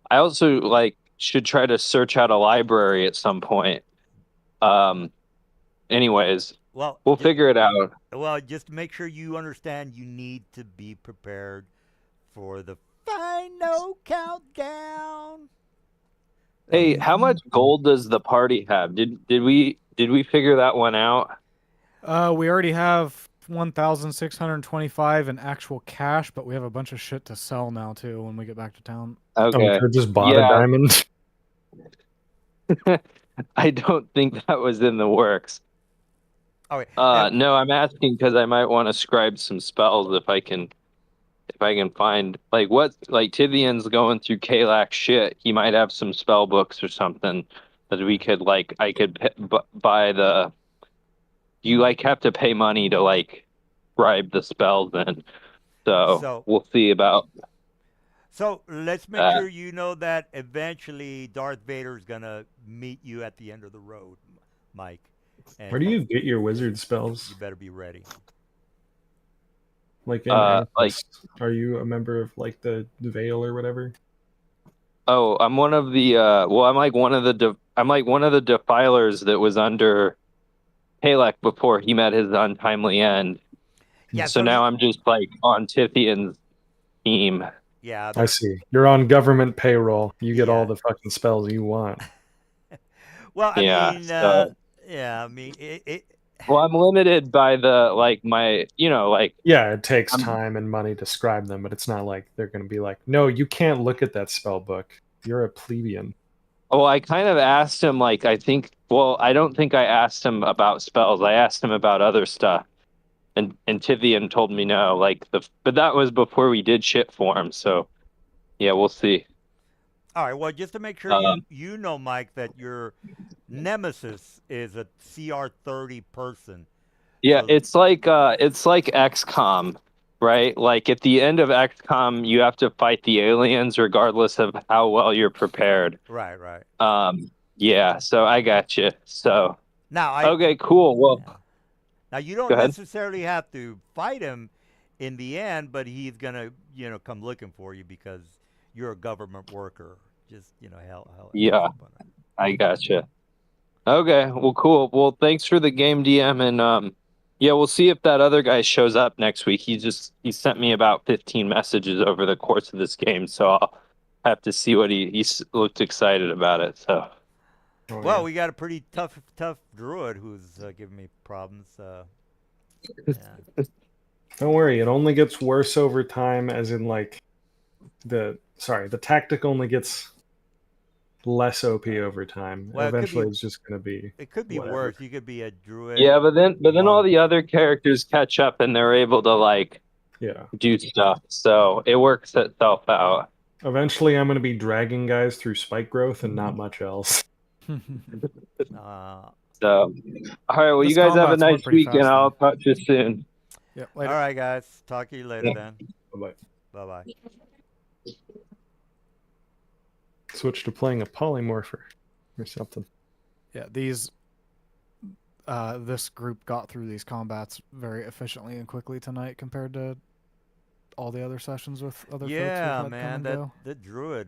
S4: I also like should try to search out a library at some point. Anyways,
S1: well,
S4: we'll figure it out.
S1: Well, just to make sure you understand, you need to be prepared for the final countdown.
S4: Hey, how much gold does the party have? Did we figure that one out?
S6: We already have 1,625 in actual cash, but we have a bunch of shit to sell now too when we get back to town.
S4: Okay.
S2: We just bought a diamond.
S4: I don't think that was in the works.
S1: Okay.
S4: No, I'm asking because I might want to scribe some spells if I can find like Tivian's going through Kalak shit. He might have some spell books or something that we could like. I could buy the. You like have to pay money to like scribe the spells in, so we'll see about.
S1: So let's make sure you know that eventually Darth Vader is gonna meet you at the end of the road, Mike. And
S2: where do you get your wizard spells?
S1: You better be ready.
S2: Like in Amethyst, are you a member of like the Veil or whatever?
S4: Oh, I'm one of the. I'm like one of the defilers that was under Halek before he met his untimely end.
S1: Yeah.
S4: So now I'm just like on Tithian's team.
S1: Yeah.
S2: I see. You're on government payroll. You get all the fucking spells you want.
S1: Well, I mean, it.
S4: Well, I'm limited by the like my,
S2: Yeah, it takes time and money to scribe them, but it's not like they're going to be like, no, you can't look at that spell book. You're a plebeian.
S4: Well, I kind of asked him, like, I don't think I asked him about spells. I asked him about other stuff. And Tivian told me no, but that was before we did shit for him. So, yeah, we'll see.
S1: All right. Well, just to make sure you know, Mike, that your nemesis is a CR30 person.
S4: Yeah, so it's like XCOM. right? Like at the end of XCOM, you have to fight the aliens regardless of how well you're prepared.
S1: Right, right.
S4: Yeah, so I got you. So,
S1: Now
S4: okay, cool. Well,
S1: yeah. Now you
S4: go
S1: don't
S4: ahead.
S1: necessarily have to fight him in the end, but he's gonna, come looking for you because you're a government worker. Just, hell,
S4: Yeah,
S1: heads up on that.
S4: I got you. Okay, well, cool. Well, thanks for the game, DM, and yeah, we'll see if that other guy shows up next week. He sent me about 15 messages over the course of this game, so I'll have to see what he looked excited about it. So
S3: Oh,
S1: Well,
S3: yeah.
S1: we got a pretty tough druid who's giving me problems. Yeah.
S2: Don't worry, it only gets worse over time, as in like the tactic only gets less OP over time.
S1: Well,
S2: Eventually, it's just gonna be
S1: it could be
S2: whatever.
S1: worse. You could be a druid.
S4: yeah, but then all
S1: monk.
S4: the other characters catch up and they're able to like
S2: Yeah.
S4: do stuff, so it works itself out.
S2: Eventually, I'm gonna be dragging guys through spike growth and not much else.
S4: So, all right, well,
S6: This
S4: you guys have a
S6: combat's went
S4: nice
S6: pretty
S4: week, and
S6: fast,
S4: I'll talk to you soon.
S6: Yeah,
S1: All
S6: later.
S1: right, guys. Talk to you later
S4: Yeah.
S1: then.
S2: Bye-bye.
S1: Bye bye.
S2: Switch to playing a polymorpher or something.
S6: Yeah, this group got through these combats very efficiently and quickly tonight compared to all the other sessions with other folks we've
S1: Yeah,
S6: had come
S1: man.
S6: and
S1: That
S6: go.
S1: the druid